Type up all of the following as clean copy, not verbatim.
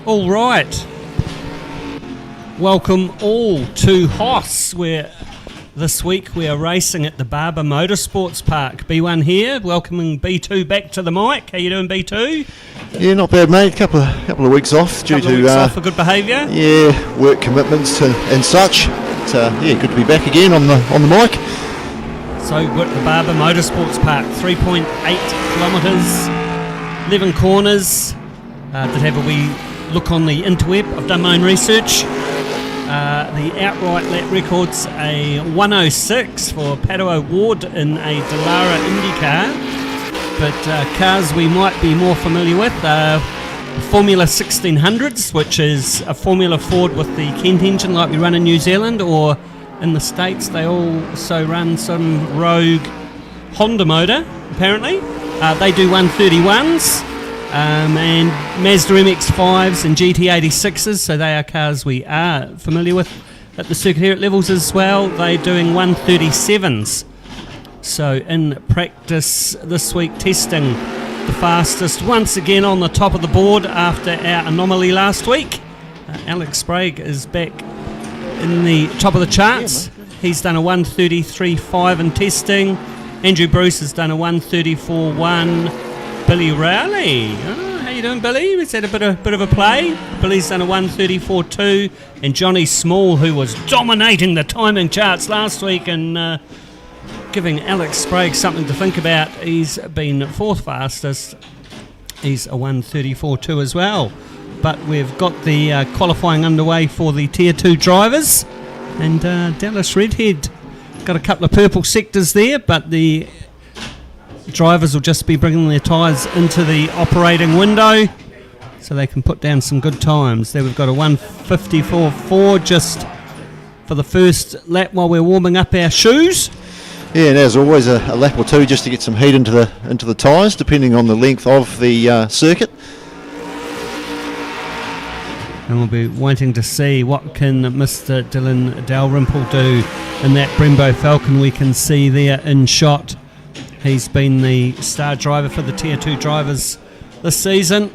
All right. Welcome all to HOSS, where this week we are racing at the Barber Motorsports Park. B1 here, welcoming B2 back to the mic. How you doing, B2? Yeah, not bad, mate. Couple of weeks off due to off for good behaviour. Yeah, work commitments and such. But, yeah, good to be back again on the mic. So we're at the Barber Motorsports Park, 3.8 kilometres, 11 corners. Did have a wee look on the interweb. I've done my own research. The outright lap record's a 1:06 for Padua Ward in a Dallara IndyCar, but cars we might be more familiar with are Formula 1600s, which is a Formula Ford with the Kent engine like we run in New Zealand, or in the States they also run some rogue Honda motor, apparently. They do 131s. And Mazda MX-5s and GT86s, so they are cars we are familiar with at the circuit here at levels as well. They're doing 137s. So in practice this week, testing the fastest once again on the top of the board after our anomaly last week. Alex Sprague is back in the top of the charts. He's done a 133.5 in testing. Andrew Bruce has done a 134.1. Billy Rowley. Oh, how you doing, Billy? We've had a bit of a play. Billy's done a 134.2, and Johnny Small, who was dominating the timing charts last week and giving Alex Sprague something to think about. He's been fourth fastest. He's a 134.2 as well. But we've got the qualifying underway for the Tier 2 drivers, and Dallas Redhead got a couple of purple sectors there, but the drivers will just be bringing their tyres into the operating window so they can put down some good times. There we've got a 154.4 just for the first lap while we're warming up our shoes. Yeah, and as always, a lap or two just to get some heat into the tyres, depending on the length of the circuit. And we'll be waiting to see what can Mr. Dylan Dalrymple do in that Brembo Falcon we can see there in shot. He's been the star driver for the Tier 2 drivers this season.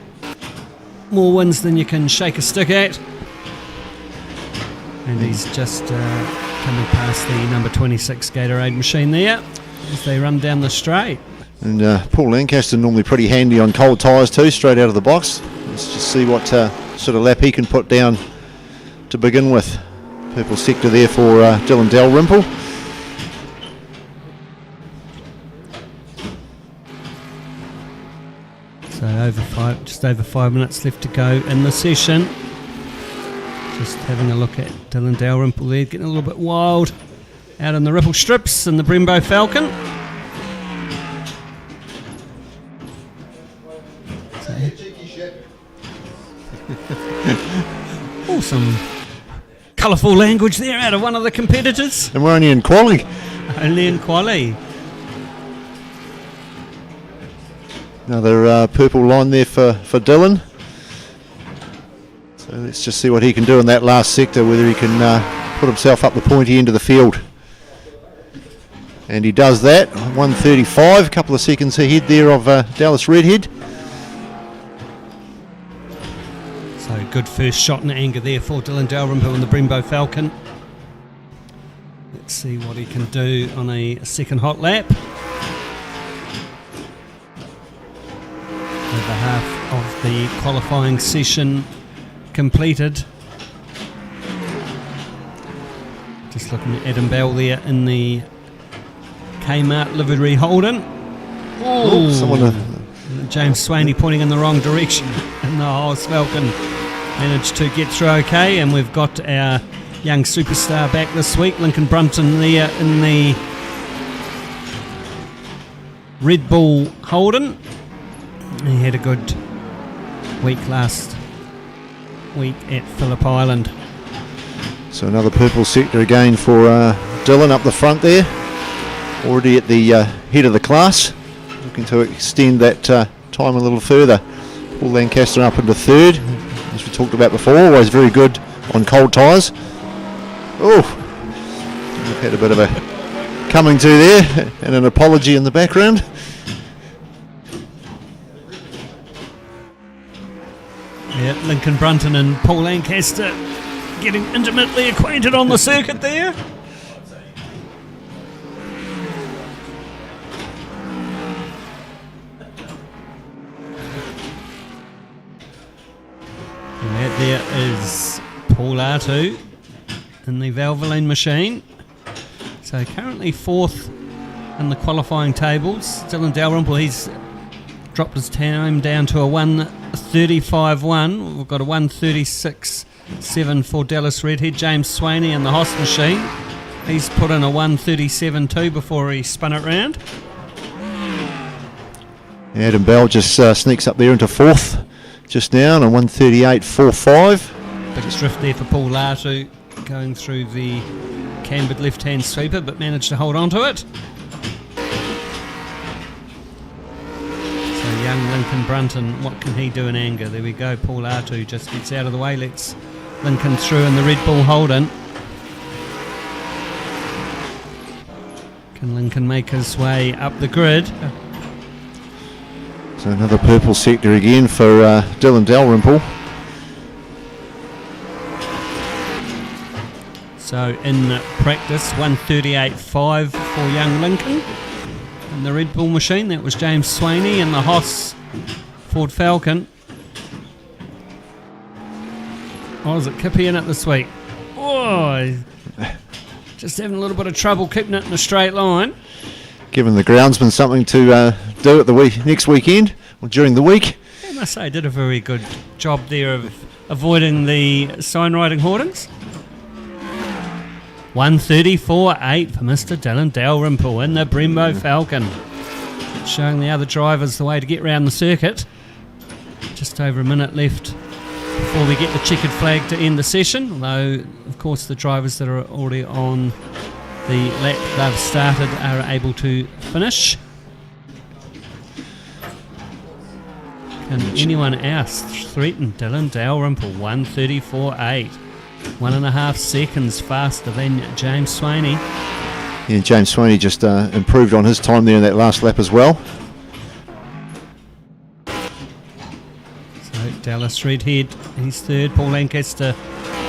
More wins than you can shake a stick at. And he's just coming past the number 26 Gatorade machine there as they run down the straight. And Paul Lancaster normally pretty handy on cold tyres too, straight out of the box. Let's just see what sort of lap he can put down to begin with. Purple sector there for Dylan Dalrymple. So just over 5 minutes left to go in the session. Just having a look at Dylan Dalrymple there, getting a little bit wild out in the ripple strips in the Brembo Falcon. Oh, some colourful language there out of one of the competitors. And we're only in quali. Only in quali. Another purple line there for Dylan. So let's just see what he can do in that last sector, whether he can put himself up the pointy end of the field. And he does that. 135, a couple of seconds ahead there of Dallas Redhead. So good first shot in anger there for Dylan Dalrymple in the Brembo Falcon. Let's see what he can do on a second hot lap. Over half of the qualifying session completed. Just looking at Adam Bell there in the Kmart livery Holden. Oh, James Swaney pointing in the wrong direction in the HOSS Falcon. Managed to get through okay, and we've got our young superstar back this week, Lincoln Brunton there in the Red Bull Holden. He had a good week last week at Phillip Island. So another purple sector again for Dylan up the front there. Already at the head of the class. Looking to extend that time a little further. Paul Lancaster up into third. As we talked about before, always very good on cold tyres. Oh, we've had a bit of a coming to there and an apology in the background. Yeah, Lincoln Brunton and Paul Lancaster getting intimately acquainted on the circuit there. And there is Paul Artu in the Valvoline machine. So currently fourth in the qualifying tables. Dylan Dalrymple, he's dropped his time down to a 1:35.1. We've got a 1:36.7 for Dallas Redhead. James Swaney in the HOSS machine. He's put in a 1:37.2 before he spun it round. Adam Bell just sneaks up there into fourth just now on a 1:38.45. Big drift there for Paul Lartu going through the cambered left-hand sweeper, but managed to hold on to it. So young Lincoln Brunton, what can he do in anger? There we go, Paul Lartu just gets out of the way, lets Lincoln through in the Red Bull Holden. Can Lincoln make his way up the grid? So another purple sector again for Dylan Dalrymple. So in practice, 1:38.5 for young Lincoln. In the Red Bull machine, that was James Swaney in the HOSS Ford Falcon. Oh, is it Kippy in it this week? Oh, just having a little bit of trouble keeping it in a straight line. Giving the groundsman something to do at the next weekend or during the week. I must say, did a very good job there of avoiding the sign writing hoardings. 1:34.8 for Mr. Dylan Dalrymple in the Brembo Falcon. Showing the other drivers the way to get round the circuit. Just over a minute left before we get the checkered flag to end the session. Although, of course, the drivers that are already on the lap they've started are able to finish. Can anyone else threaten Dylan Dalrymple? 1:34.8. 1.5 seconds faster than James Swaney. Yeah, James Swaney just improved on his time there in that last lap as well. So Dallas Redhead, he's third. Paul Lancaster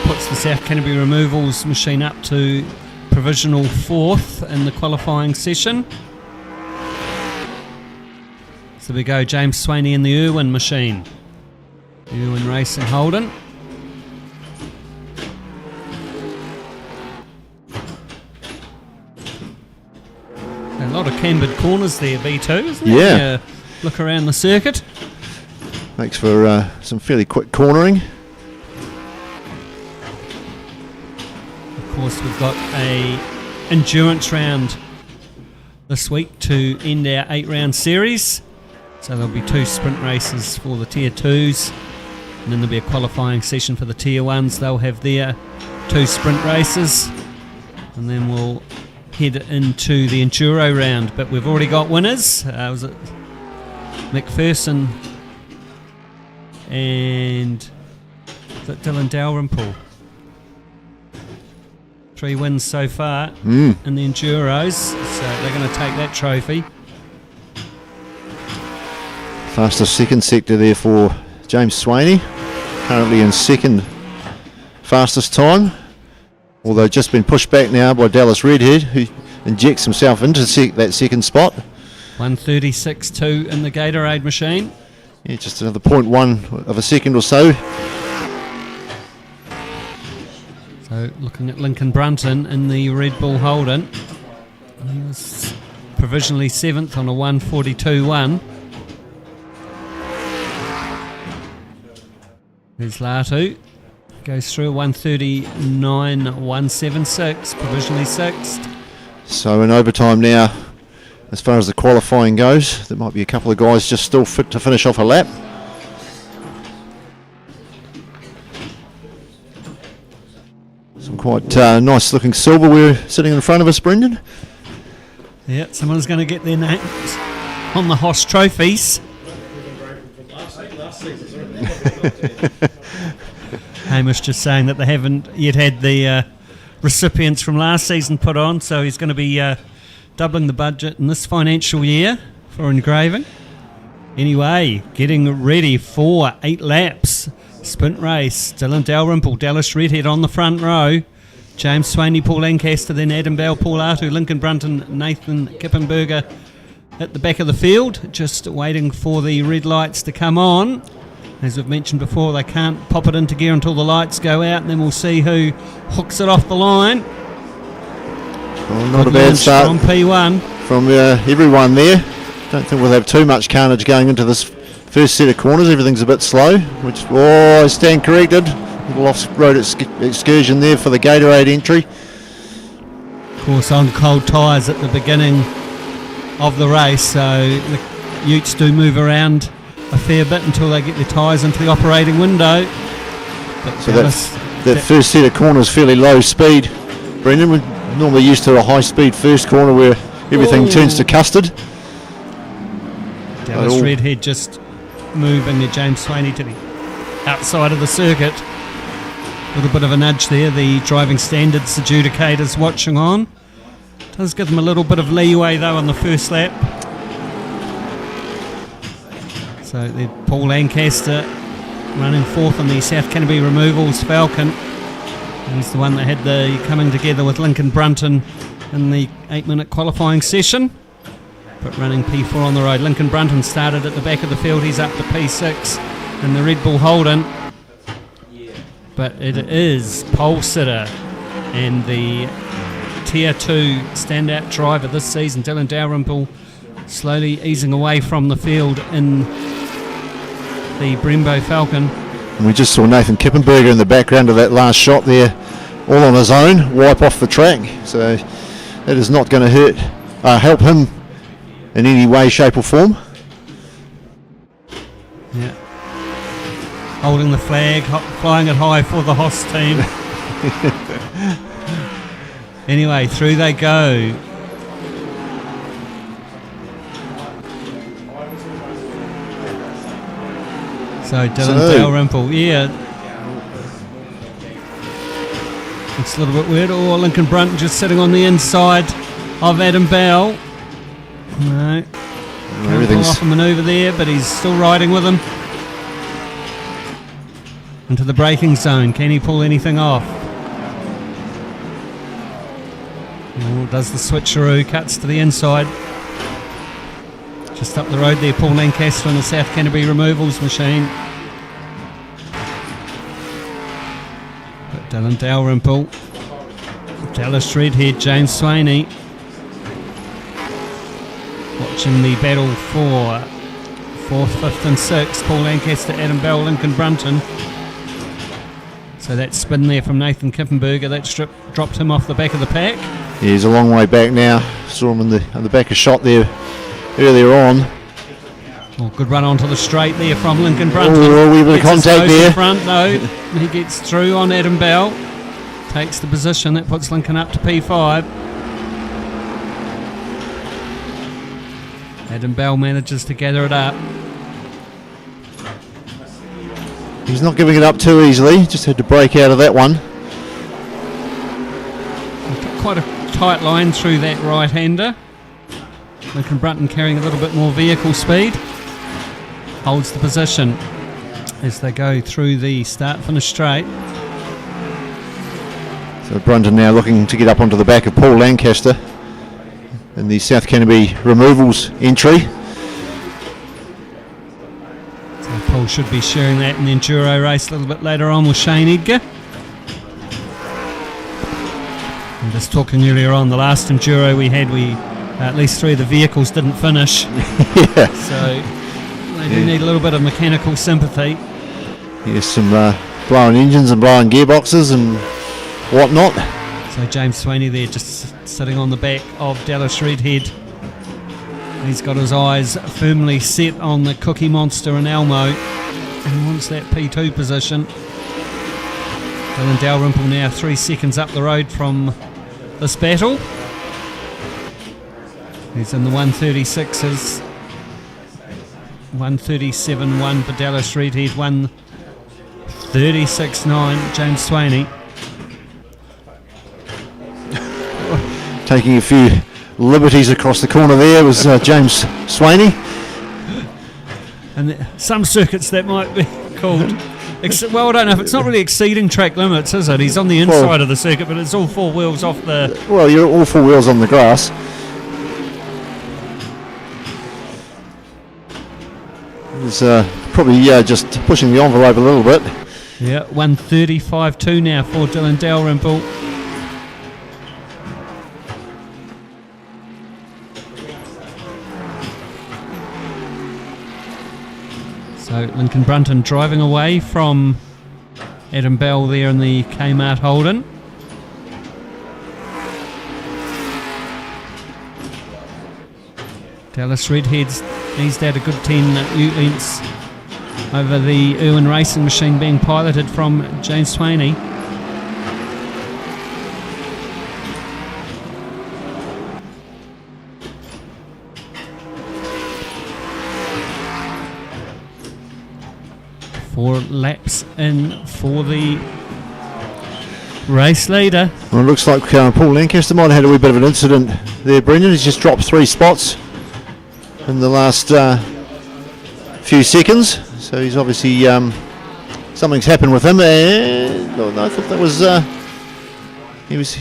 puts the South Canterbury removals machine up to provisional fourth in the qualifying session. So we go James Swaney in the Irwin machine. Irwin Racing Holden. A lot of cambered corners there, B2, isn't it? Yeah. Look around the circuit. Makes for some fairly quick cornering. Of course, we've got a endurance round this week to end our 8-round series. So there'll be 2 sprint races for the Tier 2s, and then there'll be a qualifying session for the Tier 1s. They'll have their 2 sprint races, and then we'll head into the Enduro round. But we've already got winners. Was it McPherson and is it Dylan Dalrymple? 3 wins so far in the Enduros, so they're going to take that trophy. Fastest second sector there for James Swaney. Currently in second fastest time. Although just been pushed back now by Dallas Redhead, who injects himself into that second spot. 1:36.2 in the Gatorade machine. Yeah, just another 0.1 of a second or so. So looking at Lincoln Brunton in the Red Bull Holden. He was provisionally 7th on a 1:42.1. There's Latu. Goes through 1:39.176, provisionally 6th. So in overtime now, as far as the qualifying goes, there might be a couple of guys just still fit to finish off a lap. Some quite nice looking silverware sitting in front of us, Brendan. Yeah, someone's going to get their names on the HOSS trophies. Hamish just saying that they haven't yet had the recipients from last season put on, so he's going to be doubling the budget in this financial year for engraving. Anyway, getting ready for 8 laps Sprint race. Dylan Dalrymple, Dallas Redhead on the front row. James Swaney, Paul Lancaster, then Adam Bell, Paul Artu, Lincoln Brunton, Nathan Kippenberger at the back of the field, just waiting for the red lights to come on. As we've mentioned before, they can't pop it into gear until the lights go out, and then we'll see who hooks it off the line. Well, not a bad start from P1. From everyone there. Don't think we'll have too much carnage going into this first set of corners. Everything's a bit slow, which, I stand corrected. Little off-road excursion there for the Gatorade entry. Of course, on cold tyres at the beginning of the race, so the Utes do move around a fair bit until they get their tyres into the operating window. But so that first set of corners fairly low speed. Brendan, we're normally used to a high-speed first corner where everything turns to custard. Dallas Redhead just moving the James Swaney to the outside of the circuit. A little bit of a nudge there. The driving standards adjudicators watching on. Does give them a little bit of leeway though on the first lap. So the Paul Lancaster running fourth on the South Canterbury Removals Falcon. He's the one that had the coming together with Lincoln Brunton in the 8-minute qualifying session. But running P4 on the road. Lincoln Brunton started at the back of the field. He's up to P6 in the Red Bull Holden. But it is pole sitter and the Tier 2 standout driver this season, Dylan Dalrymple, slowly easing away from the field in the Brembo Falcon. And we just saw Nathan Kippenberger in the background of that last shot there, all on his own, wipe off the track. So that is not going to help him in any way, shape or form. Yeah. Holding the flag, flying it high for the HOSS team. Anyway, through they go. So Dylan Dalrymple, it's a little bit weird. Lincoln Brunton just sitting on the inside of Adam Bell. No, can't pull off a manoeuvre there, but he's still riding with him. Into the braking zone. Can he pull anything off? Does the switcheroo, cuts to the inside. Just up the road there, Paul Lancaster on the South Canterbury Removals machine. But Dylan Dalrymple, Dallas Redhead, James Swaney. Watching the battle for 4th, 5th and 6th. Paul Lancaster, Adam Bell, Lincoln Brunton. So that spin there from Nathan Kippenberger, that dropped him off the back of the pack. Yeah, he's a long way back now. Saw him on the back of shot there earlier on. Good run onto the straight there from Lincoln Brunton. Oh, wee bit of contact there. In front though. He gets through on Adam Bell. Takes the position. That puts Lincoln up to P5. Adam Bell manages to gather it up. He's not giving it up too easily. Just had to break out of that one. Quite a tight line through that right-hander. Lincoln Brunton carrying a little bit more vehicle speed. Holds the position as they go through the start-finish straight. So Brunton now looking to get up onto the back of Paul Lancaster in the South Canterbury Removals entry. So Paul should be sharing that in the Enduro race a little bit later on with Shane Edgar. And just talking earlier on, the last Enduro we had, at least 3 of the vehicles didn't finish. Yeah. So they do need a little bit of mechanical sympathy. Yes, some blowing engines and blowing gearboxes and whatnot. So James Swaney there just sitting on the back of Dallas Redhead. He's got his eyes firmly set on the Cookie Monster and Elmo and wants that P2 position. Dylan Dalrymple now 3 seconds up the road from this battle. He's in the 136s. 137.1 for Dallas Redhead, 136.9 James Swaney. Taking a few liberties across the corner there was James Swaney. And some circuits that might be called Well, I don't know if it's not really exceeding track limits, is it? He's on the inside of the circuit, but it's all four wheels off the... Well, you're all four wheels on the grass. It's probably just pushing the envelope a little bit. Yeah, 1:35.2 now for Dylan Dalrymple. So Lincoln Brunton driving away from Adam Bell there in the Kmart Holden. Dallas Redheads eased out a good 10 ute-lengths over the Irwin Racing Machine being piloted from James Swaney. Four laps in for the race leader. Well, it looks like Paul Lancaster might have had a wee bit of an incident there, Brendan. He's just dropped 3 spots in the last few seconds. So he's obviously, something's happened with him. And I thought that was, he was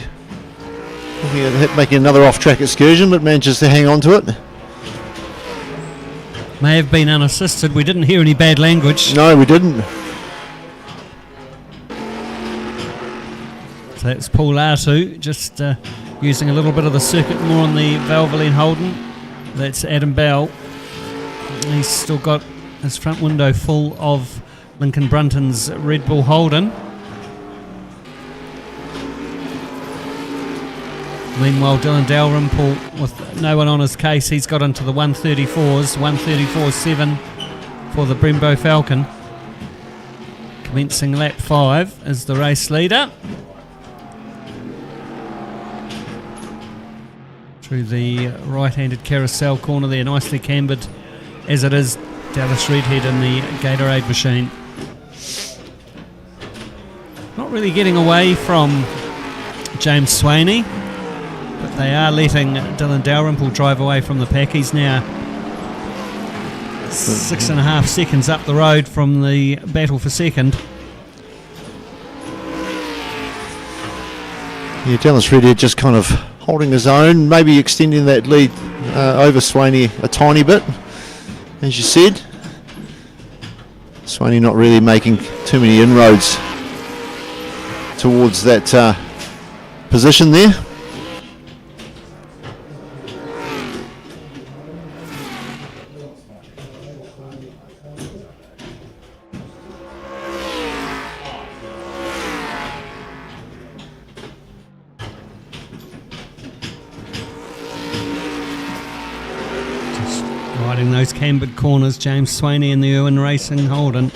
looking at making another off-track excursion, but manages to hang on to it. May have been unassisted. We didn't hear any bad language. No, we didn't. So that's Paul Artu, just using a little bit of the circuit more on the Valvoline Holden. That's Adam Bell. He's still got his front window full of Lincoln Brunton's Red Bull Holden. Meanwhile, Dylan Dalrymple, with no one on his case, he's got into the 134s, 134.7 for the Brembo Falcon. Commencing lap 5 as the race leader. Through the right-handed carousel corner there, nicely cambered as it is, Dallas Redhead in the Gatorade machine. Not really getting away from James Swaney, but they are letting Dylan Dalrymple drive away from the pack. He's now 6.5 seconds up the road from the battle for second. Yeah, Dallas Redhead just kind of holding his own, maybe extending that lead over Swaney a tiny bit, as you said. Swaney not really making too many inroads towards that position there. Riding those cambered corners, James Swaney in the Irwin Racing Holden.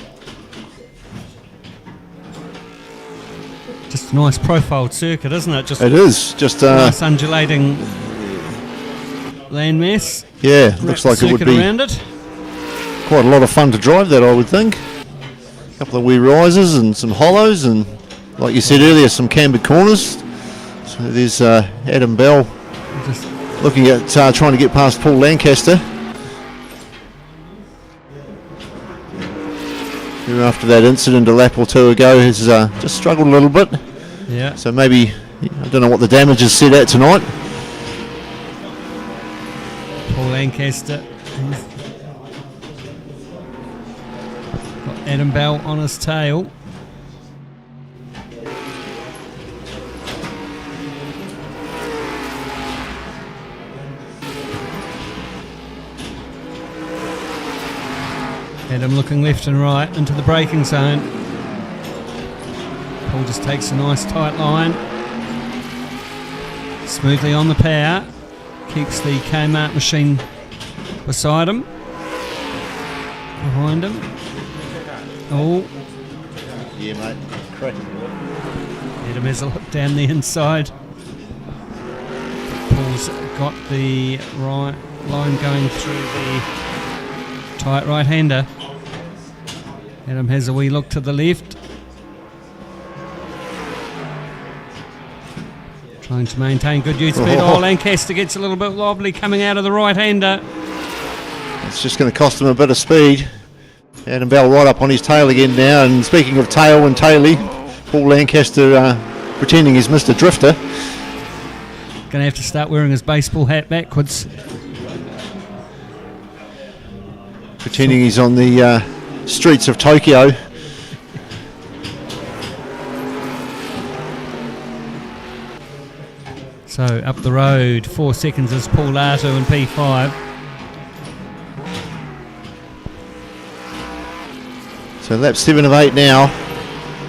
Just a nice profiled circuit, isn't it? It is. Just nice undulating landmass. Yeah, looks like it would be around it. Quite a lot of fun to drive that, I would think. A couple of wee rises and some hollows, and like you said earlier, some cambered corners. So there's Adam Bell Just looking at trying to get past Paul Lancaster. Who after that incident a lap or two ago has just struggled a little bit. yeah. So maybe, I don't know what the damage is set at tonight. Paul Lancaster. Got Adam Bell on his tail. Adam looking left and right into the braking zone. Paul just takes a nice tight line. Smoothly on the power. Keeps the Kmart machine beside him. Behind him. Oh. Yeah, mate. Cracking. Adam has a look down the inside. Paul's got the right line going through the tight right-hander. Adam has a wee look to the left. Trying to maintain good youth speed. Oh, Lancaster gets a little bit wobbly coming out of the right-hander. It's just going to cost him a bit of speed. Adam Bell right up on his tail again now. And speaking of tail and taily, Paul Lancaster pretending he's Mr. Drifter. Going to have to start wearing his baseball hat backwards. Pretending he's on the streets of Tokyo. So up the road, 4 seconds is Paul Lato in P5. So lap 7 of 8 now.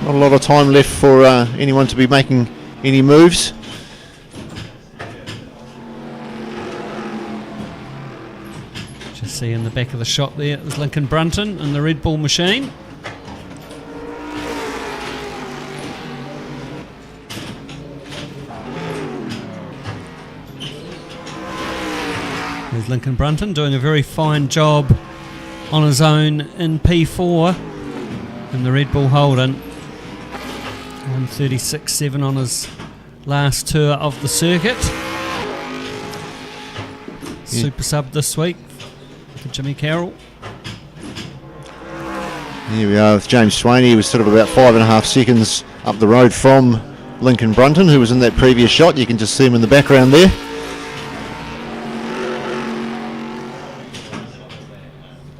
Not a lot of time left for anyone to be making any moves. Just see in the back of the shot there is Lincoln Brunton and the Red Bull machine. There's Lincoln Brunton doing a very fine job on his own in P4 in the Red Bull Holden. 1:36.7 on his last tour of the circuit. Super sub this week for Jimmy Carroll. Here we are with James Swaney. He was sort of about 5.5 seconds up the road from Lincoln Brunton, who was in that previous shot. You can just see him in the background there.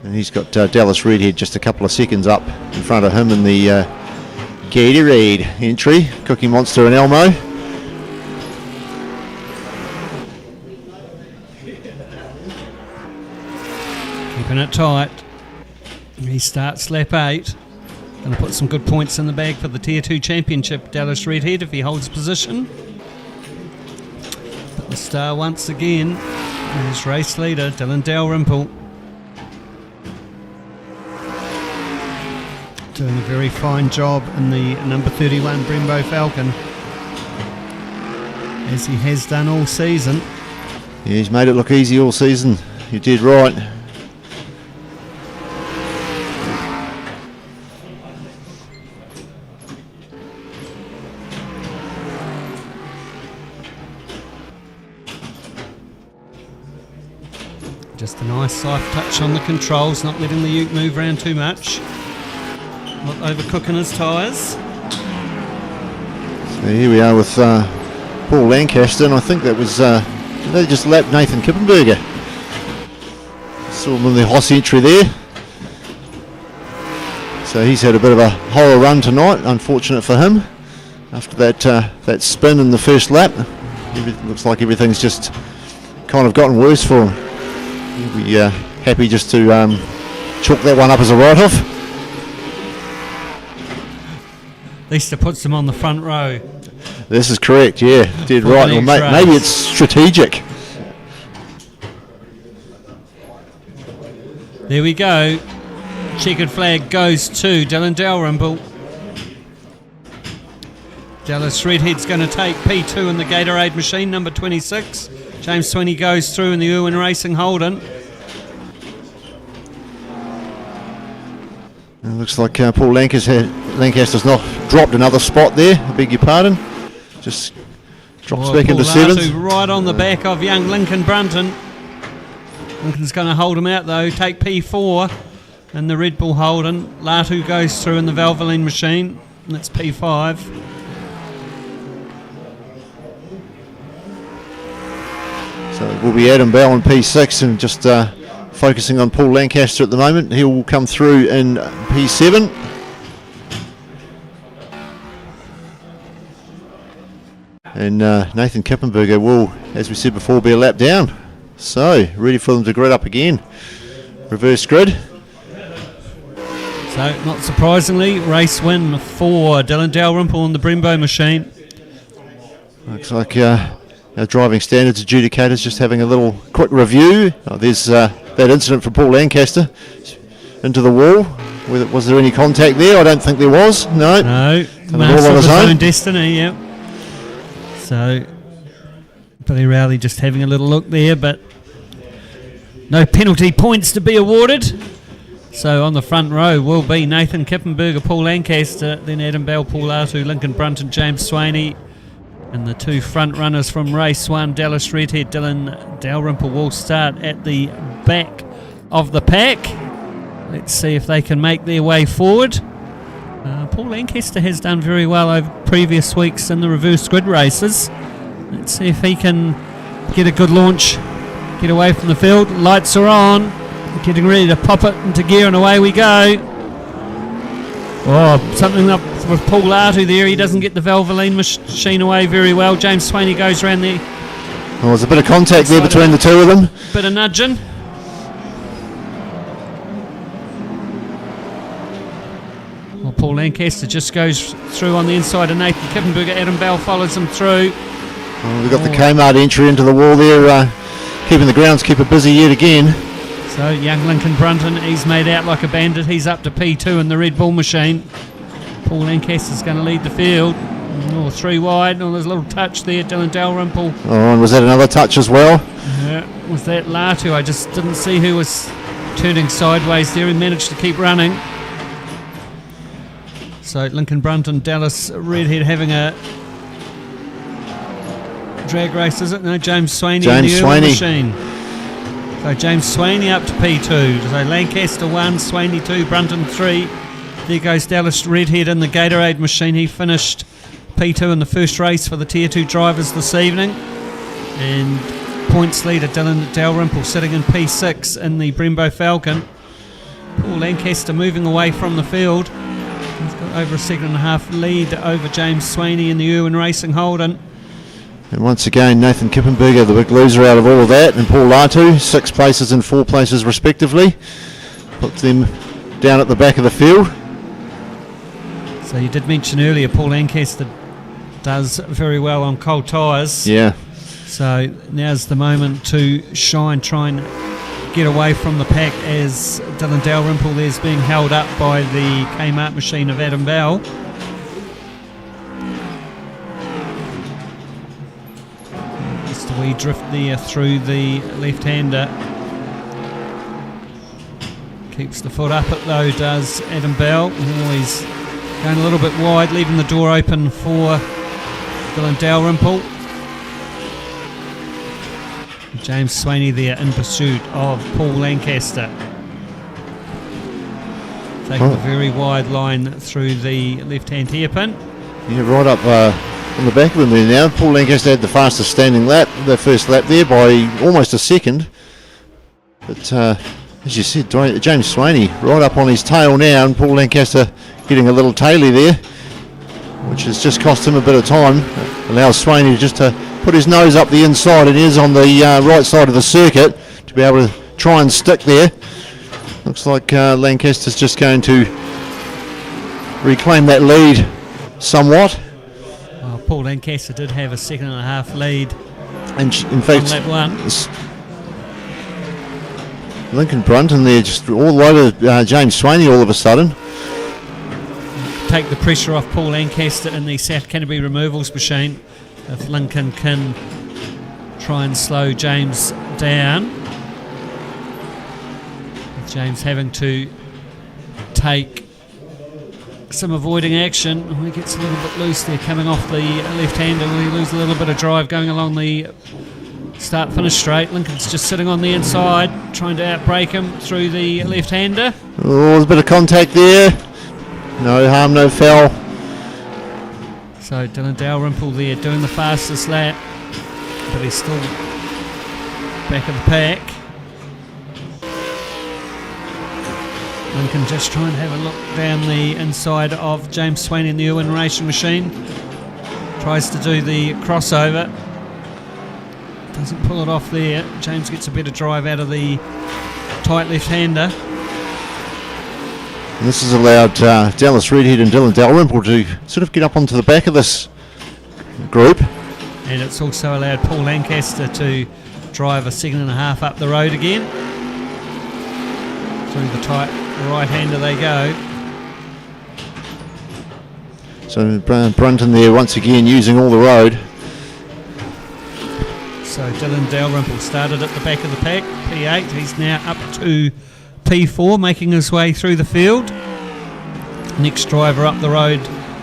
And he's got Dallas Redhead just a couple of seconds up in front of him in the Gatorade entry. Cookie Monster and Elmo. Keeping it tight. He starts lap 8. Going to put some good points in the bag for the Tier 2 Championship, Dallas Redhead, if he holds position. But the star once again is race leader Dylan Dalrymple. Doing a very fine job in the number 31 Brembo Falcon, as he has done all season. Yeah, he's made it look easy all season. You did right. Just a nice soft touch on the controls, not letting the ute move around too much. Not overcooking his tyres. So here we are with Paul Lancaster, and I think that was they just lapped Nathan Kippenberger. Saw him in the HOSS entry there. So he's had a bit of a horror run tonight, unfortunate for him. After that spin in the first lap, looks like everything's just kind of gotten worse for him. He'll be happy just to chalk that one up as a write-off. At least it puts him on the front row. This is correct, yeah, did right. Well, maybe it's strategic. There we go. Checkered flag goes to Dylan Dalrymple. Dallas Redhead's going to take P2 in the Gatorade machine, number 26. James Sweeney goes through in the Irwin Racing Holden. It looks like Paul Lancaster's not dropped another spot there. I beg your pardon. Just drops back into 7th. Right on the back of young Lincoln Brunton. Lincoln's going to hold him out though. Take P4 in the Red Bull Holden. Latu goes through in the Valvoline machine. And that's P5. So it will be Adam Bell in P6 and just focusing on Paul Lancaster at the moment. He will come through in P7. And Nathan Kippenberger will, as we said before, be a lap down. So, ready for them to grid up again. Reverse grid. So, not surprisingly, race win for Dylan Dalrymple on the Brembo machine. Looks like our driving standards adjudicators just having a little quick review. Oh, there's that incident for Paul Lancaster into the wall. Was there any contact there? I don't think there was. No. Master of his own destiny, yeah. So, Billy Rowley just having a little look there, but no penalty points to be awarded. So on the front row will be Nathan Kippenberger, Paul Lancaster, then Adam Bell, Paul Latu, Lincoln Brunton, James Swaney, and the two front runners from race 1, Dallas Redhead, Dylan Dalrymple, will start at the back of the pack. Let's see if they can make their way forward. Paul Lancaster has done very well over previous weeks in the reverse grid races. Let's see if he can get a good launch, get away from the field. Lights are on, getting ready to pop it into gear, and away we go. Oh, something up with Paul Latu there. He doesn't get the Valvoline machine away very well. James Swaney goes around there. Well, there's a bit of contact there between the two of them. Bit of nudging. Well, Paul Lancaster just goes through on the inside of Nathan Kippenberger. Adam Bell follows him through. Well, we've got the Kmart entry into the wall there, keeping the groundskeeper busy yet again. So young Lincoln Brunton, he's made out like a bandit. He's up to P2 in the Red Bull machine. Paul Lancaster's going to lead the field. Oh, 3 wide. Oh, there's a little touch there. Dylan Dalrymple. Oh, and was that another touch as well? Was that Latu? I just didn't see who was turning sideways there. He managed to keep running. So Lincoln Brunton, Dallas Redhead having a drag race, is it? No, James Swaney in the Irwin machine. So James Swaney up to P2. So Lancaster 1, Swaney 2, Brunton 3. There goes Dallas Redhead in the Gatorade machine. He finished P2 in the first race for the Tier 2 drivers this evening. And points leader Dylan Dalrymple sitting in P6 in the Brembo Falcon. Paul Lancaster moving away from the field. He's got over a 2.5 lead over James Swaney in the Irwin Racing Holden. And once again, Nathan Kippenberger, the big loser out of all of that, and Paul Latu, 6 places and 4 places respectively. Puts them down at the back of the field. So you did mention earlier Paul Lancaster does very well on cold tyres. Yeah. So now's the moment to shine, try and get away from the pack as Dylan Dalrymple there's being held up by the Kmart machine of Adam Bell. Just a wee drift there through the left-hander. Keeps the foot up it though, does Adam Bell. He's going a little bit wide, leaving the door open for Dylan Dalrymple. James Swaney there in pursuit of Paul Lancaster. Taking a very wide line through the left-hand hairpin. Yeah, right up on the back of him there now. Paul Lancaster had the fastest standing lap, the first lap there by almost a second. But as you said, James Swaney right up on his tail now, and Paul Lancaster getting a little taily there, which has just cost him a bit of time. Allows Swaney just to put his nose up the inside, and is on the right side of the circuit to be able to try and stick there. Looks like Lancaster's just going to reclaim that lead somewhat. Well, Paul Lancaster did have a 2.5 lead and in fact, on lap 1. Lincoln Brunton there just all over James Swaney all of a sudden. Take the pressure off Paul Lancaster in the South Canterbury removals machine. If Lincoln can try and slow James down. James having to take some avoiding action. Oh, he gets a little bit loose there coming off the left-hander. We lose a little bit of drive going along the start-finish straight. Lincoln's just sitting on the inside, trying to outbrake him through the left-hander. Oh, there's a bit of contact there. No harm, no foul. So Dylan Dalrymple there doing the fastest lap, but he's still back of the pack. Lincoln just trying to have a look down the inside of James Swaney in the Irwin Racing machine. Tries to do the crossover. Doesn't pull it off there. James gets a better drive out of the tight left-hander. And this has allowed Dallas Redhead and Dylan Dalrymple to sort of get up onto the back of this group. And it's also allowed Paul Lancaster to drive a 2.5 up the road again. Through the tight right-hander they go. So Brunton there once again using all the road. So Dylan Dalrymple started at the back of the pack, P8. He's now up to P4, making his way through the field. Next driver up the road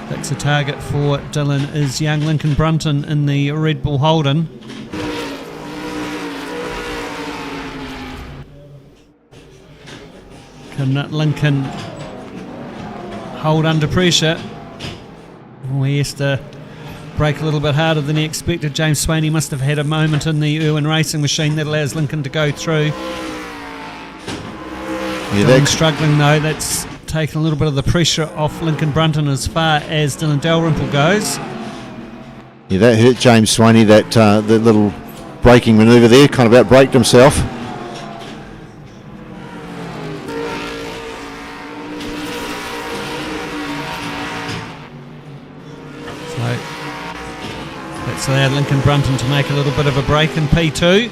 that's a target for Dylan is young Lincoln Brunton in the Red Bull Holden. Can Lincoln hold under pressure? Oh, he has to brake a little bit harder than he expected. James Swaney must have had a moment in the Irwin racing machine that allows Lincoln to go through. Yeah, Dylan struggling though. That's taken a little bit of the pressure off Lincoln Brunton as far as Dylan Dalrymple goes. Yeah, that hurt James Swaney, that little braking manoeuvre there, kind of out-braked himself. So that's allowed Lincoln Brunton to make a little bit of a break in P2.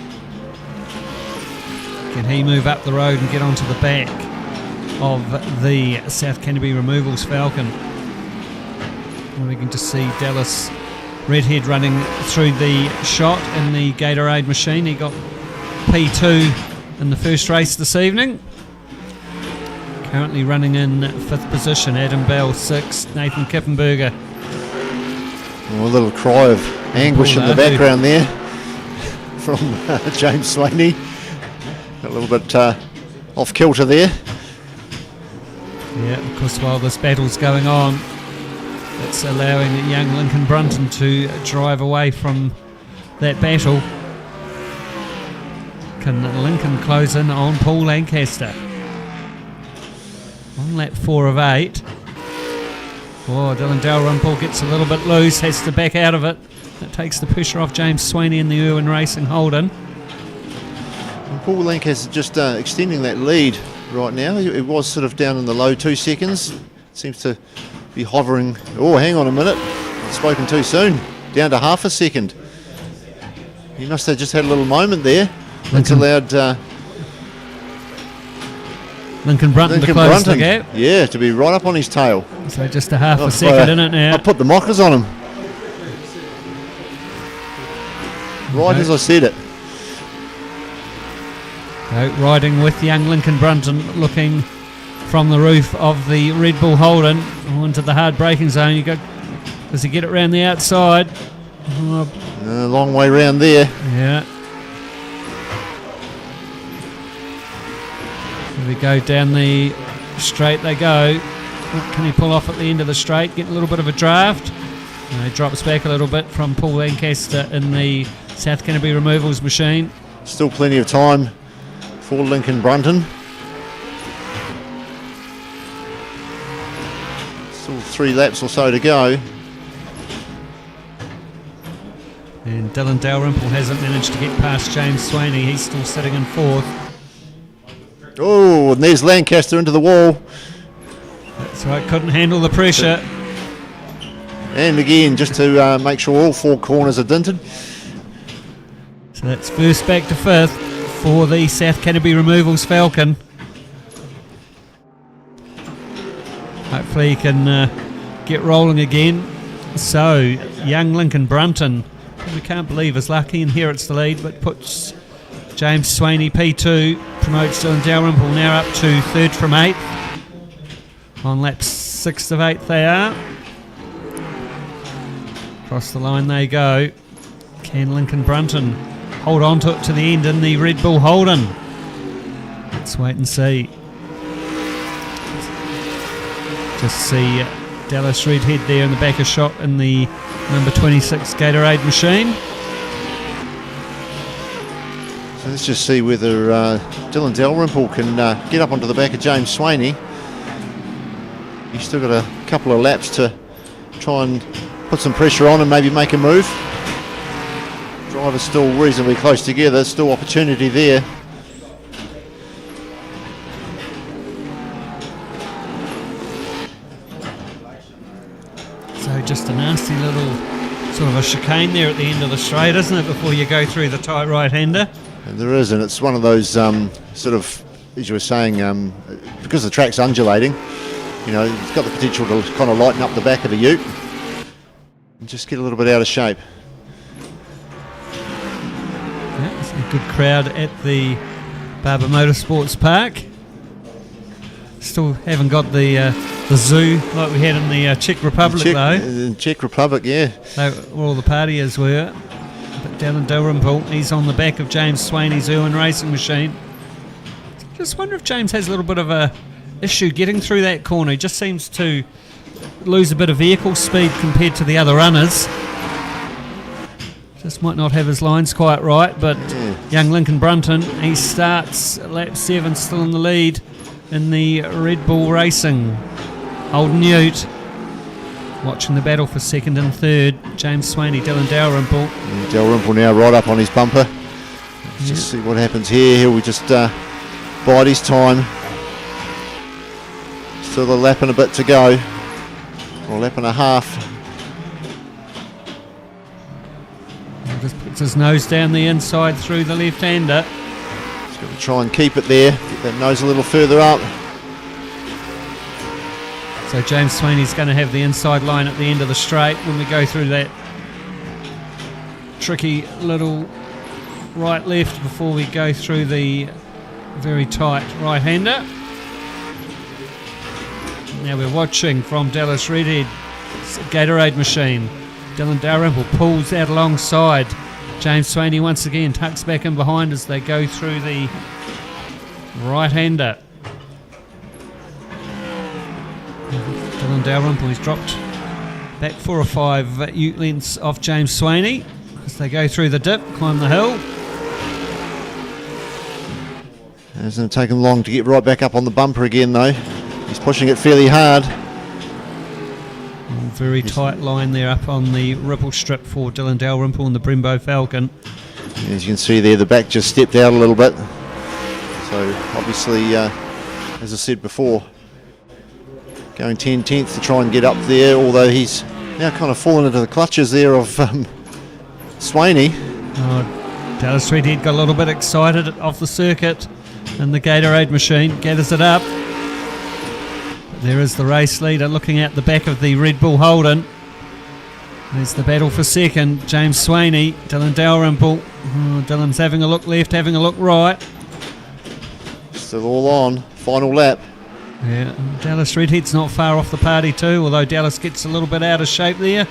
Can he move up the road and get onto the back of the South Canterbury Removals Falcon? And we can just see Dallas Redhead running through the shot in the Gatorade machine. He got P2 in the first race this evening. Currently running in 5th position. Adam Bell 6th, Nathan Kippenberger. Oh, a little cry of anguish in the background there from James Swaney. A little bit off kilter there. Yeah, of course, while this battle's going on, it's allowing young Lincoln Brunton to drive away from that battle. Can Lincoln close in on Paul Lancaster? On lap 4 of 8. Oh, Dylan Dalrymple gets a little bit loose, has to back out of it. That takes the pressure off James Swaney in the Irwin Racing Holden. And Paul Lancaster just extending that lead right now. It was sort of down in the low 2 seconds. Seems to be hovering. Oh, hang on a minute. I've spoken too soon. Down to half a second. He must have just had a little moment there. That's allowed Lincoln Brunton to close the gap. Yeah, to be right up on his tail. So just a half a second in it now. I put the mockers on him. Right as I said it. Riding with young Lincoln Brunton, looking from the roof of the Red Bull Holden into the hard braking zone. Does he get it around the outside? A long way round there. Yeah. Here we go, down the straight they go. What can he pull off at the end of the straight? Get a little bit of a draft. He drops back a little bit from Paul Lancaster in the South Canterbury Removals machine. Still plenty of time for Lincoln Brunton. Still 3 laps or so to go. And Dylan Dalrymple hasn't managed to get past James Swaney. He's still sitting in 4th. Oh, and there's Lancaster into the wall. That's right, couldn't handle the pressure. And again, just to make sure all 4 corners are dinted. So that's first back to 5th for the South Canterbury Removals Falcon. Hopefully he can get rolling again. So, young Lincoln Brunton, we can't believe his luck. He inherits the lead, but puts James Swaney P2, promotes Dylan Dalrymple now up to 3rd from 8th. On lap 6 of 8th they are. Across the line they go. Can Lincoln Brunton hold on to it to the end in the Red Bull Holden? Let's wait and see. Just see Dallas Redhead there in the back of shot in the number 26 Gatorade machine. So let's just see whether Dylan Dalrymple can get up onto the back of James Swaney. He's still got a couple of laps to try and put some pressure on and maybe make a move. Drivers still reasonably close together, still opportunity there. So just a nasty little sort of a chicane there at the end of the straight, isn't it, before you go through the tight right-hander? And there is, and it's one of those sort of, as you were saying, because the track's undulating, you know, it's got the potential to kind of lighten up the back of the ute and just get a little bit out of shape. Yeah, it's a good crowd at the Barber Motorsports Park. Still haven't got the zoo like we had in the Czech Republic, though. In Czech Republic, yeah. Where all the partiers were. But Dylan Dalrymple, he's on the back of James Swaney's Irwin racing machine. Just wonder if James has a little bit of a issue getting through that corner. He just seems to lose a bit of vehicle speed compared to the other runners. Just might not have his lines quite right, but young Lincoln Brunton, he starts at lap 7, still in the lead in the Red Bull Racing. Holden Ute watching the battle for second and third. James Swaney, Dylan Dalrymple. Dalrymple now right up on his bumper. Let's just see what happens here. He'll just bide his time. Still a lap and a bit to go. Or a lap and a half. Just puts his nose down the inside through the left-hander. He's got to try and keep it there. Get that nose a little further up. So James Sweeney's going to have the inside line at the end of the straight when we go through that tricky little right-left before we go through the very tight right-hander. Now we're watching from Dallas Redhead Gatorade machine. Dylan Dalrymple pulls out alongside. James Swaney once again tucks back in behind as they go through the right-hander. Dylan Dalrymple has dropped back 4 or 5 ute lengths off James Swaney as they go through the dip, climb the hill. It hasn't taken long to get right back up on the bumper again though. He's pushing it fairly hard. Very tight line there up on the ripple strip for Dylan Dalrymple and the Brembo Falcon. As you can see there, the back just stepped out a little bit. So obviously, as I said before, going 10/10 to try and get up there, although he's now kind of fallen into the clutches there of Swaney. Dallas Redhead got a little bit excited off the circuit and the Gatorade machine gathers it up. There is the race leader looking at the back of the Red Bull Holden. There's the battle for second. James Swaney, Dylan Dalrymple. Dylan's having a look left, having a look right. Still all on. Final lap. Yeah, Dallas Redhead's not far off the party too, although Dallas gets a little bit out of shape there,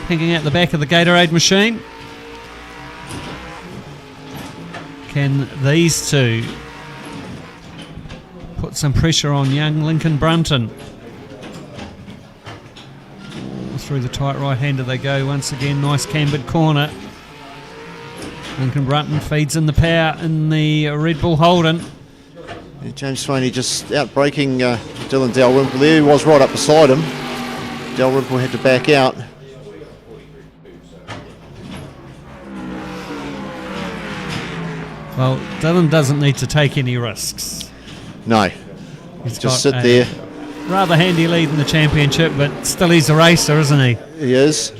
hanging out the back of the Gatorade machine. Can these two put some pressure on young Lincoln Brunton? Through the tight right-hander they go once again. Nice cambered corner. Lincoln Brunton feeds in the power in the Red Bull Holden. Yeah, James Swaney just out-braking Dylan Dalrymple there. He was right up beside him. Dalrymple had to back out. Well, Dylan doesn't need to take any risks. No, He's just got sit there. Rather handy lead in the championship, but still he's a racer, isn't he? He is.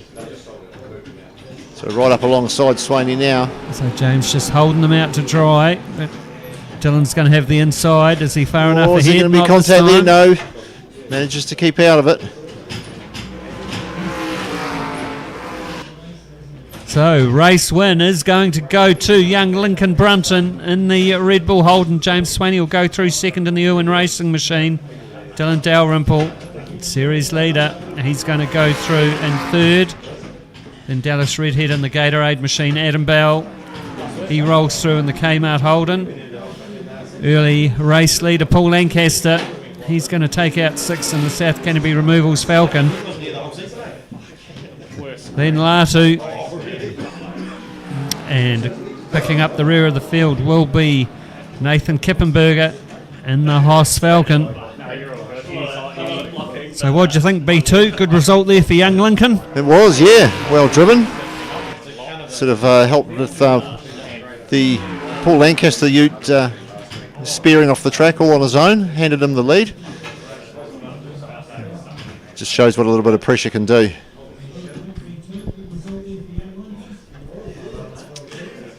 So right up alongside Swaney now. So James just holding them out to dry. But Dylan's going to have the inside. Is he far enough ahead? Is there going to be Not contact this there? time. No. Manages to keep out of it. So race win is going to go to young Lincoln Brunton in the Red Bull Holden. James Swaney will go through second in the Irwin Racing Machine. Dylan Dalrymple, series leader, he's going to go through in third. Then Dallas Redhead in the Gatorade Machine. Adam Bell, he rolls through in the Kmart Holden. Early race leader Paul Lancaster, he's going to take out sixth in the South Canterbury Removals Falcon. Then Latu, and picking up the rear of the field will be Nathan Kippenberger in the HOSS Falcon. So what do you think, B2? Good result there for young Lincoln? It was, yeah. Well driven. Sort of helped with the Paul Lancaster ute spearing off the track all on his own. Handed him the lead. Just shows what a little bit of pressure can do.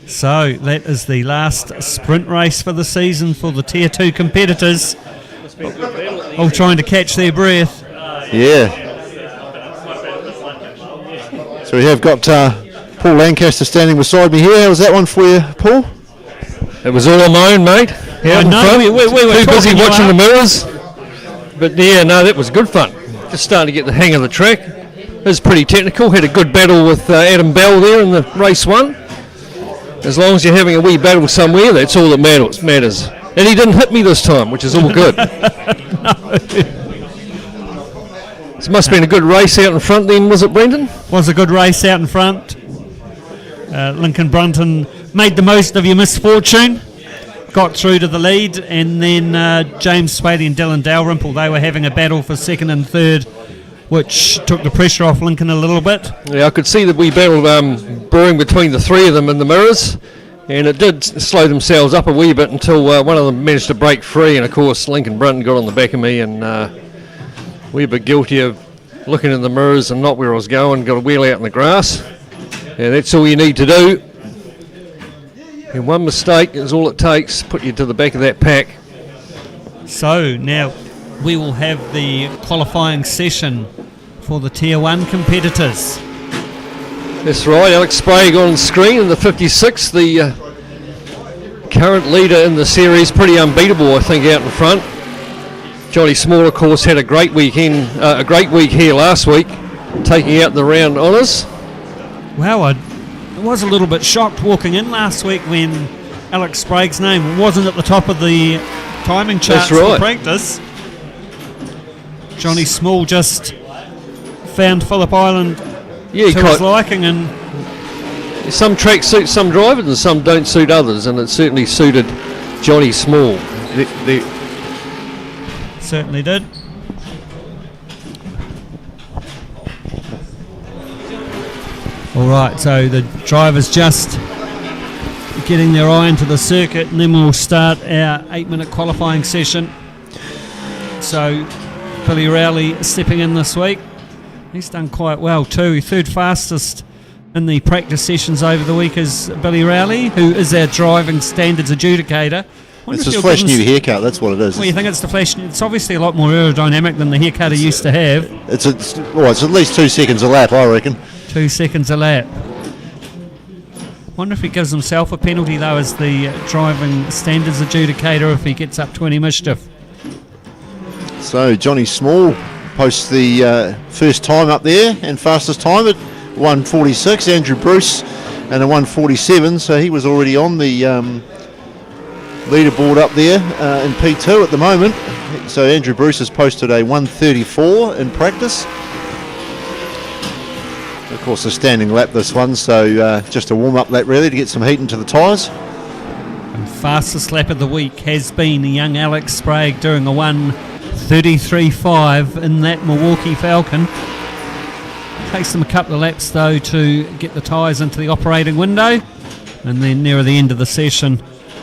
So that is the last sprint race for the season for the Tier 2 competitors. All trying to catch their breath. Yeah. So we have got Paul Lancaster standing beside me here. How was that one for you, Paul? It was all on my own, mate. I know, we were too busy talking watching you the up. mirrors. But yeah, no, that was good fun. Just starting to get the hang of the track. It was pretty technical. Had a good battle with Adam Bell there in the race one. As long as you're having a wee battle somewhere, that's all that matters. And he didn't hit me this time, which is all good. No. This must have been a good race out in front then, was it, Brendan? Was a good race out in front. Lincoln Brunton made the most of your misfortune, got through to the lead, and then James Spady and Dylan Dalrymple, they were having a battle for second and third, which took the pressure off Lincoln a little bit. Yeah, I could see the wee battle brewing between the three of them in the mirrors, and it did slow themselves up a wee bit until one of them managed to break free, and of course Lincoln Brunton got on the back of me, and we were a bit guilty of looking in the mirrors and not where I was going, got a wheel out in the grass. Yeah, that's all you need to do. And one mistake is all it takes, put you to the back of that pack. So now we will have the qualifying session for the Tier 1 competitors. That's right, Alex Sprague on screen in the 56, the current leader in the series, pretty unbeatable I think out in front. Johnny Small of course had a great weekend, a great week here last week, taking out the round honours. Wow, I was a little bit shocked walking in last week when Alex Sprague's name wasn't at the top of the timing charts for practice. Johnny Small just found Phillip Island to his liking, and some tracks suit some drivers and some don't suit others, and it certainly suited Johnny Small. Certainly did. Alright, so the drivers just getting their eye into the circuit, and then we'll start our 8-minute qualifying session. So Billy Rowley stepping in this week. He's done quite well too. Third fastest in the practice sessions over the week is Billy Rowley, who is our driving standards adjudicator. It's his flash new haircut, that's what it is. Well, you think it's the flash? It's obviously a lot more aerodynamic than the haircut he used to have. It's at least 2 seconds a lap, I reckon. 2 seconds a lap. Wonder if he gives himself a penalty though as the driving standards adjudicator if he gets up to any mischief. So Johnny Small posts the first time up there and fastest time at 1:46. Andrew Bruce and a 1:47, so he was already on the leaderboard up there in P2 at the moment. So Andrew Bruce has posted a 1:34 in practice. Of course, a standing lap this one, so just a warm-up lap really to get some heat into the tyres. And fastest lap of the week has been young Alex Sprague doing a 1:33.5 in that Milwaukee Falcon. Takes them a couple of laps though to get the tyres into the operating window, and then nearer the end of the session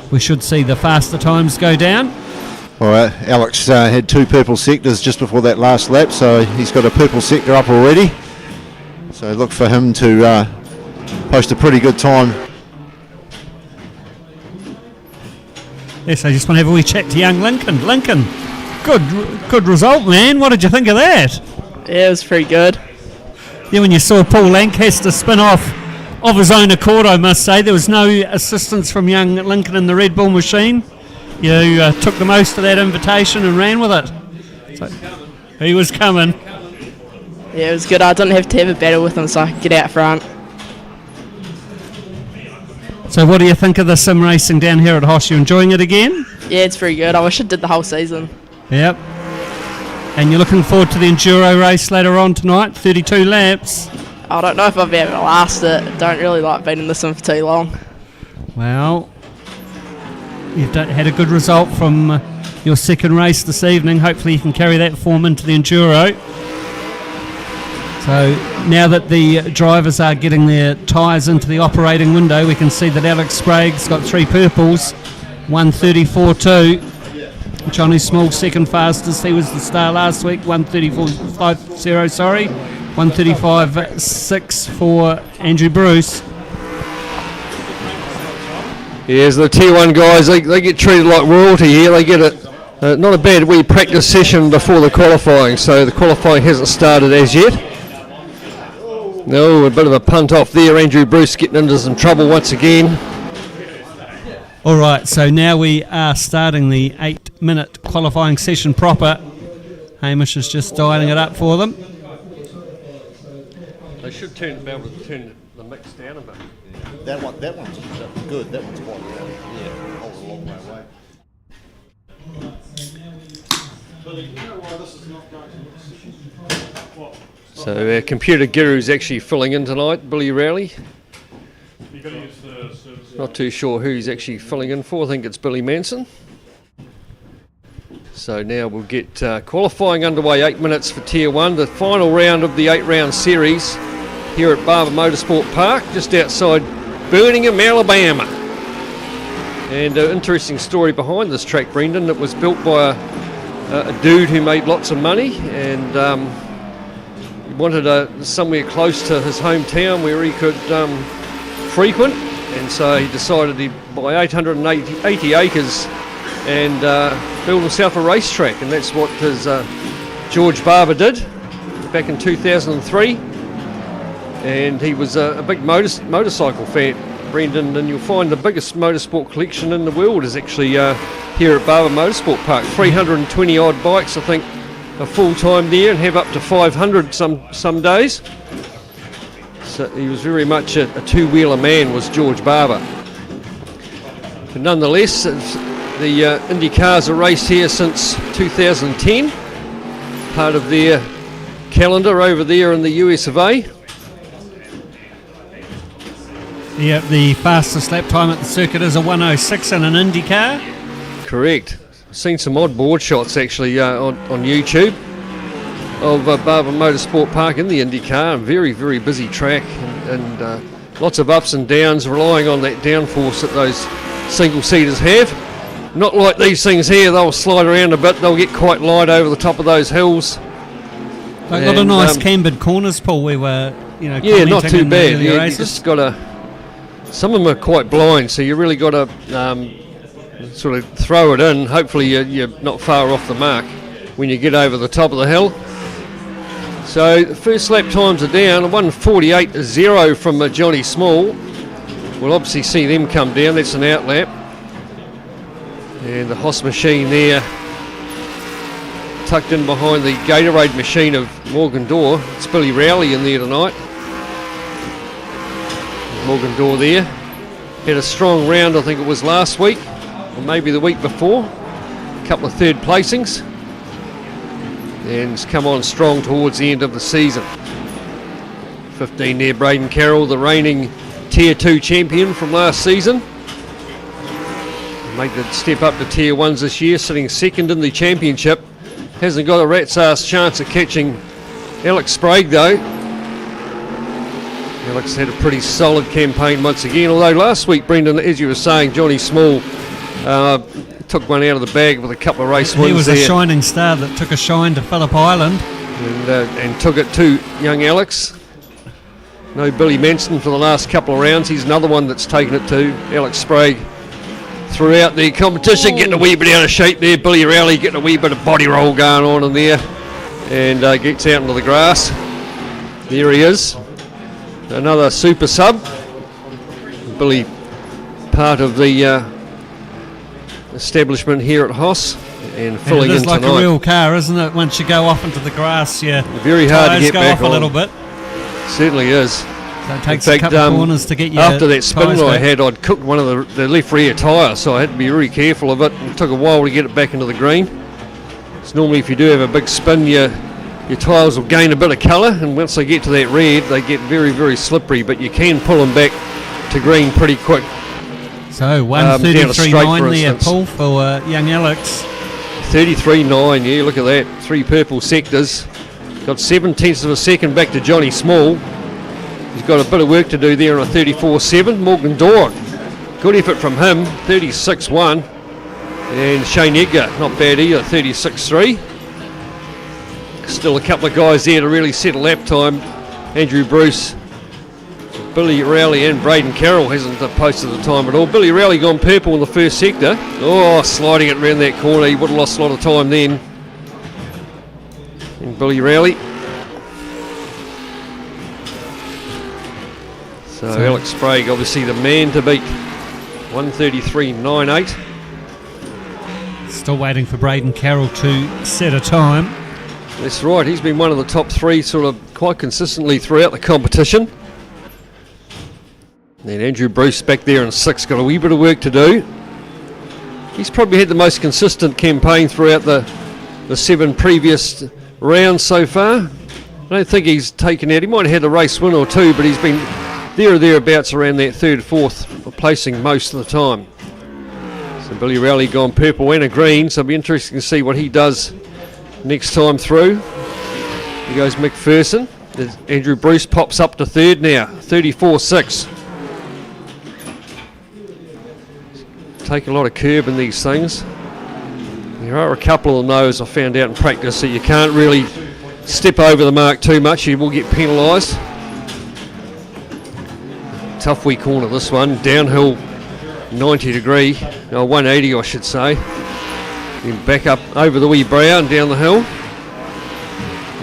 we should see the faster times go down. All right, Alex had 2 purple sectors just before that last lap, so he's got a purple sector up already. So look for him to post a pretty good time. Yes, I just want to have a wee chat to young Lincoln. Lincoln, good result, man. What did you think of that? Yeah, it was pretty good. Yeah, when you saw Paul Lancaster spin off of his own accord, I must say, there was no assistance from young Lincoln in the Red Bull machine. You took the most of that invitation and ran with it. So, he was coming. Yeah, it was good. I didn't have to have a battle with him, so I could get out front. So what do you think of the sim racing down here at HOSS? You enjoying it again? Yeah, it's pretty good. I wish I did the whole season. Yep. And you're looking forward to the enduro race later on tonight, 32 laps. I don't know if I'll be able to last it. Don't really like being in this one for too long. Well, you've had a good result from your second race this evening. Hopefully you can carry that form into the enduro. So now that the drivers are getting their tyres into the operating window, we can see that Alex Sprague's got 3 purples, 1:34.2. Johnny Small second fastest. He was the star last week, 1:34.50, sorry. 1:35.6 for Andrew Bruce. Yeah, so the Tier 1 guys, they get treated like royalty here. They get not a bad wee practice session before the qualifying, so the qualifying hasn't started as yet. No, a bit of a punt off there. Andrew Bruce getting into some trouble once again. All right, so now we are starting the 8-minute qualifying session proper. Hamish is just dialing it up for them. They should be able to turn the mix down a bit. That one's good. That one's quite good. Yeah, hold a long way away. So our computer guru is actually filling in tonight, Billy Rowley. Not too sure who he's actually filling in for. I think it's Billy Manson. So now we'll get qualifying underway, 8 minutes for Tier 1, the final round of the 8-round series here at Barber Motorsport Park, just outside Birmingham, Alabama. And an interesting story behind this track, Brendan. It was built by a dude who made lots of money, and he wanted somewhere close to his hometown where he could frequent, and so he decided to buy 880 acres and build himself a racetrack, and that's what his George Barber did back in 2003. And he was a big motorcycle fan, Brendan, and you'll find the biggest motorsport collection in the world is actually here at Barber Motorsport Park. 320 odd bikes, I think, are full time there, and have up to 500 some days. So he was very much a two-wheeler man, was George Barber. But nonetheless, the IndyCars are raced here since 2010, part of their calendar over there in the US of A. Yeah, the fastest lap time at the circuit is a 1:06 in an IndyCar. Correct. Seen some odd board shots actually on YouTube of Barber Motorsport Park in the IndyCar. A very, very busy track, and lots of ups and downs, relying on that downforce that those single-seaters have. Not like these things here, they'll slide around a bit, they'll get quite light over the top of those hills. They've got a nice cambered corners, Paul. We were, yeah, not too in bad. the Yeah, you races. just got to. Some of them are quite blind, so you really got to sort of throw it in. Hopefully you're not far off the mark when you get over the top of the hill. So the first lap times are down, 1:48.0 from Johnny Small. We'll obviously see them come down. That's an out lap. And the HOSS machine there, tucked in behind the Gatorade machine of Morgan Dorr. It's Billy Rowley in there tonight. Morgan Dorr there. Had a strong round, I think it was last week, or maybe the week before. A couple of third placings. And it's come on strong towards the end of the season. 15 there, Braden Carroll, the reigning Tier 2 champion from last season. Made the step up to Tier 1s this year, sitting second in the championship. Hasn't got a rat's ass chance of catching Alex Sprague though. Alex had a pretty solid campaign once again, although last week, Brendan, as you were saying, Johnny Small took one out of the bag with a couple of race wins. He was there. a shining star that took a shine to Phillip Island. And took it to young Alex. No Billy Manson for the last couple of rounds. He's another one that's taken it to Alex Sprague throughout the competition. Getting a wee bit out of shape there. Billy Rowley getting a wee bit of body roll going on in there, and gets out into the grass. There he is, another super sub. Billy, part of the establishment here at HOSS, and filling in tonight. It is like a real car, isn't it? Once you go off into the grass, very hard to get go back off a little bit. Certainly is. So it takes a couple of corners to get you. After that spin I had, I'd cooked one of the left rear tyre, so I had to be really careful of it. It took a while to get it back into the green. It's normally if you do have a big spin, your tyres will gain a bit of colour, and once they get to that red, they get very, very slippery, but you can pull them back to green pretty quick. So 1:33.9 there, Paul, for young Alex. 33.9, yeah, look at that. 3 purple sectors. Got 7/10 of a second back to Johnny Small. He's got a bit of work to do there on a 34.7. Morgan Dorr, good effort from him, 36.1. And Shane Edgar, not bad either, 36.3. Still a couple of guys there to really set a lap time. Andrew Bruce, Billy Rowley and Braden Carroll hasn't posted the time at all. Billy Rowley gone purple in the first sector. Oh, sliding it around that corner. He would have lost a lot of time then. And Billy Rowley. So Alex Sprague, obviously the man to beat. 1:33.98. Still waiting for Braden Carroll to set a time. That's right, he's been one of the top 3 sort of quite consistently throughout the competition. And Andrew Bruce back there in 6th, got a wee bit of work to do. He's probably had the most consistent campaign throughout the the 7 previous rounds so far. I don't think he's taken out. He might have had a race win or 2, but he's been there or thereabouts around that 3rd, 4th placing most of the time. So Billy Rowley gone purple and a green, so it'll be interesting to see what he does next time through. Here goes McPherson. Andrew Bruce pops up to 3rd now, 34.6. Take a lot of curb in these things. There are a couple of those I found out in practice that you can't really step over the mark too much, you will get penalised. Tough wee corner this one, downhill 90 degree, 180 I should say. Then back up over the wee brow and down the hill.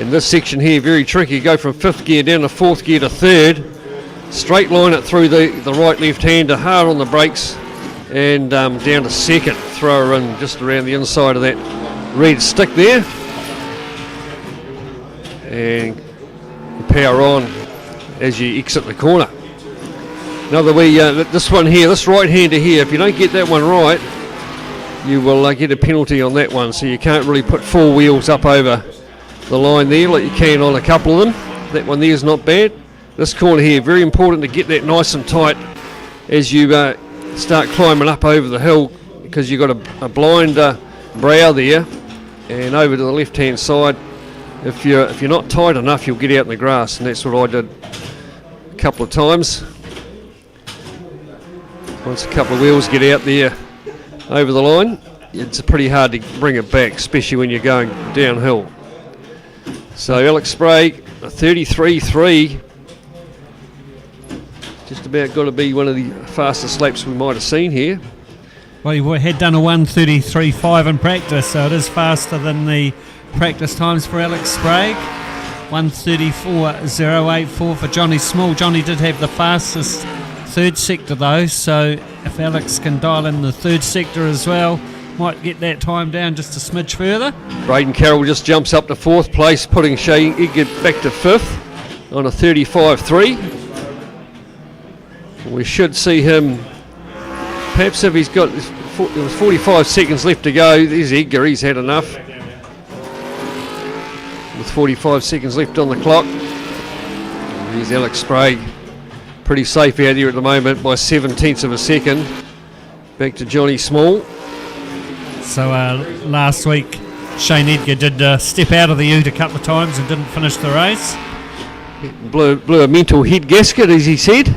In this section here, very tricky, go from 5th gear down to 4th gear to 3rd. Straight line it through the right left hander, hard on the brakes, and down to 2nd. Throw her in just around the inside of that red stick there. And power on as you exit the corner. Another wee, this one here, this right hander here, if you don't get that one right, you will get a penalty on that one, so you can't really put 4 wheels up over the line there like you can on a couple of them. That one there is not bad. This corner here, very important to get that nice and tight as you start climbing up over the hill, because you've got a blind brow there, and over to the left hand side, if you're not tight enough, you'll get out in the grass, and that's what I did a couple of times. Once a couple of wheels get out there over the line, it's pretty hard to bring it back, especially when you're going downhill. So Alex Sprague, a 33.3, just about got to be one of the fastest laps we might have seen here. Well, he had done a 1:33.5 in practice, so it is faster than the practice times for Alex Sprague. 1:34.084 for Johnny Small. Johnny did have the fastest 3rd sector though, so if Alex can dial in the 3rd sector as well, might get that time down just a smidge further. Braden Carroll just jumps up to 4th place, putting Shane Edgar back to 5th on a 35.3. We should see him, perhaps if he's got, there was 45 seconds left to go. There's Edgar, he's had enough. With 45 seconds left on the clock. Here's Alex Sprague, pretty safe out there at the moment by 0.7 of a second. Back to Johnny Small. So last week Shane Edgar did step out of the ute a couple of times and didn't finish the race. Blew a mental head gasket, as he said, a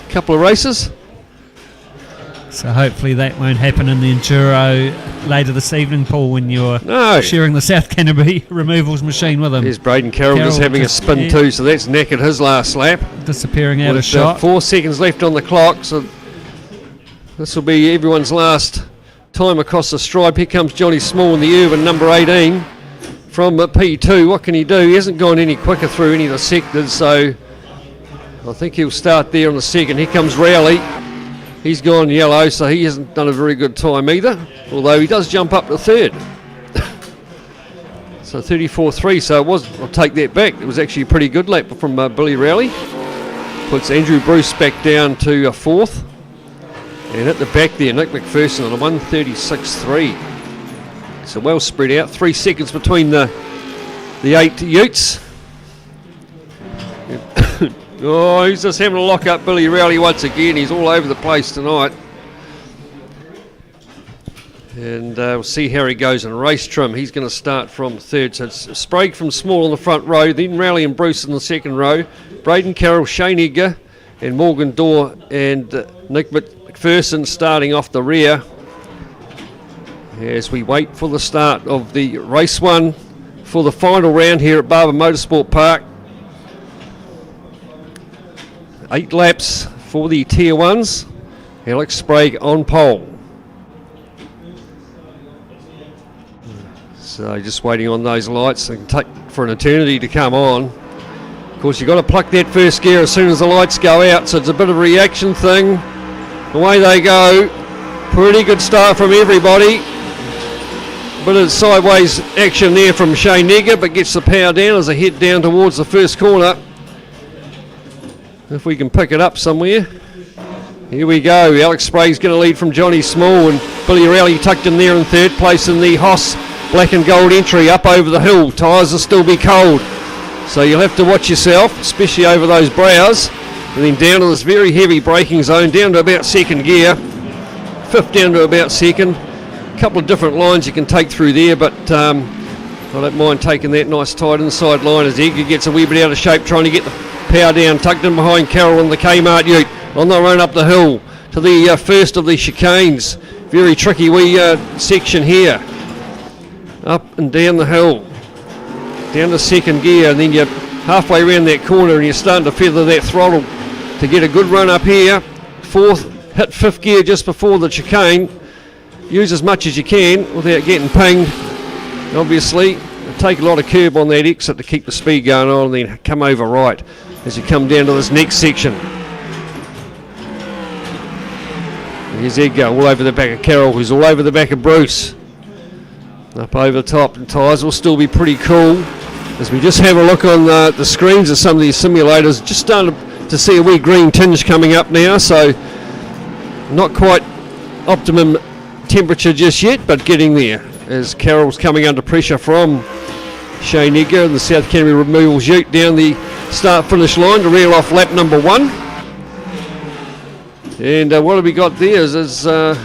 couple of races. So hopefully that won't happen in the Enduro later this evening, Paul, when you're sharing the South Canterbury removals machine with him. There's Braden Carroll just having a spin too, so that's knackered his last lap. Disappearing out of shot. 4 seconds left on the clock, so this will be everyone's last time across the stripe. Here comes Johnny Small in the Irvine, number 18, from P2. What can he do? He hasn't gone any quicker through any of the sectors, so I think he'll start there on the 2nd. Here comes Rowley. He's gone yellow, so he hasn't done a very good time either, although he does jump up to 3rd. So 34.3, so it was, I'll take that back. It was actually a pretty good lap from Billy Rowley. Puts Andrew Bruce back down to 4th. And at the back there, Nick McPherson on a 1:36.3. So well spread out. 3 seconds between the 8 Utes. Oh, he's just having to lock up Billy Rowley once again. He's all over the place tonight. And we'll see how he goes in race trim. He's going to start from 3rd. So it's Sprague from Small on the front row, then Rowley and Bruce in the 2nd row. Braden Carroll, Shane Edgar, and Morgan Dorr and Nick McPherson starting off the rear as we wait for the start of the race 1 for the final round here at Barber Motorsport Park. 8 laps for the Tier 1s. Alex Sprague on pole. So just waiting on those lights. It can take for an eternity to come on. Of course, you've got to pluck that first gear as soon as the lights go out, so it's a bit of a reaction thing. Away they go. Pretty good start from everybody. Bit of sideways action there from Shane Edgar, but gets the power down as they head down towards the first corner. If we can pick it up somewhere. Here we go. Alex Sprague's going to lead from Johnny Small, and Billy Rowley tucked in there in 3rd place in the HOSS black and gold entry up over the hill. Tyres will still be cold, so you'll have to watch yourself, especially over those brows. And then down to this very heavy braking zone, down to about second gear, fifth down to about second. A couple of different lines you can take through there, but I don't mind taking that nice tight inside line as Edgar gets a wee bit out of shape trying to get the power down, tucked in behind Carroll and the Kmart Ute on the run up the hill to the first of the chicanes. Very tricky wee section here. Up and down the hill, down to second gear, and then you're halfway around that corner and you're starting to feather that throttle to get a good run up here. Fourth, hit fifth gear just before the chicane. Use as much as you can without getting pinged. Obviously, take a lot of curb on that exit to keep the speed going on, and then come over right as you come down to this next section. Here's Edgar all over the back of Carroll, who's all over the back of Bruce. Up over the top, and tyres will still be pretty cool. As we just have a look on the screens of some of these simulators, just starting to see a wee green tinge coming up now, so not quite optimum temperature just yet, but getting there as Carroll's coming under pressure from Shane Edgar and the South Canterbury Removals Ute down the start-finish line to reel off lap number 1. And what have we got there is as the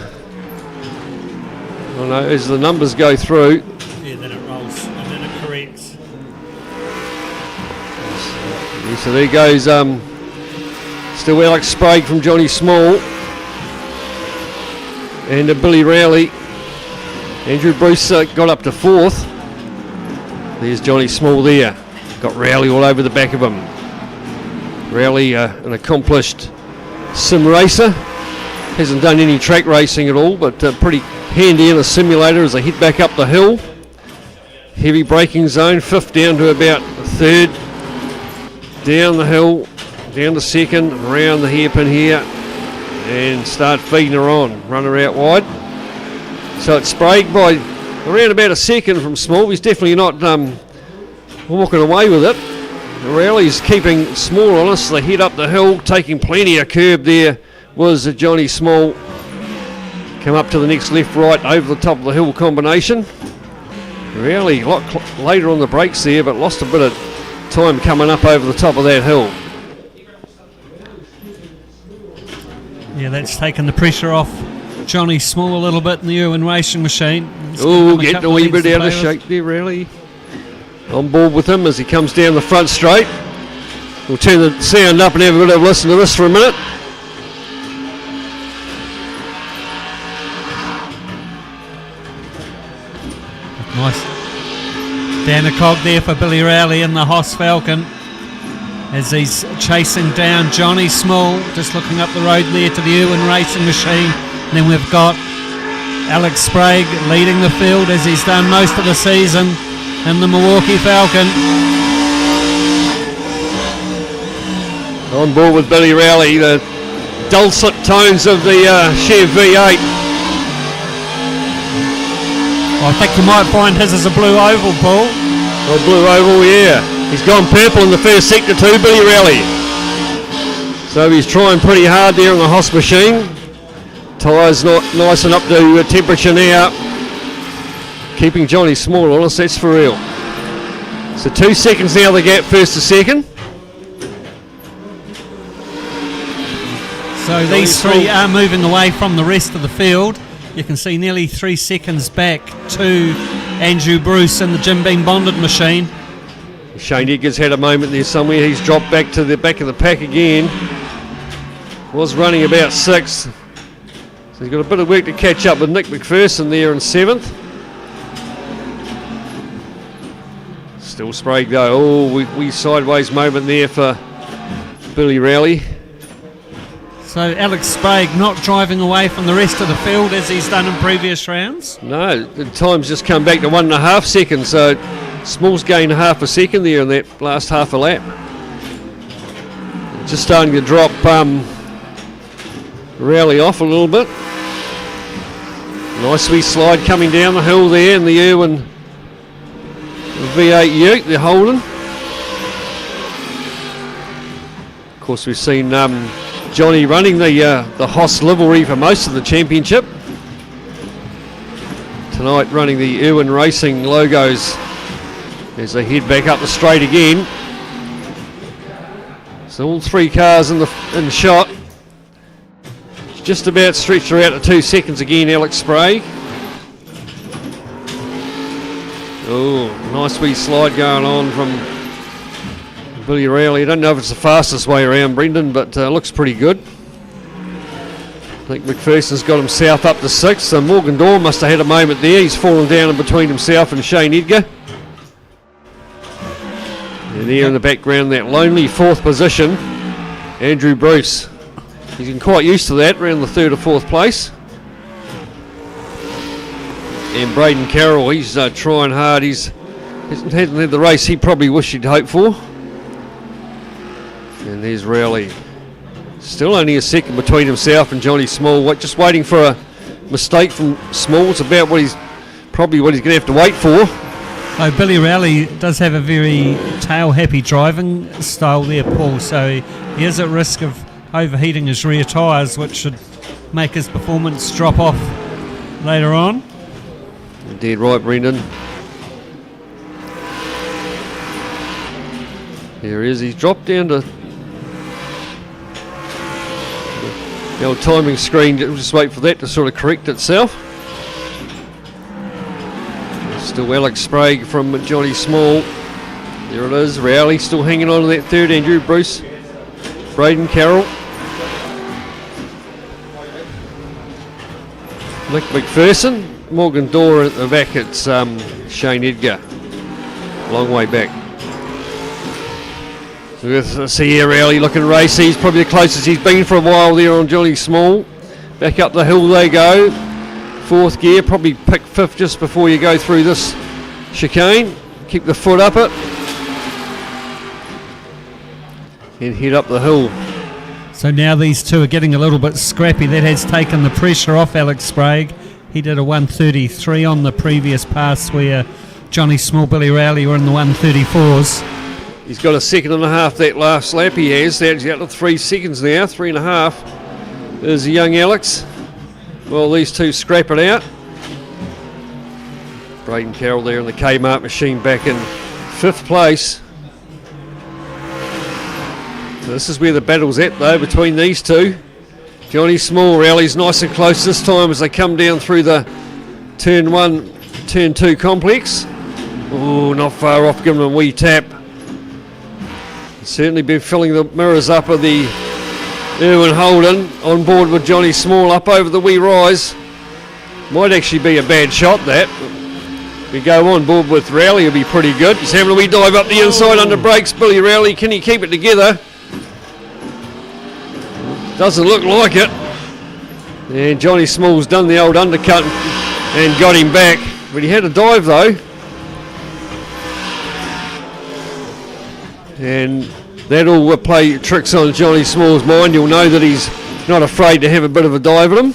numbers go through. Yeah, then it rolls and then it corrects. So there goes still Alex Sprague from Johnny Small and Billy Rowley. Andrew Bruce got up to 4th. There's Johnny Small there. Got Rowley all over the back of him. Rowley, an accomplished sim racer. Hasn't done any track racing at all, but pretty handy in a simulator as they hit back up the hill. Heavy braking zone, 5th down to about 3rd. Down the hill, down to 2nd, around the hairpin here, and start feeding her on. Run her out wide. So it's Sprague by around about a second from Small. He's definitely not walking away with it. Rowley's keeping Small on us. They head up the hill, taking plenty of curb there was Johnny Small. Come up to the next left, right, over the top of the hill combination. Rowley a lot later on the brakes there, but lost a bit of time coming up over the top of that hill. Yeah, that's taken the pressure off Johnny Small a little bit in the Irwin racing machine. Oh, getting a wee bit out of shape there, Rowley. On board with him as he comes down the front straight. We'll turn the sound up and have a bit of a listen to this for a minute. Nice. Down a cog there for Billy Rowley in the HOSS Falcon as he's chasing down Johnny Small, just looking up the road there to the Irwin racing machine. And then we've got Alex Sprague leading the field as he's done most of the season in the Milwaukee Falcon. On board with Billy Rowley, the dulcet tones of the Chev V8. I think you might find his as a blue oval, Paul. Oh, blue oval, yeah. He's gone purple in the first sector too, Billy Rowley. So he's trying pretty hard there on the HOSS machine. Tyres not nice and up to temperature now. Keeping Johnny Small on us, that's for real. So 2 seconds now the gap, first to second. So these three are moving away from the rest of the field. You can see nearly 3 seconds back to Andrew Bruce in the Jim Beam bonded machine. Shane Edgar's had a moment there somewhere. He's dropped back to the back of the pack again. Was running about 6th. So he's got a bit of work to catch up with Nick McPherson there in 7th. Still Sprague though. Oh, wee sideways moment there for Billy Rowley. So Alex Sprague not driving away from the rest of the field as he's done in previous rounds. No, the time's just come back to 1.5 seconds, so Small's gained half a second there in that last half a lap. Just starting to drop Rowley off a little bit. Nice wee slide coming down the hill there in the Irwin V8 Ute, they're holding. Of course, we've seen Johnny running the HOSS livery for most of the championship. tonight running the Irwin Racing logos as they head back up the straight again. So all 3 cars in the shot. Just about stretched her out to 2 seconds again, Alex Sprague. Oh, nice wee slide going on from Billy Rowley. I don't know if it's the fastest way around, Brendan, but looks pretty good. I think McPherson's got himself up to 6th, so Morgan Dorr must have had a moment there. He's fallen down in between himself and Shane Edgar. And there in the background, that lonely 4th position, Andrew Bruce. He's getting quite used to that, around the 3rd or 4th place. And Braden Carroll, he's trying hard. He hasn't had the race he probably wished he'd hoped for. And there's Rowley. Still only a second between himself and Johnny Small. Just waiting for a mistake from Small. It's about what he's going to have to wait for. Oh, Billy Rowley does have a very tail-happy driving style there, Paul, so he is at risk of overheating his rear tyres, which should make his performance drop off later on. Dead right, Brendan. There he is. He's dropped down to the old timing screen. Just wait for that to sort of correct itself. Still Alex Sprague from Johnny Small. There it is. Rowley still hanging on to that 3rd. Andrew Bruce. Braden Carroll. Nick McPherson. Morgan Dorr at the back. It's Shane Edgar. Long way back. So let's see here, Rowley looking racy. He's probably the closest he's been for a while there on Johnny Small. Back up the hill they go. 4th gear, probably pick 5th just before you go through this chicane. Keep the foot up it. And head up the hill. So now these two are getting a little bit scrappy. That has taken the pressure off Alex Sprague. He did a 1:33 on the previous pass where Johnny Small, Billy Rowley were in the 1:34s. He's got a 1.5 that last lap he has. That's out to 3 seconds now, 3.5. There's the young Alex. Well, these two scrap it out. Braden Carroll there in the Kmart machine back in 5th place. So this is where the battle's at though, between these two. Johnny Small, Rowley's nice and close this time as they come down through the turn 1, turn 2 complex. Oh, not far off, giving them a wee tap. Certainly been filling the mirrors up of the Irwin Holden on board with Johnny Small up over the wee rise. Might actually be a bad shot that. We go on board with Rowley, will be pretty good. He's having a wee dive up the inside under brakes. Billy Rowley, can he keep it together? Doesn't look like it. And Johnny Small's done the old undercut and got him back. But he had a dive though. And that'll play tricks on Johnny Small's mind. You'll know that he's not afraid to have a bit of a dive at him.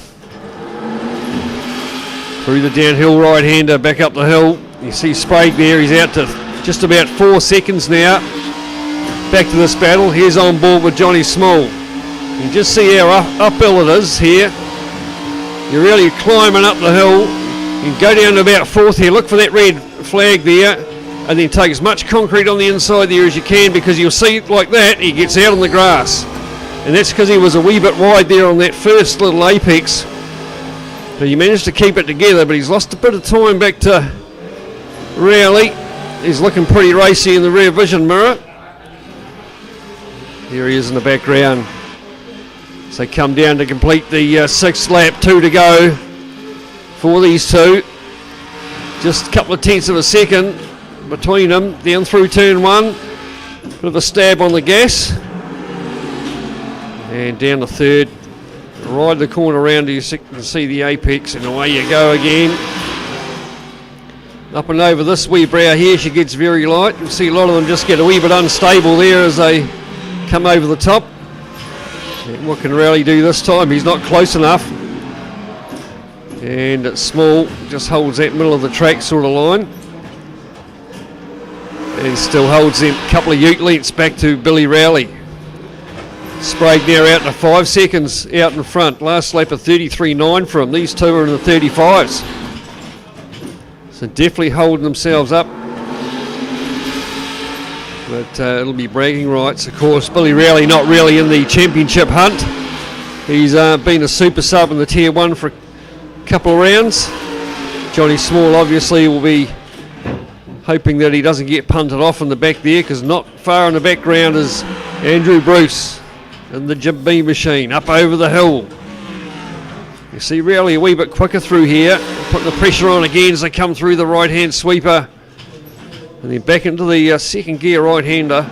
Through the downhill right-hander, back up the hill. You see Sprague there, he's out to just about 4 seconds now. Back to this battle, here's on board with Johnny Small. You just see how uphill it is here. You're really climbing up the hill. You can go down to about 4th here, look for that red flag there, and then take as much concrete on the inside there as you can, because you'll see like that, he gets out on the grass. And that's because he was a wee bit wide there on that first little apex. So he managed to keep it together, but he's lost a bit of time back to Rowley. He's looking pretty racy in the rear vision mirror. Here he is in the background. So they come down to complete the 6th lap, 2 to go for these two. Just a couple of tenths of a second between them, down through turn 1. Bit of a stab on the gas. And down the 3rd. Ride the corner around, you can see the apex, and away you go again. Up and over this wee brow here, she gets very light. You'll see a lot of them just get a wee bit unstable there as they come over the top. And what can Rowley do this time? He's not close enough. And it's Small, just holds that middle of the track sort of line. And still holds them a couple of ute lengths back to Billy Rowley. Sprague now out to 5 seconds out in front. Last lap of 33.9 for him. These two are in the 35s. So definitely holding themselves up. But it'll be bragging rights. Of course, Billy Rowley not really in the championship hunt. He's been a super sub in the Tier 1 for a couple of rounds. Johnny Small obviously will be hoping that he doesn't get punted off in the back there, because not far in the background is Andrew Bruce in the Jim Beam machine up over the hill. You see Rowley a wee bit quicker through here, putting the pressure on again as they come through the right hand sweeper, and then back into the second gear right hander,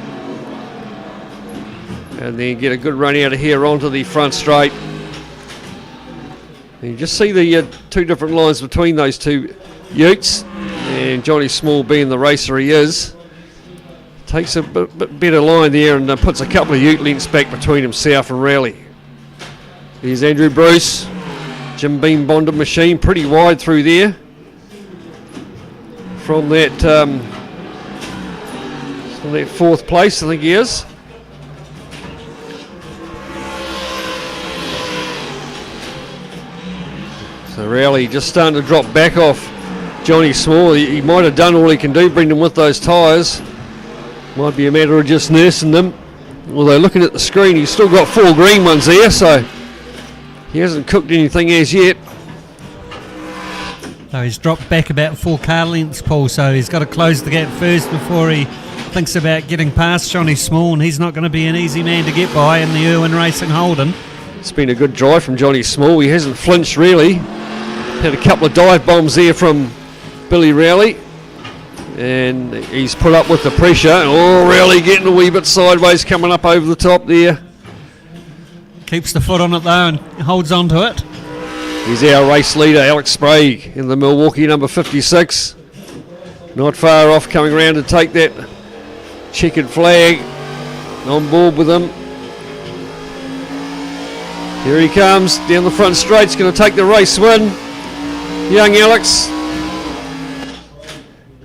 and then get a good run out of here onto the front straight. And you just see the two different lines between those two Utes, and Johnny Small, being the racer he is, takes a bit better line there and puts a couple of Ute lengths back between himself and Rowley. Here's Andrew Bruce, Jim Beam bonded machine, pretty wide through there from that fourth place, I think he is. So Rowley just starting to drop back off Johnny Small. He might have done all he can do, Brendan, with those tyres. Might be a matter of just nursing them. Although looking at the screen, he's still got 4 green ones there, so he hasn't cooked anything as yet. So he's dropped back about 4 car lengths, Paul, so he's got to close the gap first before he thinks about getting past Johnny Small, and he's not going to be an easy man to get by in the Irwin Racing Holden. It's been a good drive from Johnny Small. He hasn't flinched really. Had a couple of dive bombs there from Billy Rowley, and he's put up with the pressure. Oh, Rowley getting a wee bit sideways, coming up over the top there. Keeps the foot on it though and holds on to it. He's our race leader, Alex Sprague, in the Milwaukee number 56. Not far off, coming around to take that checkered flag. On board with him. Here he comes down the front straight. He's going to take the race win. Young Alex.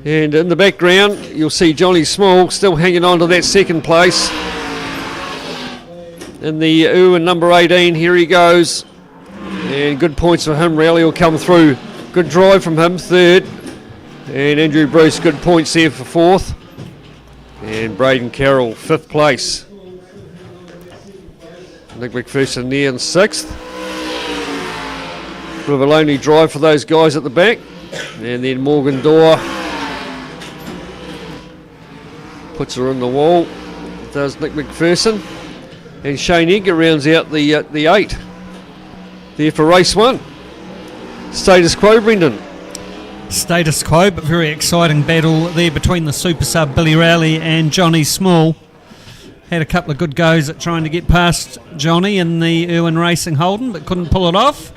And in the background, you'll see Johnny Small still hanging on to that second place. In the Irwin number 18, here he goes. And good points for him. Rowley will come through. Good drive from him, third. And Andrew Bruce, good points there for fourth. And Braden Carroll, fifth place. Nick McPherson there in sixth. Bit of a lonely drive for those guys at the back. And then Morgan Dorr puts her in the wall. Does Nick McPherson. And Shane Edgar rounds out the 8 there for race 1. Status quo, Brendan. Status quo, but very exciting battle there between the super sub Billy Rowley and Johnny Small. Had a couple of good goes at trying to get past Johnny in the Irwin Racing Holden, but couldn't pull it off.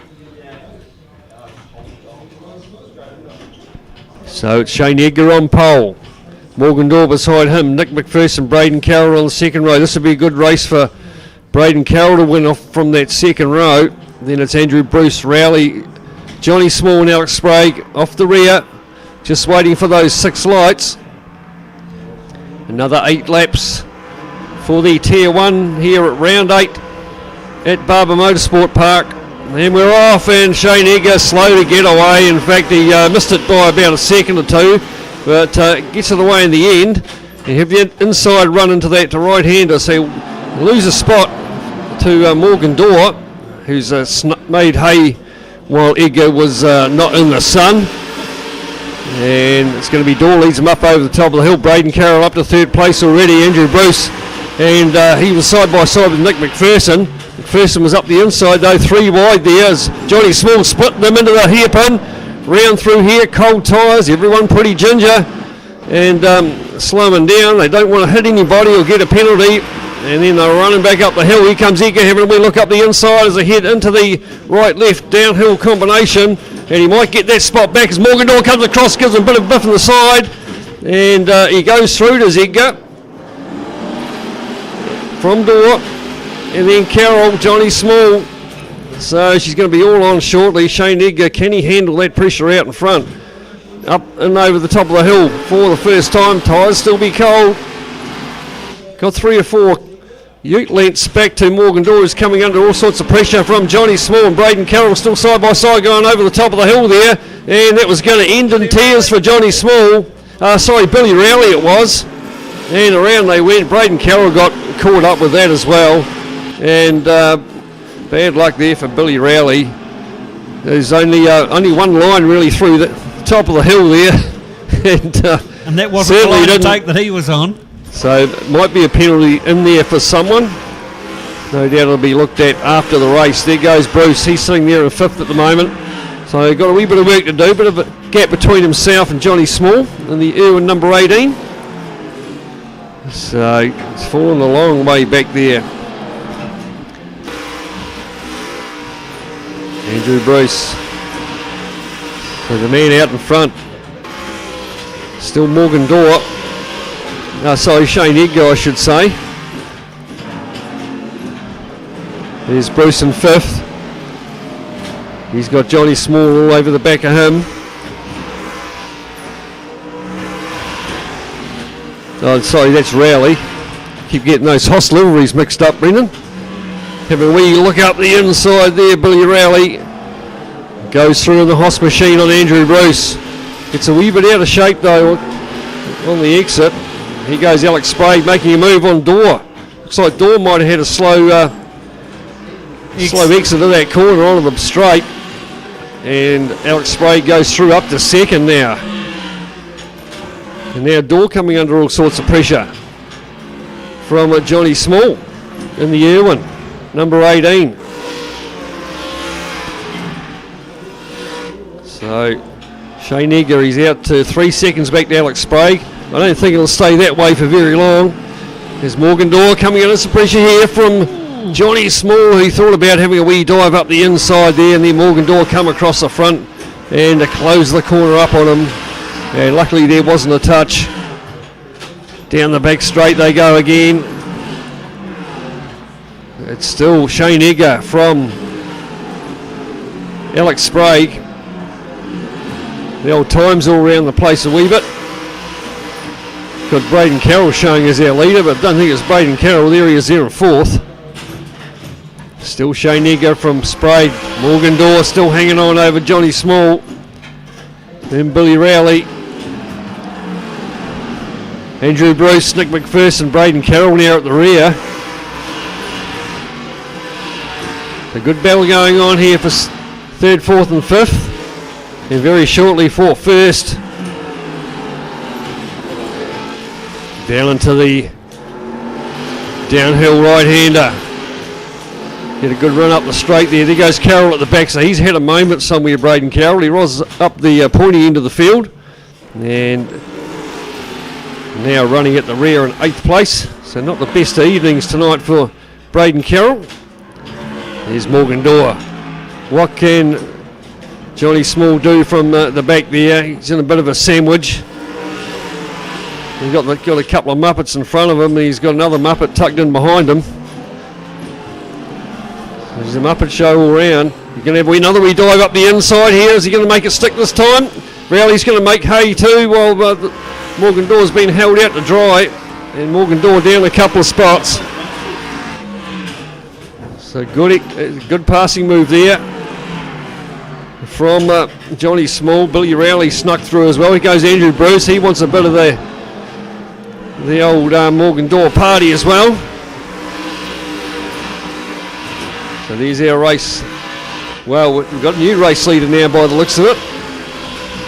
So it's Shane Edgar on pole. Morgan Dorr beside him. Nick McPherson, Braden Carroll on the second row. This will be a good race for Braden Carroll to win off from that second row. Then it's Andrew Bruce, Rowley, Johnny Small and Alex Sprague off the rear. Just waiting for those 6 lights. Another 8 laps for the Tier 1 here at round 8 at Barber Motorsport Park. And we're off, and Shane Edgar slow to get away. In fact, he missed it by about a second or two, but gets it away in the end. And have the inside run into that to right-hander, so he'll lose a spot to Morgan Dorr, who's made hay while Edgar was not in the sun. And it's going to be Dorr leads him up over the top of the hill. Braden Carroll up to third place already. Andrew Bruce, and he was side by side with Nick McPherson. McPherson was up the inside though, 3 wide there as Johnny Small splitting them into the hairpin. Round through here, cold tyres, everyone pretty ginger, and slowing down. They don't want to hit anybody or get a penalty. And then they're running back up the hill. Here comes Edgar having a wee look up the inside as they head into the right-left downhill combination. And he might get that spot back as Morgan Dorr comes across, gives him a bit of biff on the side. And he goes through to Edgar. From Dorr. And then Carroll, Johnny Small. So she's going to be all on shortly. Shane Edgar, can he handle that pressure out in front? Up and over the top of the hill for the first time. Tyres still be cold. Got 3 or 4 Ute lengths back to Morgan Dorr, who's coming under all sorts of pressure from Johnny Small and Braden Carroll, still side by side going over the top of the hill there, and that was going to end in tears for Johnny Small. Billy Rowley it was, and around they went. Braden Carroll got caught up with that as well, and bad luck there for Billy Rowley. There's only one line really through the top of the hill there, and that wasn't the line of take that he was on. So it might be a penalty in there for someone. No doubt it'll be looked at after the race. There goes Bruce. He's sitting there in 5th at the moment. So got a wee bit of work to do. Bit of a gap between himself and Johnny Small in the Irwin number 18. So it's fallen a long way back there. Andrew Bruce. So the man out in front. Still Morgan Dorr. Shane Edgar, I should say. There's Bruce in 5th. He's got Johnny Small all over the back of him. That's Rowley. Keep getting those HOSS liveries mixed up, Brendan. Having a wee look up the inside there, Billy Rowley goes through in the HOSS machine on Andrew Bruce. It's a wee bit out of shape though on the exit. Here goes Alex Sprague making a move on Dorr. Looks like Dorr might have had a slow exit of that corner onto the straight. And Alex Sprague goes through up to 2nd now. And now Dorr coming under all sorts of pressure from Johnny Small in the Irwin, number 18. So Shane Edgar, he's out to 3 seconds back to Alex Sprague. I don't think it'll stay that way for very long. There's Morgan Dorr coming under some pressure here from Johnny Small, who thought about having a wee dive up the inside there, and then Morgan Dorr come across the front and to close the corner up on him. And luckily there wasn't a touch. Down the back straight they go again. It's still Shane Edgar from Alex Sprague. The old times all around the place a wee bit. Got Braden Carroll showing as our leader, but I don't think it's Braden Carroll. There he is there in 4th. Still Shane Edgar from Sprague. Morgan Dorr still hanging on over Johnny Small. Then Billy Rowley. Andrew Bruce, Nick McPherson, Braden Carroll now at the rear. A good battle going on here for 3rd, 4th and 5th. And very shortly for 1st. Down into the downhill right-hander. Get a good run up the straight there. There goes Carroll at the back. So he's had a moment somewhere, Braden Carroll. He was up the pointy end of the field. And now running at the rear in 8th place. So not the best of evenings tonight for Braden Carroll. There's Morgan Dorr. What can Johnny Small do from the back there? He's in a bit of a sandwich. He's got a couple of Muppets in front of him, and he's got another Muppet tucked in behind him. There's a Muppet show all around. You're going to have another wee dive up the inside here. Is he going to make it stick this time? Rowley's going to make hay too, while Morgan Dorr's been held out to dry, and Morgan Dorr down a couple of spots. So good passing move there from Johnny Small. Billy Rowley snuck through as well. Here goes Andrew Bruce. He wants a bit of the old Morgan Dorr party as well. So there's our race. Well, we've got a new race leader now by the looks of it.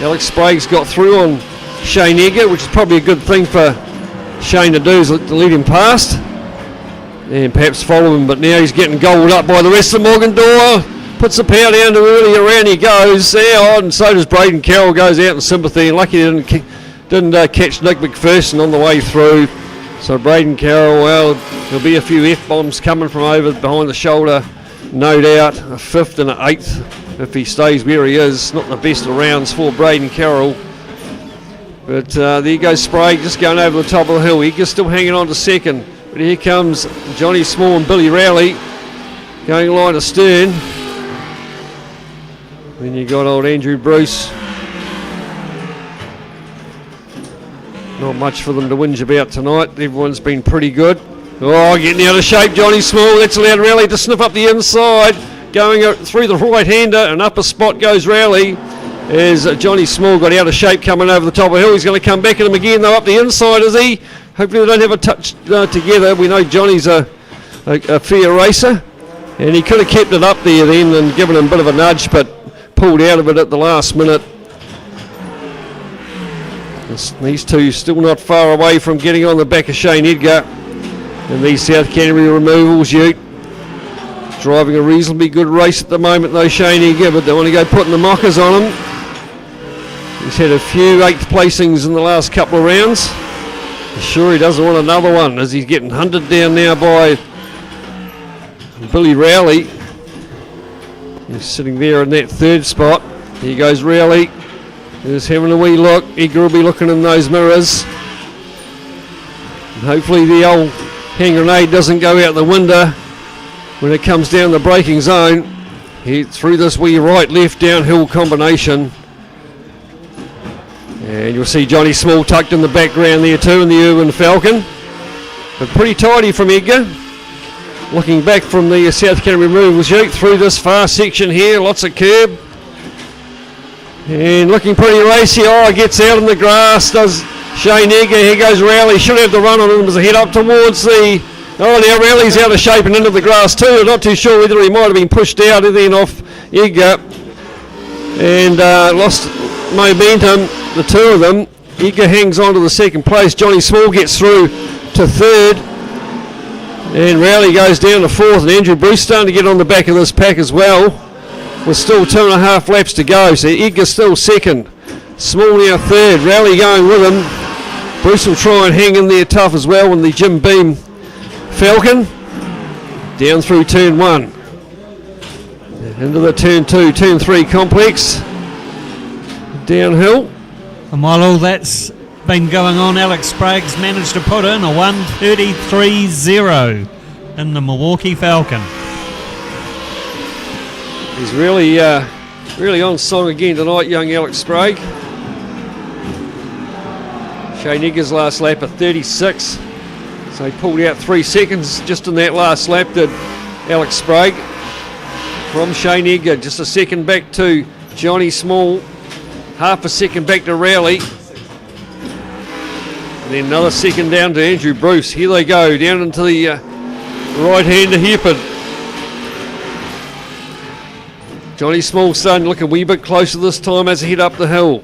Alex Sprague's got through on Shane Edgar, which is probably a good thing for Shane to do, is to lead him past and perhaps follow him, but now he's getting gobbled up by the rest of Morgan Dorr. Puts the power down too early, around he goes there, and so does Braden Carroll, goes out in sympathy, and lucky he didn't catch Nick McPherson on the way through. So Braden Carroll, well, there'll be a few F-bombs coming from over behind the shoulder, no doubt. A 5th and an 8th if he stays where he is. Not the best of rounds for Braden Carroll. But there goes Sprague just going over the top of the hill. He's still hanging on to 2nd. But here comes Johnny Small and Billy Rowley going line astern. Then you got old Andrew Bruce. Not much for them to whinge about tonight. Everyone's been pretty good. Oh, getting out of shape, Johnny Small. That's allowed Rowley to sniff up the inside. Going through the right-hander, an upper spot goes Rowley. As Johnny Small got out of shape coming over the top of the hill. He's going to come back at him again, though, up the inside, is he? Hopefully they don't have a touch together. We know Johnny's a fair racer. And he could have kept it up there then and given him a bit of a nudge, but pulled out of it at the last minute. These two still not far away from getting on the back of Shane Edgar. And these South Canterbury removals, Ute. Driving a reasonably good race at the moment, though, Shane Edgar, but they want to go putting the mockers on him. He's had a few 8th placings in the last couple of rounds. Sure, he doesn't want another one as he's getting hunted down now by Billy Rowley. He's sitting there in that 3rd spot. Here goes Rowley. He's having a wee look. Edgar will be looking in those mirrors. And hopefully the old hand grenade doesn't go out the window when it comes down the braking zone. Through this wee right-left downhill combination. And you'll see Johnny Small tucked in the background there too in the Urban Falcon. But pretty tidy from Edgar. Looking back from the South Canterbury removals Ute through this far section here, lots of curb. And looking pretty racy. Oh, gets out in the grass, does Shane Edgar. Here goes Rowley. Should have the run on him as a head up towards the... Oh, now Rowley's out of shape and into the grass too. I'm not too sure whether he might have been pushed out and then off Edgar. And lost momentum, the two of them. Edgar hangs on to the 2nd place. Johnny Small gets through to 3rd. And Rowley goes down to 4th. And Andrew Bruce starting to get on the back of this pack as well. With still 2.5 laps to go. So Edgar's still 2nd. Small now 3rd. Rowley going with him. Bruce will try and hang in there tough as well in the Jim Beam Falcon. Down through turn 1. Into the turn 2, turn 3 complex. Downhill. And while all that's been going on, Alex Sprague's managed to put in a 1:33.0 in the Milwaukee Falcon. He's really on song again tonight, young Alex Sprague. Shane Edgar's last lap at 36. So he pulled out 3 seconds just in that last lap, did Alex Sprague. From Shane Edgar, just a second back to Johnny Small. Half a second back to Rowley. And then another second down to Andrew Bruce. Here they go, down into the right-hander hairpin. Johnny Small starting to look a wee bit closer this time as he head up the hill.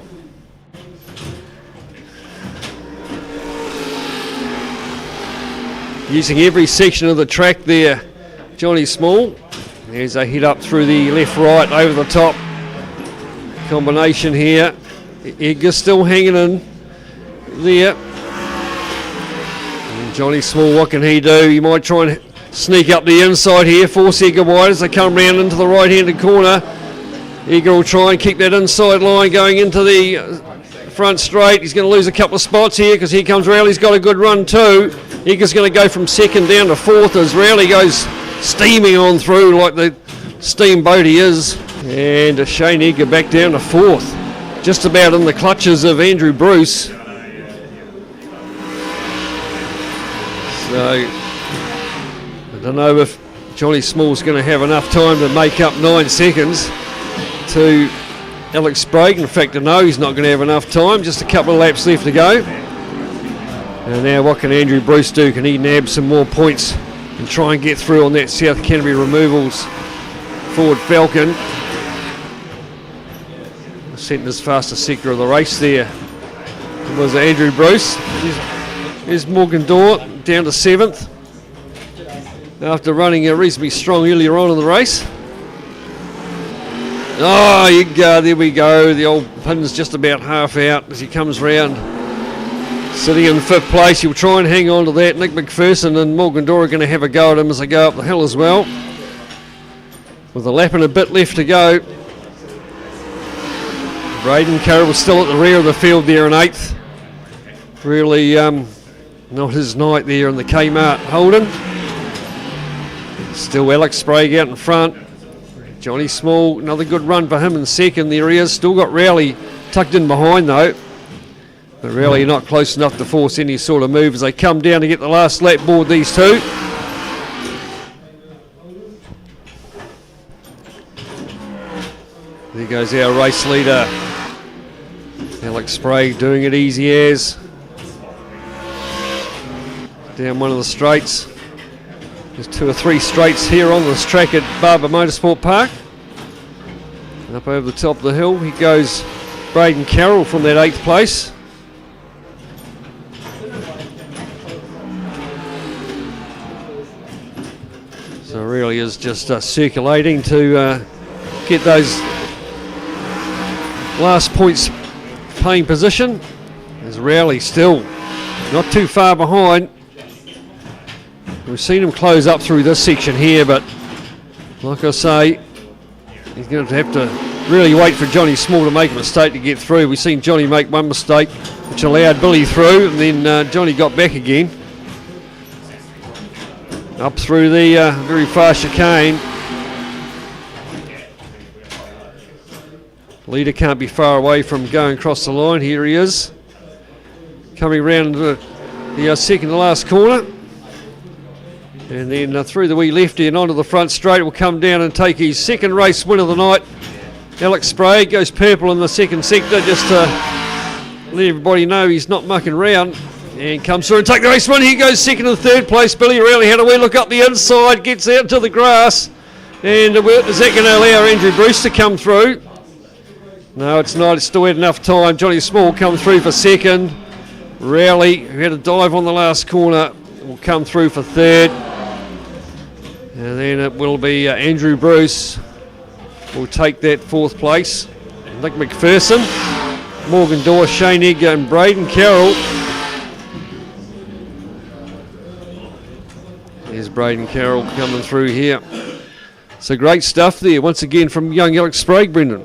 Using every section of the track there, Johnny Small. As they head up through the left-right over the top combination here. Edgar still hanging in there. And Johnny Small, what can he do? He might try and sneak up the inside here, force Edgar wide as they come round into the right-handed corner. Edgar will try and keep that inside line going into the front straight. He's going to lose a couple of spots here because here comes Rowley. He's got a good run too. Edgar's going to go from 2nd down to 4th as Rowley goes steaming on through like the steamboat he is. And Shane Edgar back down to 4th. Just about in the clutches of Andrew Bruce. So I don't know if Johnny Small's going to have enough time to make up 9 seconds to Alex Sprague. In fact, I know he's not going to have enough time. Just a couple of laps left to go. And now what can Andrew Bruce do? Can he nab some more points and try and get through on that South Canterbury removals Ford Falcon? Centre's fastest sector of the race there was Andrew Bruce. Here's Morgan Dorr down to 7th after running reasonably strong earlier on in the race. Oh, there we go. The old pin's just about half out as he comes round. Sitting in 5th place, he'll try and hang on to that. Nick McPherson and Morgan Dorr are going to have a go at him as they go up the hill as well. With a lap and a bit left to go. Braden Carroll still at the rear of the field there in 8th. Really not his night there in the Kmart Holden. Still Alex Sprague out in front. Johnny Small, another good run for him in 2nd. There he is. Still got Rowley tucked in behind though. But really not close enough to force any sort of move as they come down to get the last lap board, these two. There goes our race leader, Alex Sprague, doing it easy as. Down one of the straights. There's 2 or 3 straights here on this track at Barber Motorsport Park. And up over the top of the hill, he goes Braden Carroll from that 8th place. So really is just circulating to get those last points paying position. There's Rowley still not too far behind. We've seen him close up through this section here, but like I say, he's going to have to really wait for Johnny Small to make a mistake to get through. We've seen Johnny make one mistake, which allowed Billy through, and then Johnny got back again. Up through the very fast chicane. Leader can't be far away from going across the line. Here he is, coming round the second to last corner. And then through the wee lefty and onto the front straight, will come down and take his second race win of the night. Alex Sprague goes purple in the second sector, just to let everybody know he's not mucking around. And comes through and take the race win. He goes second and third place. Billy really had a wee look up the inside, gets out to the grass. And is that going to allow Andrew Bruce to come through? No, it's not. It's still had enough time. Johnny Small come through for second. Rowley, who had a dive on the last corner, will come through for third. And then it will be Andrew Bruce will take that 4th place. Nick McPherson, Morgan Dorr, Shane Edgar and Braden Carroll. There's Braden Carroll coming through here. So great stuff there once again from young Alex Sprague, Brendan.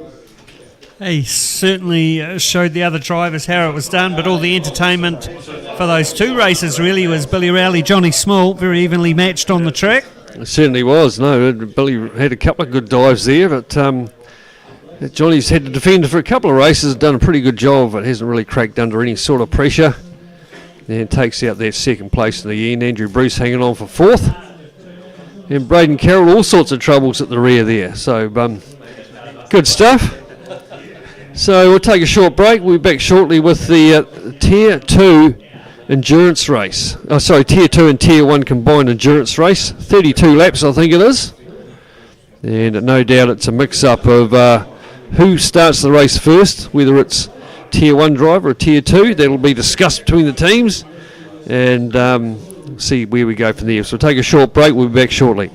He certainly showed the other drivers how it was done, but all the entertainment for those 2 races really was Billy Rowley, Johnny Small, very evenly matched on the track. It certainly was. No, Billy had a couple of good dives there, but Johnny's had to defend for a couple of races, done a pretty good job, but hasn't really cracked under any sort of pressure. And takes out that 2nd place in the end. Andrew Bruce hanging on for 4th. And Braden Carroll, all sorts of troubles at the rear there. So, good stuff. So we'll take a short break. We'll be back shortly with the Tier 2 endurance race. Tier 2 and Tier 1 combined endurance race. 32 laps, I think it is. And no doubt it's a mix-up of who starts the race first, whether it's Tier 1 driver or Tier 2. That'll be discussed between the teams. And see where we go from there. So we'll take a short break. We'll be back shortly.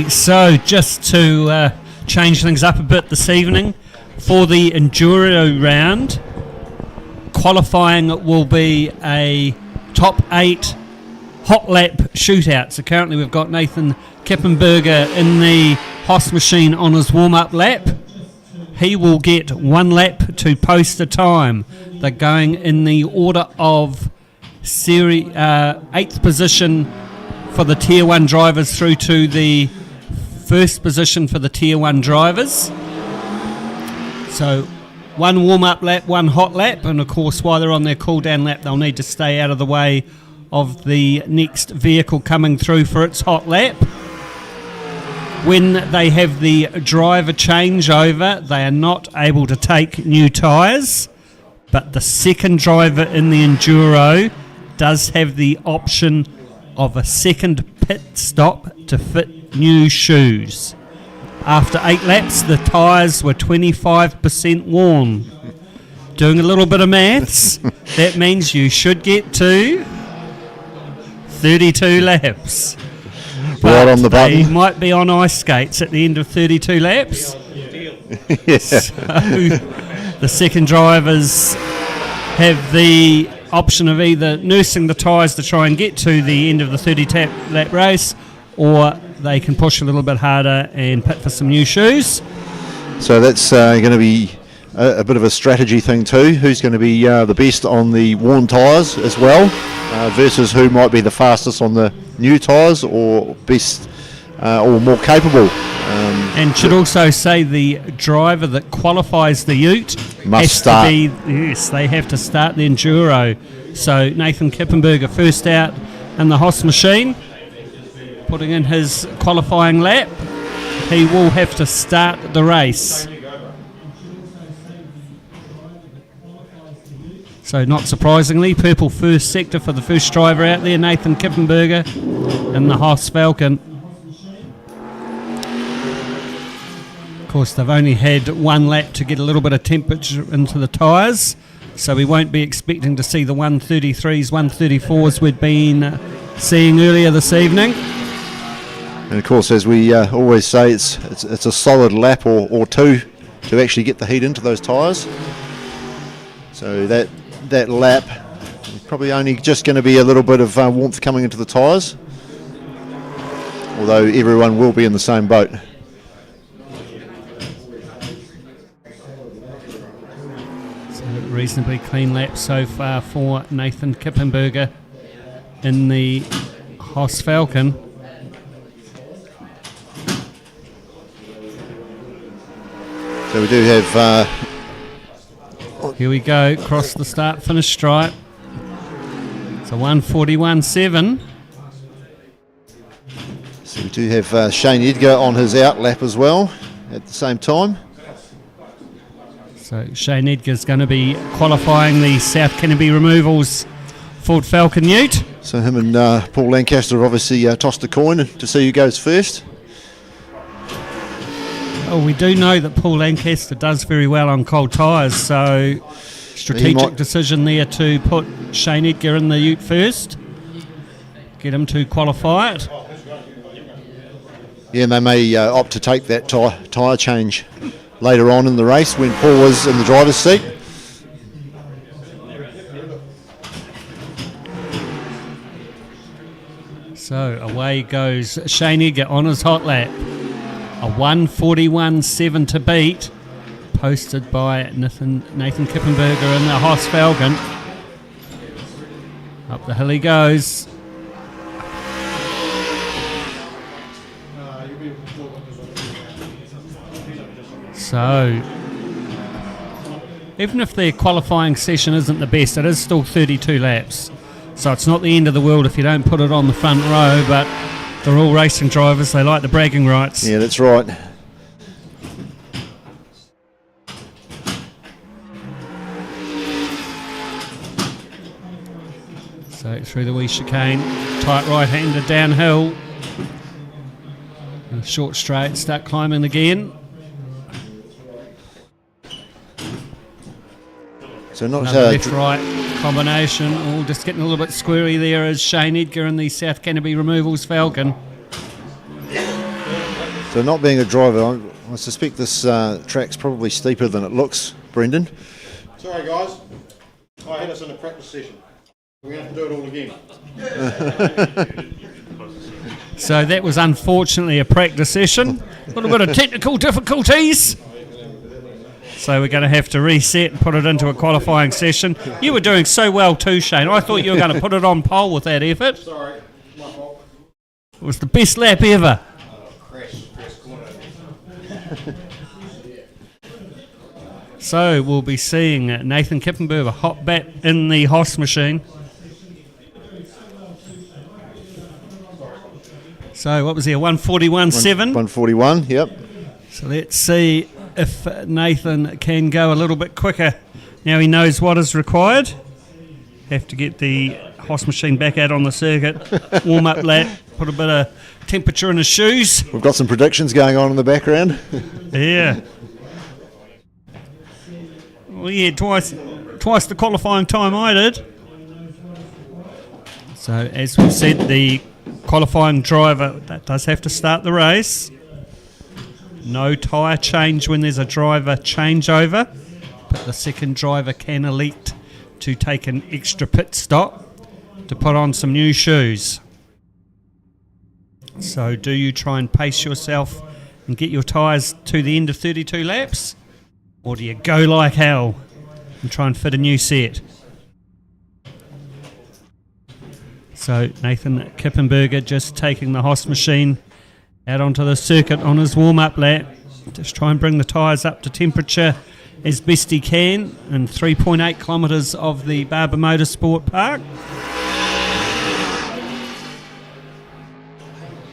So just to change things up a bit this evening, for the Enduro round, qualifying will be a top 8 hot lap shootout. So currently we've got Nathan Kippenberger in the HOSS machine on his warm-up lap. He will get 1 lap to post a time. They're going in the order of 8th position for the Tier 1 drivers through to the 1st position for the Tier 1 drivers. So 1 warm-up lap, 1 hot lap, and of course while they're on their cool-down lap they'll need to stay out of the way of the next vehicle coming through for its hot lap. When they have the driver changeover, they are not able to take new tyres, but the second driver in the Enduro does have the option of a second pit stop to fit new shoes. After 8 laps, the tyres were 25% worn. Doing a little bit of maths, that means you should get to 32 laps. Right on the They button. might be on ice skates at the end of 32 laps. Yeah. So the second drivers have the option of either nursing the tyres to try and get to the end of the 30 lap race, or they can push a little bit harder and pit for some new shoes. So that's going to be a bit of a strategy thing too. Who's going to be the best on the worn tyres as well, versus who might be the fastest on the new tyres, or best or more capable. And should also say the driver that qualifies the Ute Must has start. to be, yes, they have to start the Enduro. So Nathan Kippenberger first out in the HOSS machine, putting in his qualifying lap. He will have to start the race. So not surprisingly, purple first sector for the first driver out there, Nathan Kippenberger in the HOSS Falcon. Of course, they've only had 1 lap to get a little bit of temperature into the tyres, so we won't be expecting to see the 133s, 134s we'd been seeing earlier this evening. And of course, as we always say, it's a solid lap or 2 to actually get the heat into those tyres. So that lap is probably only just going to be a little bit of warmth coming into the tyres, although everyone will be in the same boat. Reasonably clean lap so far for Nathan Kippenberger in the HOSS Falcon. So we do have Here we go, across the start finish stripe. It's a 1:41.7. so we do have Shane Edgar on his out lap as well at the same time. So Shane Edgar's going to be qualifying the South Canterbury Removals Ford Falcon Ute. So him and Paul Lancaster have obviously tossed a coin to see who goes first. Oh, we do know that Paul Lancaster does very well on cold tyres, so strategic decision there to put Shane Edgar in the Ute first, get him to qualify it. Yeah, and they may opt to take that tyre change later on in the race when Paul was in the driver's seat. So away goes Shane Edgar on his hot lap. A 1:41.7 to beat, posted by Nathan Kippenberger in the HOSS Falcon. Up the hill he goes. So, even if their qualifying session isn't the best, it is still 32 laps. So it's not the end of the world if you don't put it on the front row, but they're all racing drivers, they like the bragging rights. Yeah, that's right. So through the wee chicane, tight right-hander downhill. And short straight, start climbing again. So not Another left-right combination, all just getting a little bit squirry there as Shane Edgar in the South Canterbury Removals Falcon. So not being a driver, I suspect this track's probably steeper than it looks, Brendan. Sorry guys, I had us in a practice session. We're going to have to do it all again. So that was unfortunately a practice session. A little bit of technical difficulties. So we're going to have to reset and put it into a qualifying session. You were doing so well too, Shane. I thought you were going to put it on pole with that effort. Sorry, my fault. It was the best lap ever. Crash corner. So we'll be seeing Nathan Kippenberger hop back in the HOSS machine. So what was there, 141.7? 141, yep. So let's see if Nathan can go a little bit quicker. Now he knows what is required. Have to get the HOSS machine back out on the circuit, warm up lap, put a bit of temperature in his shoes. We've got some predictions going on in the background. Yeah. Well, yeah, twice the qualifying time I did. So as we've said, the qualifying driver that does have to start the race. No tyre change when there's a driver changeover, but the second driver can elect to take an extra pit stop to put on some new shoes. So do you try and pace yourself and get your tyres to the end of 32 laps, or do you go like hell and try and fit a new set? So Nathan Kippenberger just taking the HOSS machine out onto the circuit on his warm-up lap. Just try and bring the tyres up to temperature as best he can in 3.8 kilometres of the Barber Motorsport Park.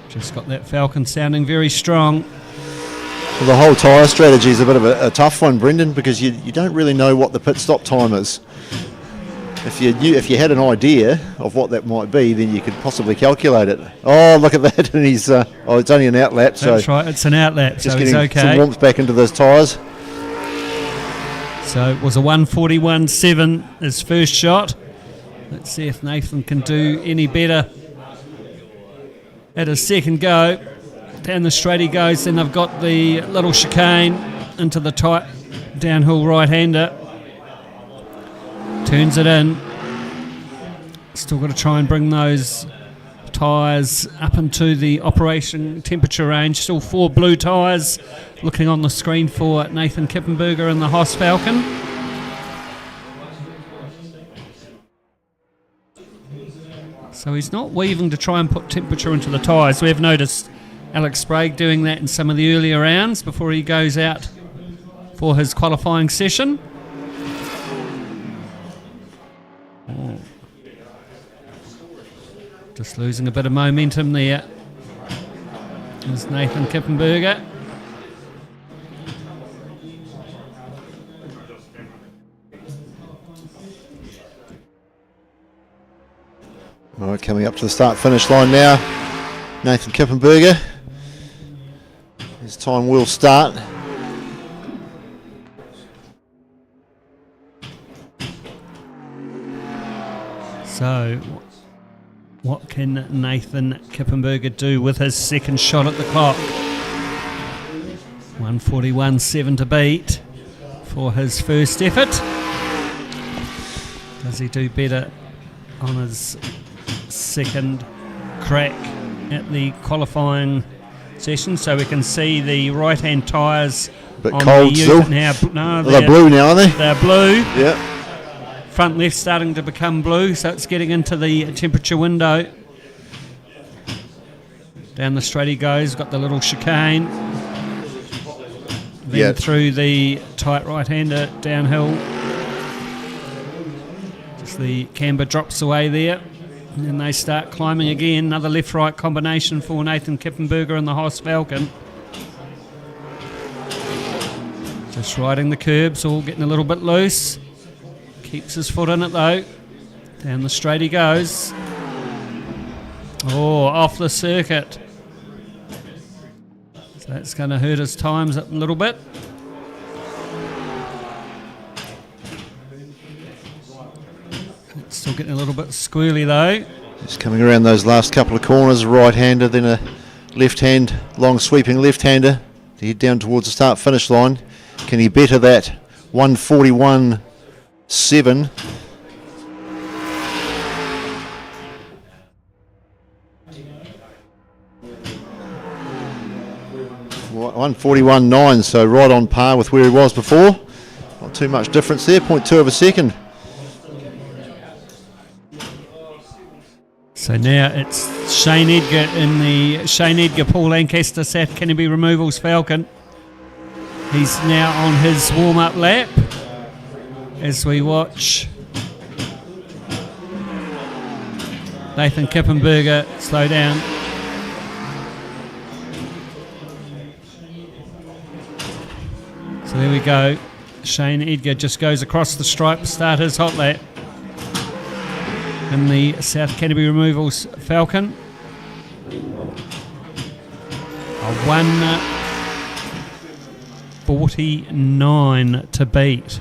Just got that Falcon sounding very strong. Well, the whole tyre strategy is a bit of a tough one, Brendan, because you don't really know what the pit stop time is. If you had an idea of what that might be, then you could possibly calculate it. Oh, look at that! And he's it's only an outlap, so that's right. It's an outlap, so he's okay. Some warmth back into those tyres. So it was a 141.7 his first shot. Let's see if Nathan can do any better at his second go. Down the straight he goes. Then they've got the little chicane into the tight downhill right-hander. Turns it in. Still got to try and bring those tyres up into the operation temperature range. Still 4 blue tyres looking on the screen for Nathan Kippenberger and the HOSS Falcon. So he's not weaving to try and put temperature into the tyres. We have noticed Alex Sprague doing that in some of the earlier rounds before he goes out for his qualifying session. Just losing a bit of momentum there. There's Nathan Kippenberger. All right, coming up to the start-finish line now. Nathan Kippenberger. His time will start. So, what can Nathan Kippenberger do with his second shot at the clock? 141.7 to beat for his first effort. Does he do better on his second crack at the qualifying session? So we can see the right-hand tyres Bit on cold the still. unit now. No, They're blue now, aren't they? They're blue. Yeah. Front left starting to become blue, so it's getting into the temperature window. Down the straight he goes, got the little chicane. Then through the tight right-hander downhill. Just the camber drops away there. And then they start climbing again. Another left-right combination for Nathan Kippenberger and the HOSS Falcon. Just riding the curbs, all getting a little bit loose. Keeps his foot in it though. Down the straight he goes. Oh, off the circuit. So that's going to hurt his times up a little bit. It's still getting a little bit squirrely though. Just coming around those last couple of corners, right-hander, then a left-hand, long sweeping left-hander to head down towards the start-finish line. Can he better that 1:41.7? 1:41.9, so right on par with where he was before. Not too much difference there, 0.2 of a second. So now it's Shane Edgar in the Shane Edgar Paul Lancaster South Canterbury Removals Falcon. He's now on his warm-up lap as we watch Nathan Kippenberger slow down. So there we go. Shane Edgar just goes across the stripe, start his hot lap in the South Canterbury Removals Falcon. A 1:49 to beat.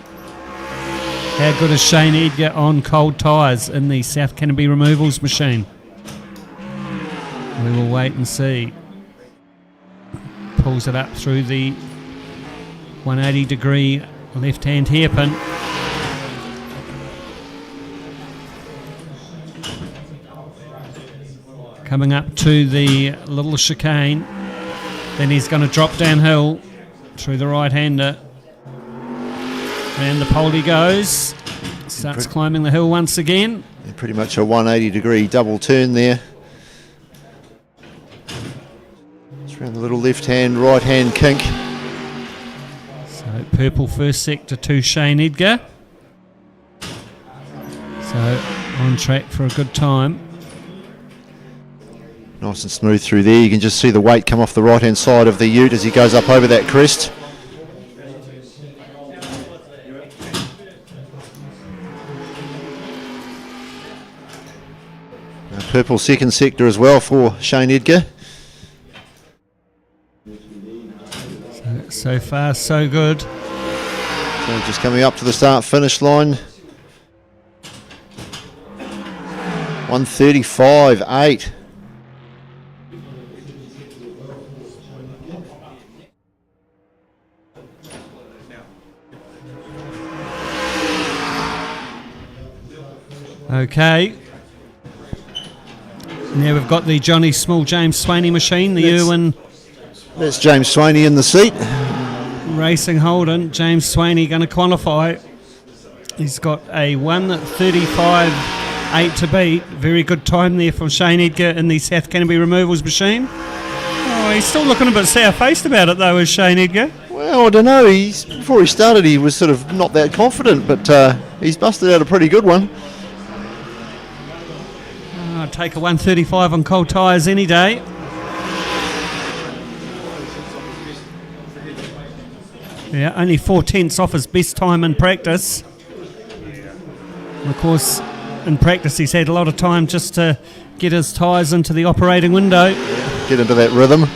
How good is Shane Edgar on cold tyres in the South Canterbury Removals machine? We will wait and see. Pulls it up through the 180-degree left-hand hairpin. Coming up to the little chicane. Then he's going to drop downhill through the right-hander. Round the pole he goes. Starts climbing the hill once again. Pretty much a 180-degree double turn there. It's around the little left-hand, right-hand kink. So purple first sector to Shane Edgar. So on track for a good time. Nice and smooth through there. You can just see the weight come off the right-hand side of the ute as he goes up over that crest. A purple second sector as well for Shane Edgar. So far, so good. So just coming up to the start-finish line. 1:35.8. Okay. Now we've got the Johnny Small James Swaney machine, the Irwin That's James Swaney in the seat. Racing Holden. James Swaney going to qualify. He's got a 1:35.8 to beat. Very good time there from Shane Edgar in the South Canterbury Removals machine. Oh, he's still looking a bit sour-faced about it though, is Shane Edgar. Well, I don't know. Before he started, he was sort of not that confident, but he's busted out a pretty good one. I'd take a 1:35 on cold tyres any day. Yeah, only 4/10 off his best time in practice. And of course, in practice he's had a lot of time just to get his tyres into the operating window. Get into that rhythm.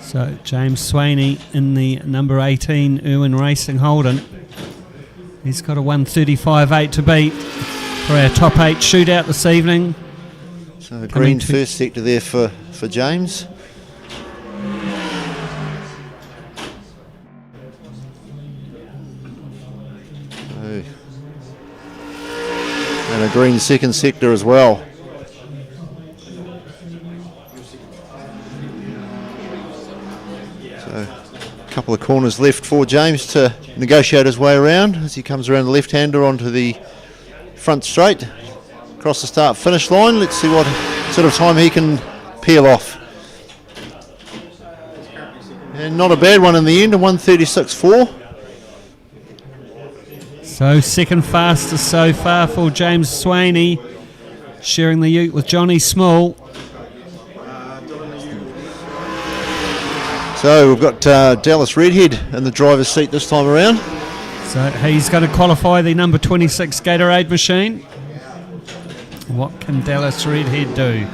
So James Swaney in the number 18 Irwin Racing Holden. He's got a 1:35.8 to beat for our top 8 shootout this evening. So green first sector there for James. And a green second sector as well. So a couple of corners left for James to negotiate his way around as he comes around the left-hander onto the front straight, across the start-finish line. Let's see what sort of time he can peel off. And not a bad one in the end, a 1:36.4. So second fastest so far for James Swaney, sharing the ute with Johnny Small. So we've got Dallas Redhead in the driver's seat this time around. So he's going to qualify the number 26 Gatorade machine. What can Dallas Redhead do?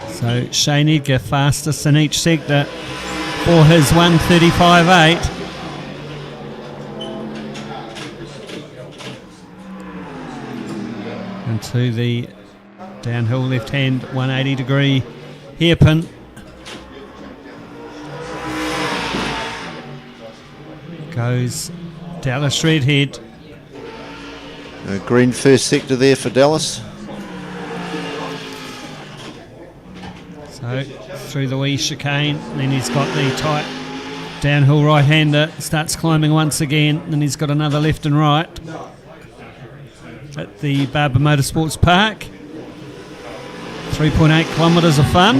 So Shane Edgar fastest in each sector for his 1:35.8. to the downhill left-hand 180-degree hairpin. Goes Dallas Redhead. Green first sector there for Dallas. So through the wee chicane, then he's got the tight downhill right-hander, starts climbing once again, then he's got another left and right at the Barber Motorsports Park. 3.8 kilometres of fun.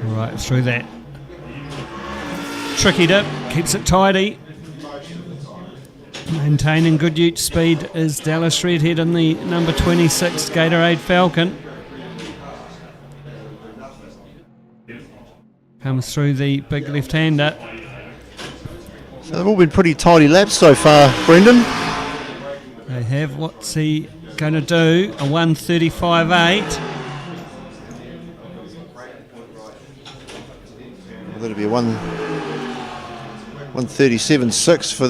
Right through that tricky dip, keeps it tidy. Maintaining good ute speed is Dallas Redhead in the number 26 Gatorade Falcon. Comes through the big left-hander. So they've all been pretty tidy laps so far, Brendan. They have. What's he going to do? A 1:35.8. Well, that'll be a 1:37.6 for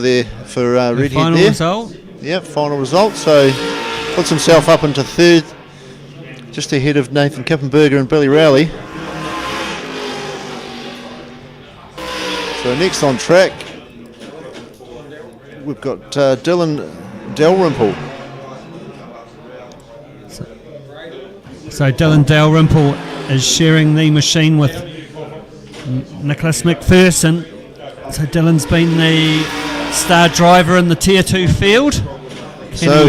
Redhead Final there. result. Yep, final result. So puts himself up into third, just ahead of Nathan Kippenberger and Billy Rowley. So next on track, we've got Dylan Dalrymple. So Dylan Dalrymple is sharing the machine with Nicholas McPherson. So Dylan's been the star driver in the Tier 2 field. So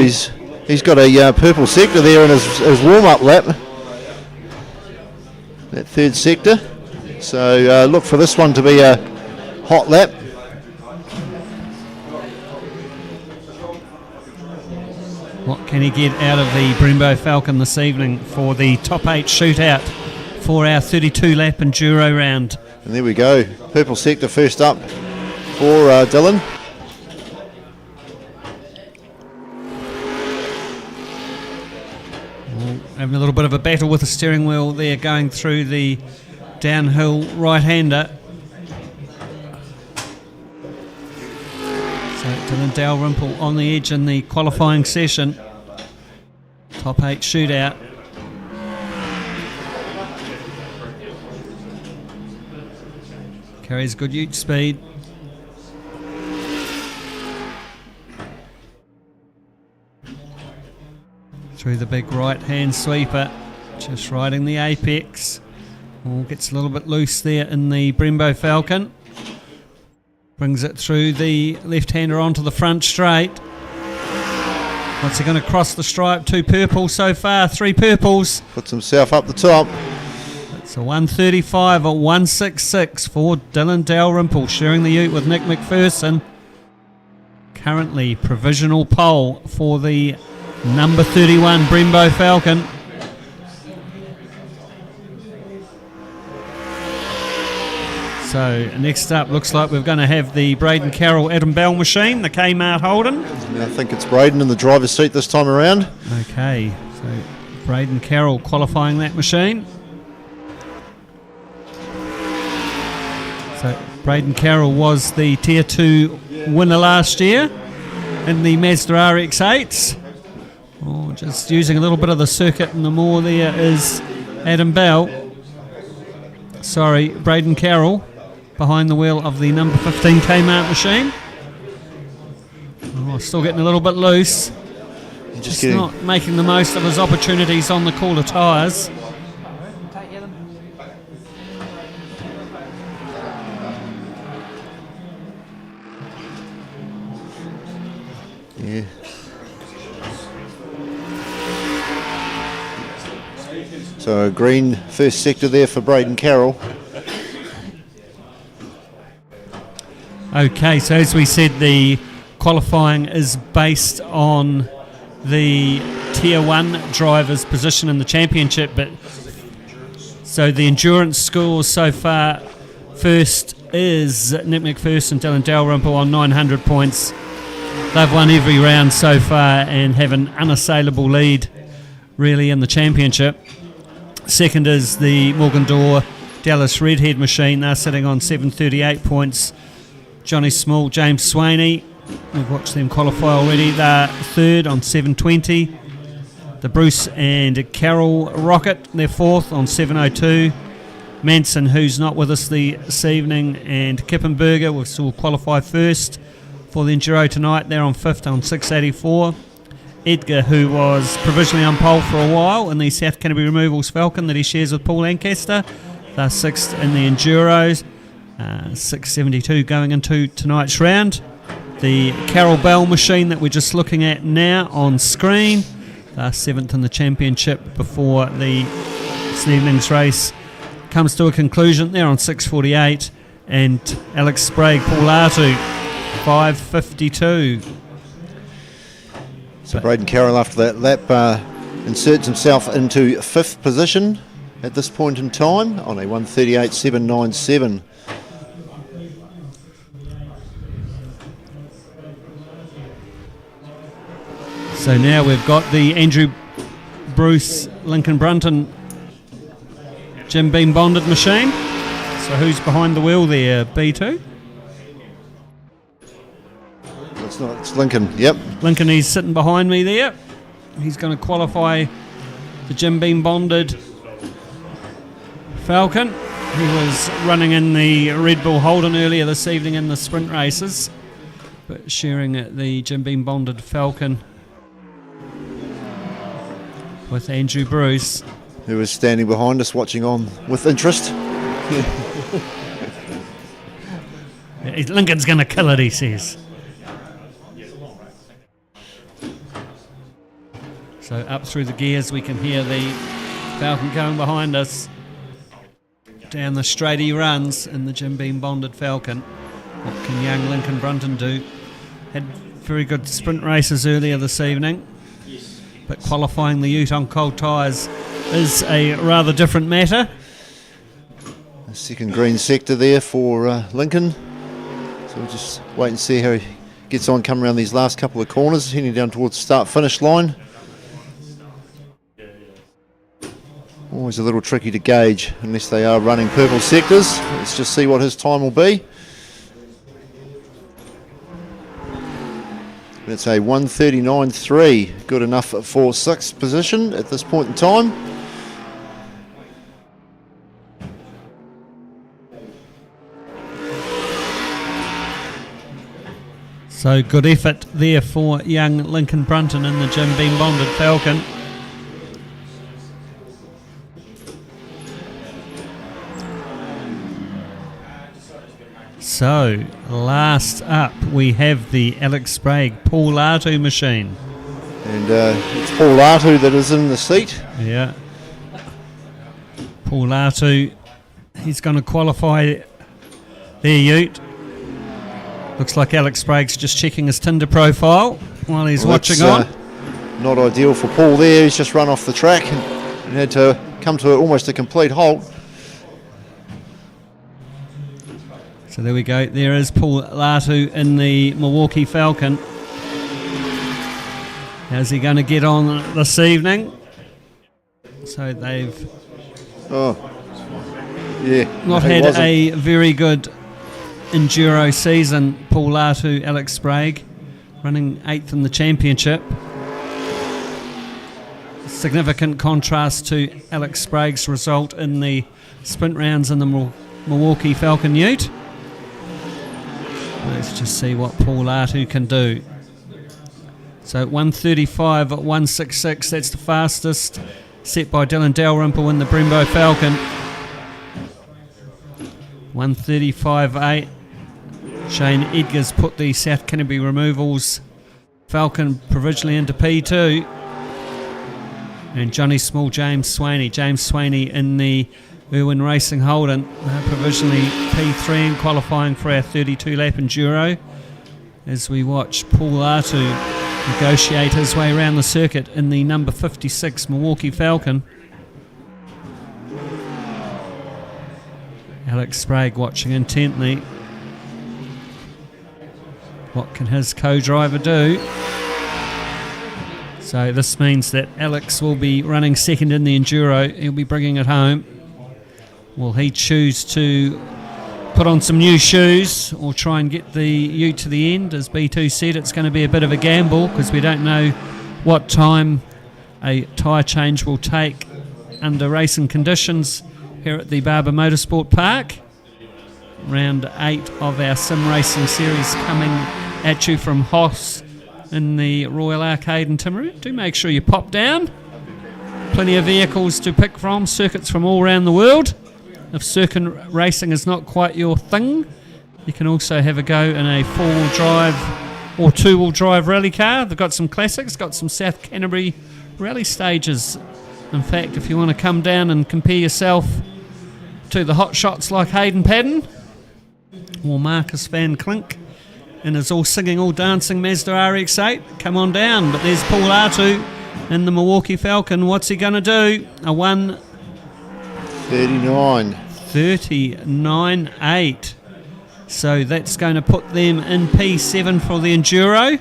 he's got a purple sector there in his warm-up lap, that third sector. So look for this one to be a hot lap. What can he get out of the Brembo Falcon this evening for the top 8 shootout for our 32-lap enduro round? And there we go, purple sector first up for Dylan. Having a little bit of a battle with the steering wheel there, going through the downhill right-hander. So Dylan Dalrymple on the edge in the qualifying session. Top 8 shootout. Carries good ute speed. Through the big right-hand sweeper, just riding the apex. Gets a little bit loose there in the Brembo Falcon. Brings it through the left-hander onto the front straight. What's he going to cross the stripe? 2 purple so far, 3 purples. Puts himself up the top. It's a 1:35 or 1:66 for Dylan Dalrymple, sharing the ute with Nick McPherson. Currently provisional pole for the number 31 Brembo Falcon. So next up, looks like we're going to have the Braden Carroll Adam Bell machine, the Kmart Holden. And I think it's Braden in the driver's seat this time around. Okay, so Braden Carroll qualifying that machine. So Braden Carroll was the Tier 2 winner last year in the Mazda RX-8s. Just using a little bit of the circuit in the moor there is Adam Bell. Sorry, Braden Carroll behind the wheel of the number 15 Kmart machine. Still getting a little bit loose. Just not making the most of his opportunities on the cooler tyres. Yeah. So a green first sector there for Braden Carroll. Okay, so as we said, the qualifying is based on the Tier 1 driver's position in the championship, but so the endurance scores so far, first is Nick McPherson, Dylan Dalrymple on 900 points. They've won every round so far and have an unassailable lead really in the championship. Second is the Morgan Dorr Dallas Redhead machine. They're sitting on 738 points. Johnny Small, James Swaney, we've watched them qualify already. They're third on 720. The Bruce and Carroll Rocket, they're fourth on 702. Manson, who's not with us this evening, and Kippenberger will still qualify first for the Enduro tonight. They're on fifth on 684. Edgar, who was provisionally on pole for a while in the South Canterbury Removals Falcon that he shares with Paul Lancaster. They're sixth in the Enduros, 672 going into tonight's round. The Carroll Bell machine that we're just looking at now on screen, they're seventh in the championship before this evening's race comes to a conclusion. They're on 648, and Alex Sprague, Paul Artu, 552. So Braden Carroll, after that lap, inserts himself into fifth position at this point in time on a 138.797. So now we've got the Andrew Bruce Lincoln Brunton Jim Beam bonded machine. So who's behind the wheel there, B2? It's Lincoln, yep. Lincoln, he's sitting behind me there. He's going to qualify the Jim Beam bonded Falcon. He was running in the Red Bull Holden earlier this evening in the sprint races, but sharing the Jim Beam bonded Falcon with Andrew Bruce, who is standing behind us watching on with interest. Lincoln's going to kill it, he says. So up through the gears we can hear the Falcon going behind us. Down the straight he runs in the Jim Beam bonded Falcon. What can young Lincoln Brunton do? Had very good sprint races earlier this evening, but qualifying the Ute on cold tyres is a rather different matter. The second green sector there for Lincoln. So we'll just wait and see how he gets on coming around these last couple of corners, heading down towards the start-finish line. Always a little tricky to gauge unless they are running purple sectors. Let's just see what his time will be. It's a 1:39.3, good enough for sixth position at this point in time. So good effort there for young Lincoln Brunton in the Jim Beam bonded Falcon. So, last up we have the Alex Sprague Paul Artu machine. And it's Paul Artu that is in the seat. Yeah. Paul Artu, he's going to qualify their Ute. Looks like Alex Sprague's just checking his Tinder profile while he's watching on. Not ideal for Paul there. He's just run off the track and had to come to almost a complete halt. So there we go. There is Paul Artu in the Milwaukee Falcon. How's he going to get on this evening? So they've not had a very good enduro season. Paul Artu, Alex Sprague, running 8th in the championship. Significant contrast to Alex Sprague's result in the sprint rounds in the Milwaukee Falcon Ute. Let's just see what Paul Artu can do. So 1:35.166, that's the fastest, set by Dylan Dalrymple in the Brembo Falcon. 1:35.8. Shane Edgar's put the South Canterbury Removals Falcon provisionally into P2. And Johnny Small, James Swaney in the Irwin Racing Holden, provisionally P3 and qualifying for our 32-lap Enduro, as we watch Paul Artu negotiate his way around the circuit in the number 56 Milwaukee Falcon. Alex Sprague watching intently. What can his co-driver do? So this means that Alex will be running second in the Enduro. He'll be bringing it home. Will he choose to put on some new shoes or try and get the ute to the end? As B2 said, it's going to be a bit of a gamble because we don't know what time a tyre change will take under racing conditions here at the Barber Motorsport Park. Round 8 of our sim racing series coming at you from HOSS in the Royal Arcade in Timaru. Do make sure you pop down. Plenty of vehicles to pick from, circuits from all around the world. If circuit racing is not quite your thing, you can also have a go in a four-wheel drive or two-wheel drive rally car. They've got some classics, got some South Canterbury rally stages. In fact, if you want to come down and compare yourself to the hot shots like Hayden Padden or Marcus Van Klink in his all singing, all dancing Mazda RX-8, come on down. But there's Paul Artu in the Milwaukee Falcon. What's he going to do? A 1:39.8. So that's going to put them in P7 for the Enduro.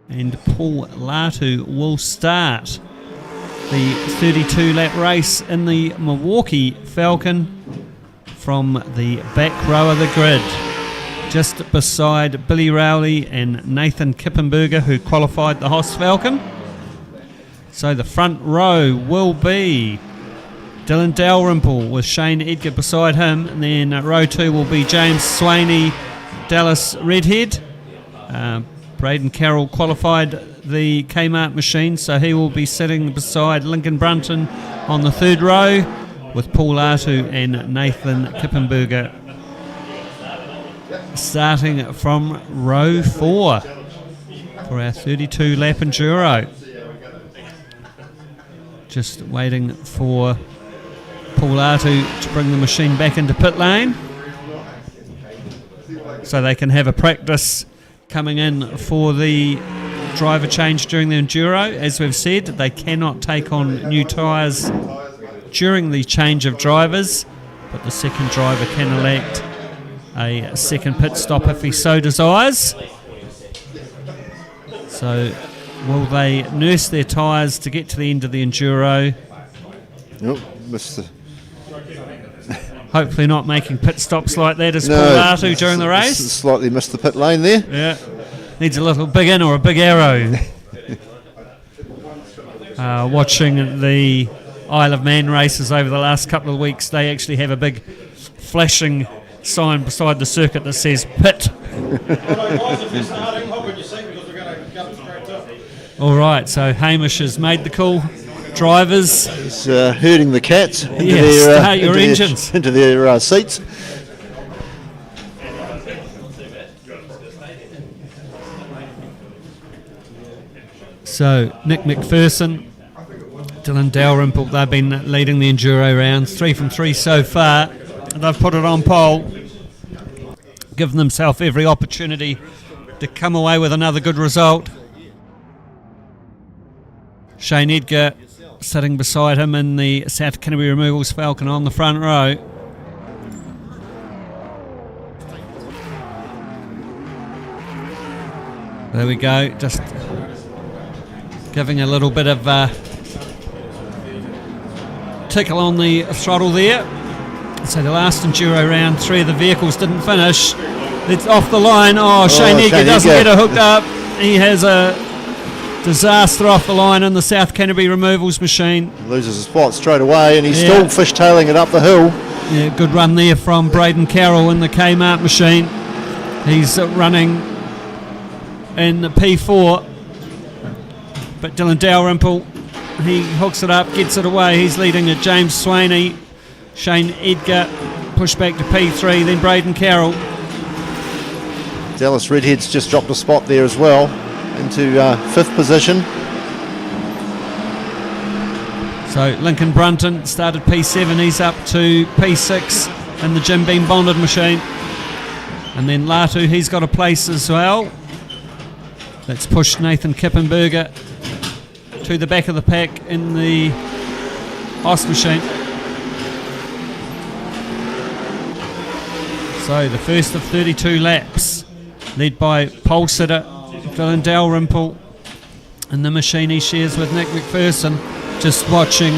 And Paul Latu will start the 32-lap race in the Milwaukee Falcon from the back row of the grid, just beside Billy Rowley and Nathan Kippenberger, who qualified the HOSS Falcon. So the front row will be Dylan Dalrymple with Shane Edgar beside him, and then row 2 will be James Swaney, Dallas Redhead. Braden Carroll qualified the Kmart machine, so he will be sitting beside Lincoln Brunton on the third row, with Paul Artu and Nathan Kippenberger starting from row 4 for our 32-lap Enduro. Just waiting for Paul Artu to bring the machine back into pit lane so they can have a practice coming in for the driver change during the Enduro. As we've said, they cannot take on new tyres during the change of drivers, but the second driver can elect a second pit stop if he so desires. So will they nurse their tyres to get to the end of the Enduro? Nope, missed the... Hopefully not making pit stops like that as Paul Artu during the race. Slightly missed the pit lane there. Yeah, needs a little big in or a big arrow. Watching the Isle of Man races over the last couple of weeks, they actually have a big flashing sign beside the circuit that says pit. All right, so Hamish has made the call. Drivers, he's herding the cats into start your engines into their seats. So Nick McPherson, Dylan Dalrymple, they've been leading the Enduro rounds, 3 from 3 so far. They've put it on pole, given themselves every opportunity to come away with another good result. Shane Edgar sitting beside him in the South Canterbury Removals Falcon on the front row. There we go, just giving a little bit of tickle on the throttle there. So the last Enduro round, 3 of the vehicles didn't finish. It's off the line. Shane Edgar doesn't get it hooked up. He has a disaster off the line in the South Canterbury Removals machine. Loses his spot straight away, and he's still fishtailing it up the hill. Yeah, good run there from Braden Carroll in the Kmart machine. He's running in the P4, but Dylan Dalrymple, he hooks it up, gets it away. He's leading at James Swaney. Shane Edgar pushed back to P3, then Braden Carroll. Dallas Redhead's just dropped a spot there as well, into 5th position. So Lincoln Brunton started P7, he's up to P6 in the Jim Beam bonded machine. And then Latu, he's got a place as well. That's pushed Nathan Kippenberger to the back of the pack in the HOSS machine. So the first of 32 laps, led by pole sitter Dylan Dalrymple in the machine he shares with Nick McPherson. Just watching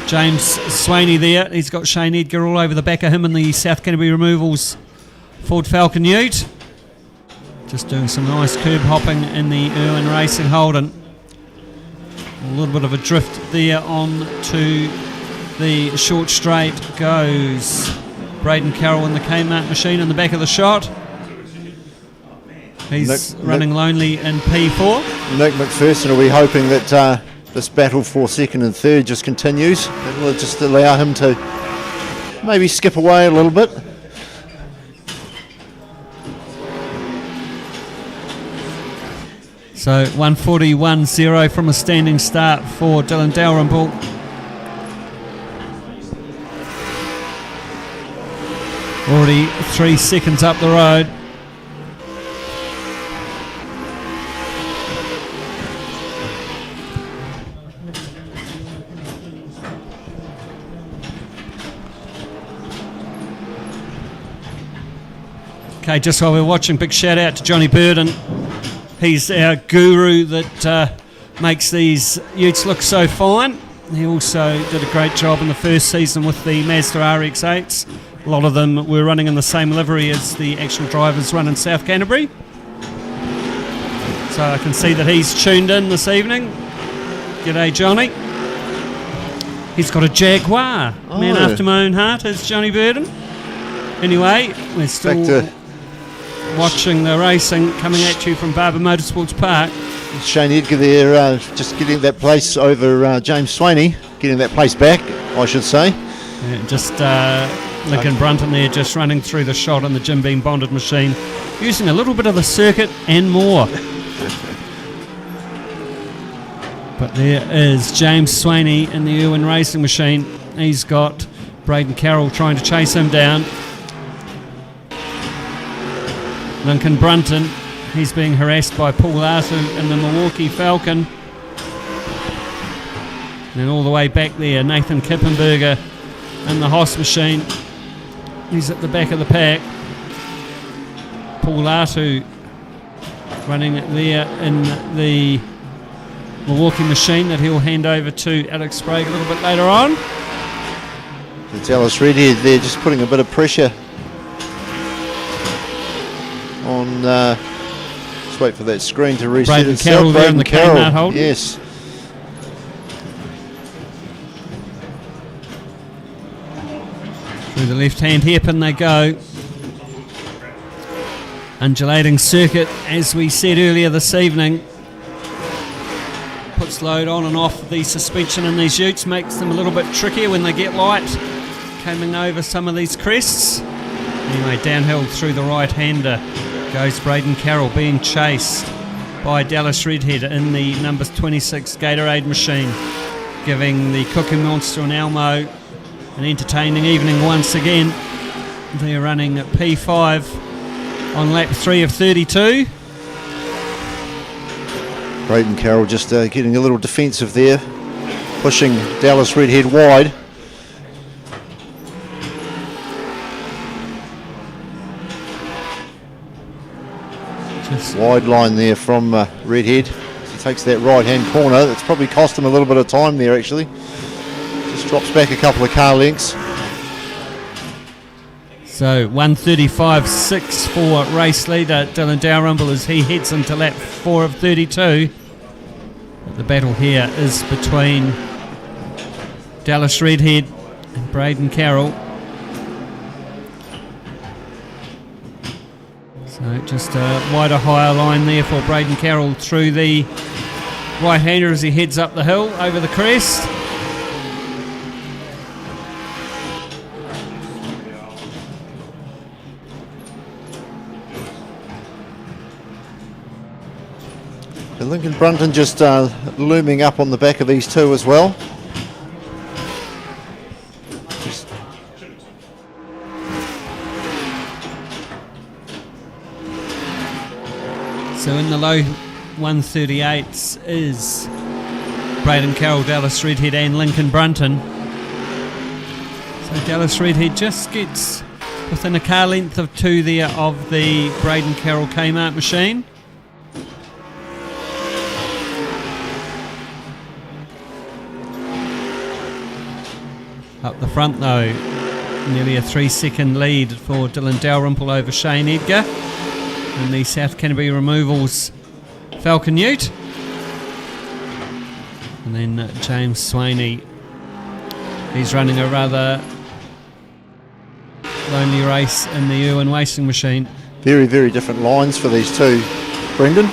James Swaney there. He's got Shane Edgar all over the back of him in the South Canterbury Removals Ford Falcon Ute. Just doing some nice curb hopping in the Irwin Racing Holden. A little bit of a drift there on to the short straight goes Braden Carroll in the Kmart machine in the back of the shot. He's running lonely in P4. Nick McPherson will be hoping that this battle for second and third just continues. It'll just allow him to maybe skip away a little bit. So 1:41.0 from a standing start for Dylan Dalrymple. Already 3 seconds up the road. Okay, just while we're watching, big shout out to Johnny Burden. He's our guru that makes these utes look so fine. He also did a great job in the first season with the Mazda RX-8s. A lot of them were running in the same livery as the actual drivers run in South Canterbury. So I can see that he's tuned in this evening. G'day, Johnny. He's got a Jaguar. Oh. Man after my own heart is Johnny Burden. Anyway, we're still watching the racing coming at you from Barber Motorsports Park. Shane Edgar there, just getting that place over James Swaney, getting that place back, I should say. Yeah, just Lincoln Brunton there, just running through the shot on the Jim Beam bonded machine, using a little bit of the circuit and more. But there is James Swaney in the Irwin Racing machine. He's got Braden Carroll trying to chase him down. Lincoln Brunton, he's being harassed by Paul Artu in the Milwaukee Falcon. And all the way back there, Nathan Kippenberger in the HOSS machine. He's at the back of the pack. Paul Artu running there in the Milwaukee machine that he'll hand over to Alex Sprague a little bit later on. It's Alice Redhead there, just putting a bit of pressure on. Just wait for that screen to reset Braden itself. Carroll there in the Kmart Holden. Yes. Through the left-hand hairpin they go. Undulating circuit, as we said earlier this evening. Puts load on and off the suspension in these utes, makes them a little bit trickier when they get light, coming over some of these crests. Anyway, downhill through the right-hander goes Braden Carroll, being chased by Dallas Redhead in the number 26 Gatorade machine, giving the Cooking Monster and Elmo an entertaining evening once again. They're running at P5 on lap 3 of 32. Braden Carroll just getting a little defensive there, pushing Dallas Redhead wide. Just Wide line there from Redhead. He takes that right-hand corner. That's probably cost him a little bit of time there, actually. Just drops back a couple of car lengths. So 1:35.6 for race leader Dylan Dalrymple as he heads into lap 4 of 32. The battle here is between Dallas Redhead and Braden Carroll. So just a wider, higher line there for Braden Carroll through the right-hander as he heads up the hill over the crest. And Lincoln Brunton just looming up on the back of these two as well. So in the low 138s is Braden Carroll, Dallas Redhead and Lincoln Brunton. So Dallas Redhead just gets within a car length of two there of the Braden Carroll Kmart machine. Up the front though, nearly a 3-second lead for Dylan Dalrymple over Shane Edgar in the South Canterbury Removals Falcon Ute. And then James Swaney, he's running a rather lonely race in the Irwin Racing Machine. Very, very different lines for these two, Brendan.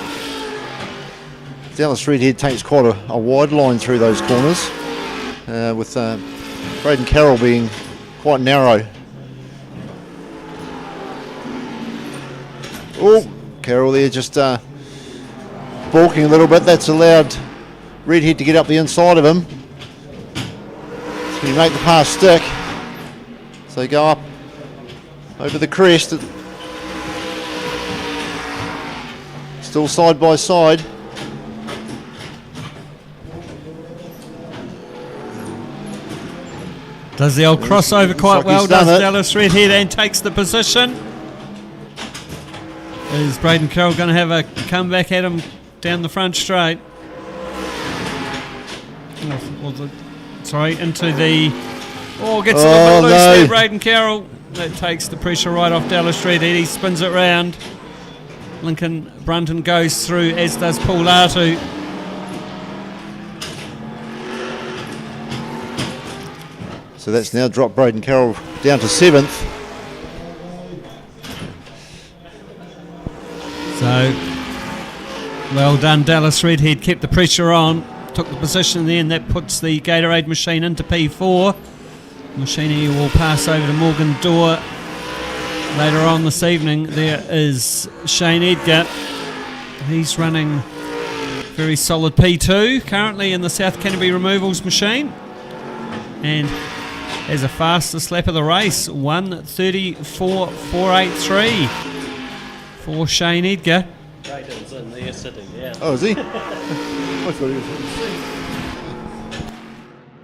Dallas Redhead takes quite a wide line through those corners, with Braden Carroll being quite narrow. Oh, Carroll there just balking a little bit. That's allowed Redhead to get up the inside of him. Can he make the pass stick? So they go up over the crest. Still side by side. Does the old crossover quite well, does Dallas Redhead, and takes the position. Is Braden Carroll going to have a comeback at him down the front straight? Sorry, into the... Oh, gets a little bit loose there, Braden Carroll. That takes the pressure right off Dallas Redhead. He spins it round. Lincoln Brunton goes through, as does Paul Artu. So that's now dropped Braden Carroll down to 7th. So, well done, Dallas Redhead. Kept the pressure on. Took the position in the end. That puts the Gatorade machine into P4. Machine will pass over to Morgan Dorr later on this evening. There is Shane Edgar. He's running very solid P2 currently in the South Canterbury Removals machine. And has a fastest lap of the race, 1:34.483 for Shane Edgar. Braden's in there sitting, yeah. Oh, is he?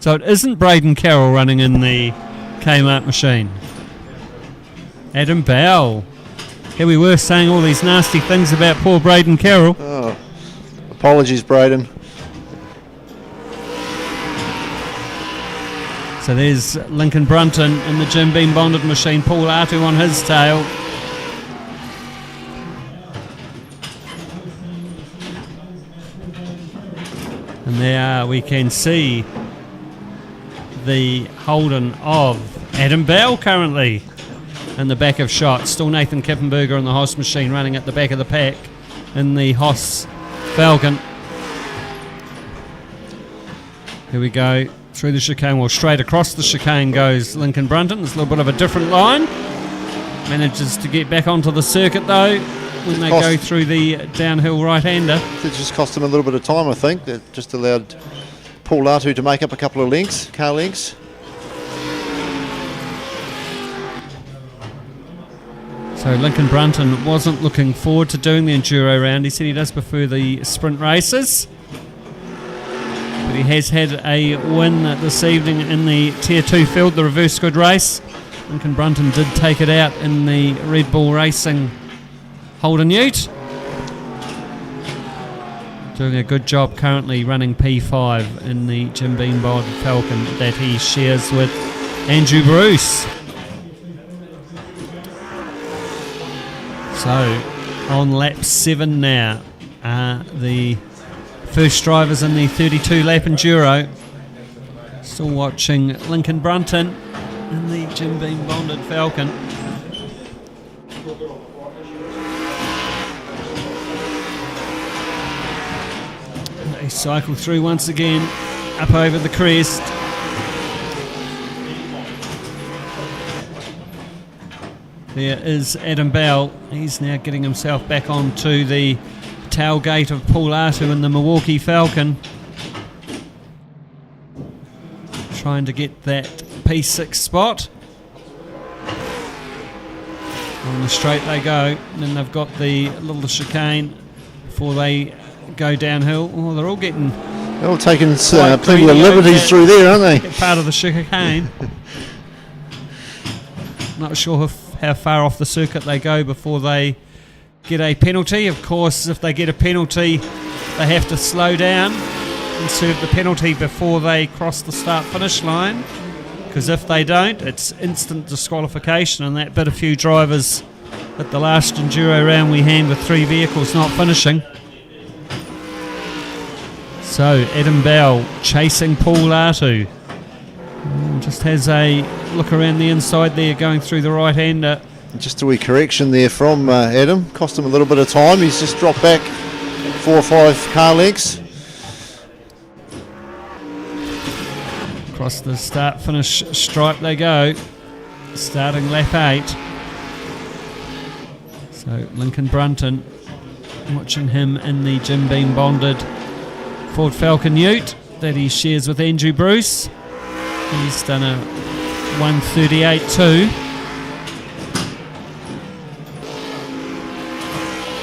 So it isn't Braden Carroll running in the Kmart machine. Adam Bell. Here we were saying all these nasty things about poor Braden Carroll. Oh, apologies, Braden. So there's Lincoln Brunton in the Jim Beam bonded machine, Paul Artu on his tail. And there we can see the Holden of Adam Bell currently in the back of shot. Still Nathan Kippenberger in the HOSS machine running at the back of the pack in the HOSS Falcon. Here we go. Through the chicane, well, straight across the chicane goes Lincoln Brunton. It's a little bit of a different line. Manages to get back onto the circuit though when they go through the downhill right-hander. It just cost him a little bit of time, I think. That just allowed Paul Artu to make up a couple of car lengths. So Lincoln Brunton wasn't looking forward to doing the enduro round. He said he does prefer the sprint races. But he has had a win this evening in the Tier 2 field, the reverse grid race. Lincoln Brunton did take it out in the Red Bull Racing Holden Ute. Doing a good job currently running P5 in the Jim Beam Bod Falcon that he shares with Andrew Bruce. So on lap 7 now are the first drivers in the 32 lap enduro. Still watching Lincoln Brunton in the Jim Beam bonded Falcon. They cycle through once again up over the crest. There is Adam Bell. He's now getting himself back onto the tailgate of Paul Artu in the Milwaukee Falcon. Trying to get that P6 spot. On the straight they go. And then they've got the little chicane before they go downhill. Oh, they're all getting... They're all taking plenty of liberties through there, aren't they? Part of the chicane. Not sure how far off the circuit they go before they get a penalty. Of course, if they get a penalty, they have to slow down and serve the penalty before they cross the start-finish line. because if they don't, it's instant disqualification, and that bit a few drivers at the last Enduro round we had with 3 vehicles not finishing. So Adam Bell chasing Paul Artu. Just has a look around the inside there, going through the right-hander. Just a wee correction there from Adam. Cost him a little bit of time. He's just dropped back 4 or 5 car lengths. Across the start-finish stripe they go, starting lap 8. So Lincoln Brunton, watching him in the Jim Beam bonded Ford Falcon Ute that he shares with Andrew Bruce. He's done a 1:38.2.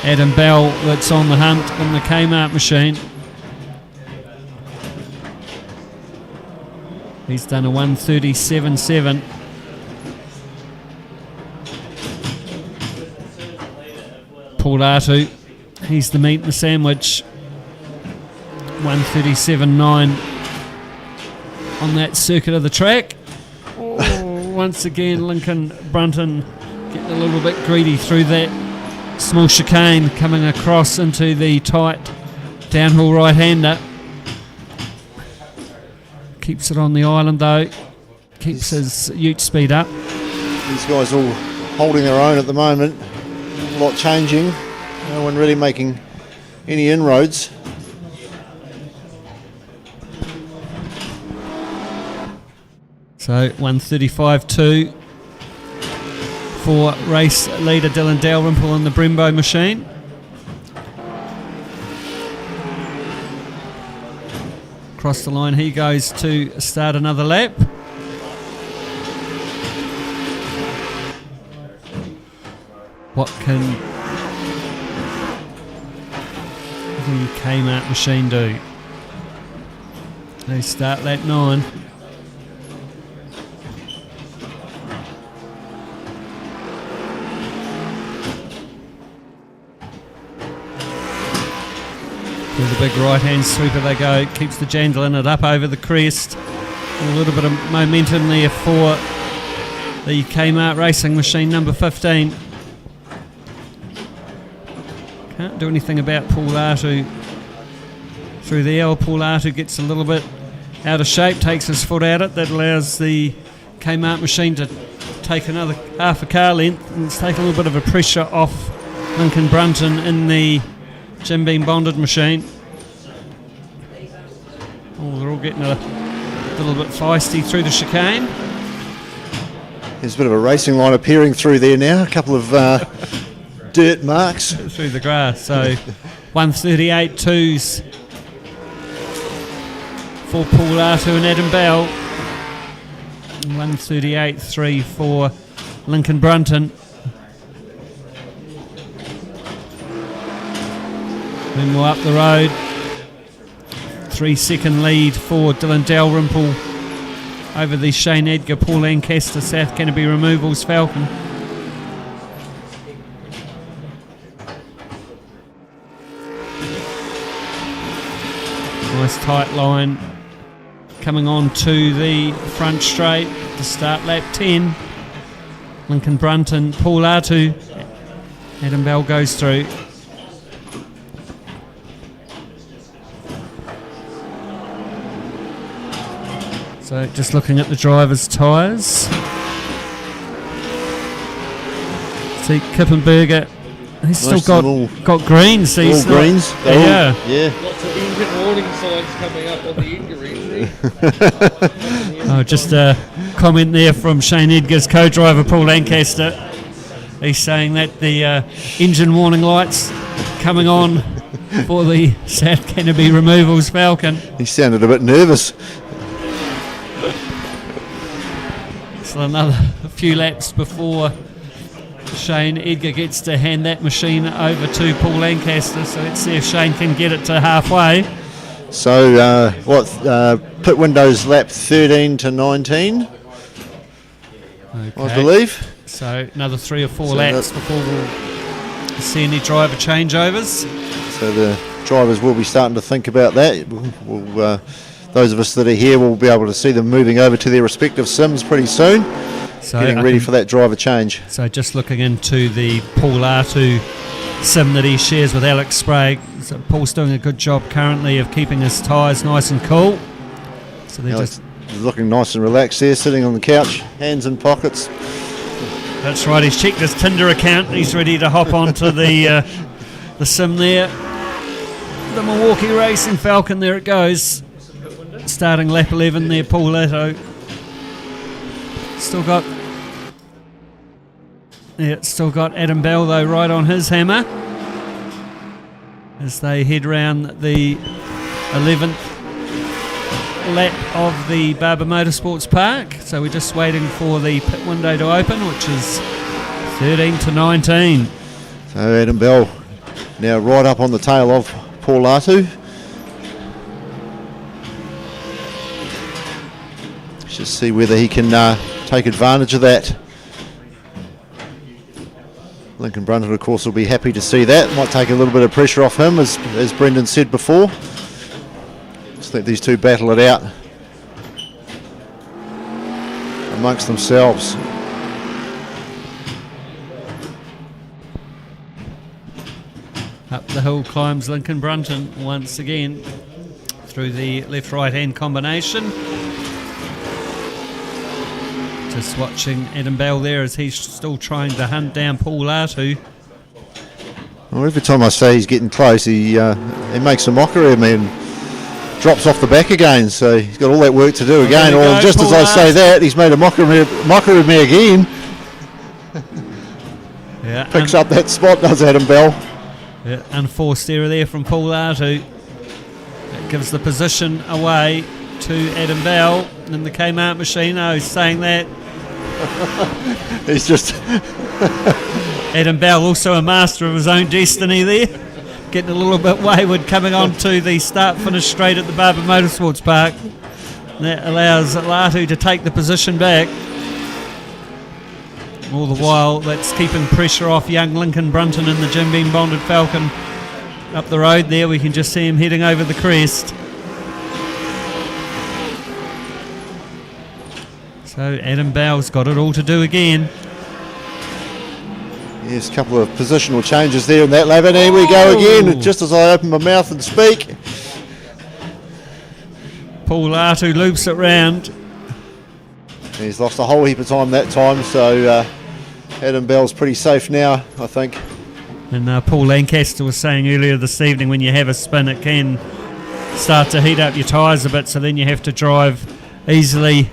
Adam Bell, that's on the hunt in the Kmart machine. He's done a 1:37.7. Paul Artu, he's the meat and the sandwich. 1:37.9 on that circuit of the track. Once again, Lincoln Brunton getting a little bit greedy through that small chicane, coming across into the tight downhill right-hander. Keeps it on the island though, keeps his ute speed up. These guys all holding their own at the moment. A lot changing. No one really making any inroads. So 1:35.2 for race leader Dylan Dalrymple on the Brembo machine. Across the line he goes to start another lap. What can the Kmart machine do? They start lap 9. With the big right-hand sweeper they go, keeps the Jandal in it up over the crest. A little bit of momentum there for the Kmart Racing machine number 15. Can't do anything about Paul Artu through there. Paul Artu gets a little bit out of shape, takes his foot at it. That allows the Kmart machine to take another half a car length, and it's taken a little bit of a pressure off Lincoln Brunton in the Jim Beam bonded machine. Oh, they're all getting a little bit feisty through the chicane. There's a bit of a racing line appearing through there now. A couple of dirt marks through the grass. So 1:38.2s for Paul Artu and Adam Bell. 1:38.3 for Lincoln Brunton. Then we're up the road. 3-second lead for Dylan Dalrymple over the Shane Edgar, Paul Lancaster, South Canterbury Removals Falcon. Nice tight line coming on to the front straight to start lap 10. Lincoln Brunton, Paul Artu, Adam Bell goes through. So just looking at the driver's tyres. See Kippenberger, he's still got greens. So all greens. Yeah. Lots of engine warning signs coming up on the injuries. Oh, just a comment there from Shane Edgar's co-driver Paul Lancaster. He's saying that the engine warning lights coming on for the South Canterbury Removals Falcon. He sounded a bit nervous. So a few laps before Shane Edgar gets to hand that machine over to Paul Lancaster. So let's see if Shane can get it to halfway. So pit windows lap 13 to 19, Okay. I believe. So another 3 or 4 laps before we'll see any driver changeovers. So the drivers will be starting to think about that. those of us that are here will be able to see them moving over to their respective sims pretty soon, So getting ready for that driver change. So just looking into the Paul Artu sim that he shares with Alex Sprague. So Paul's doing a good job currently of keeping his tyres nice and cool. So they're Alex is looking nice and relaxed there, sitting on the couch, hands in pockets. That's right, he's checked his Tinder account. He's ready to hop onto the sim there. The Milwaukee Racing Falcon, there it goes. Starting lap 11 there, Paul Artu. Still got Adam Bell though right on his hammer as they head round the 11th lap of the Barber Motorsports Park. So we're just waiting for the pit window to open, which is 13 to 19. So Adam Bell now right up on the tail of Paul Artu. Just see whether he can take advantage of that. Lincoln Brunton, of course, will be happy to see that. Might take a little bit of pressure off him, as Brendan said before. Just let these two battle it out amongst themselves. Up the hill climbs Lincoln Brunton once again through the left-right hand combination. Just watching Adam Bell there as he's still trying to hunt down Paul Artu. Well, every time I say he's getting close, he makes a mockery of me and drops off the back again. So he's got all that work to do again. Or just Paul as I say Artu. that, he's made a mockery of me again. Yeah, Picks up that spot, does Adam Bell. Yeah, unforced error there from Paul Artu. It gives the position away to Adam Bell in the Kmart machine. Oh, he's saying that. He's just Adam Bell, also a master of his own destiny there. Getting a little bit wayward coming on to the start-finish straight at the Barber Motorsports Park. That allows Artu to take the position back. All the while, that's keeping pressure off young Lincoln Brunton in the Jim Beam bonded Falcon. Up the road there, we can just see him heading over the crest. So Adam Bell's got it all to do again. Yes, a couple of positional changes there in that lap, and here we go again, just as I open my mouth and speak. Paul Artu loops it round. He's lost a whole heap of time that time, so Adam Bell's pretty safe now, I think. And Paul Lancaster was saying earlier this evening, when you have a spin, it can start to heat up your tyres a bit, so then you have to drive easily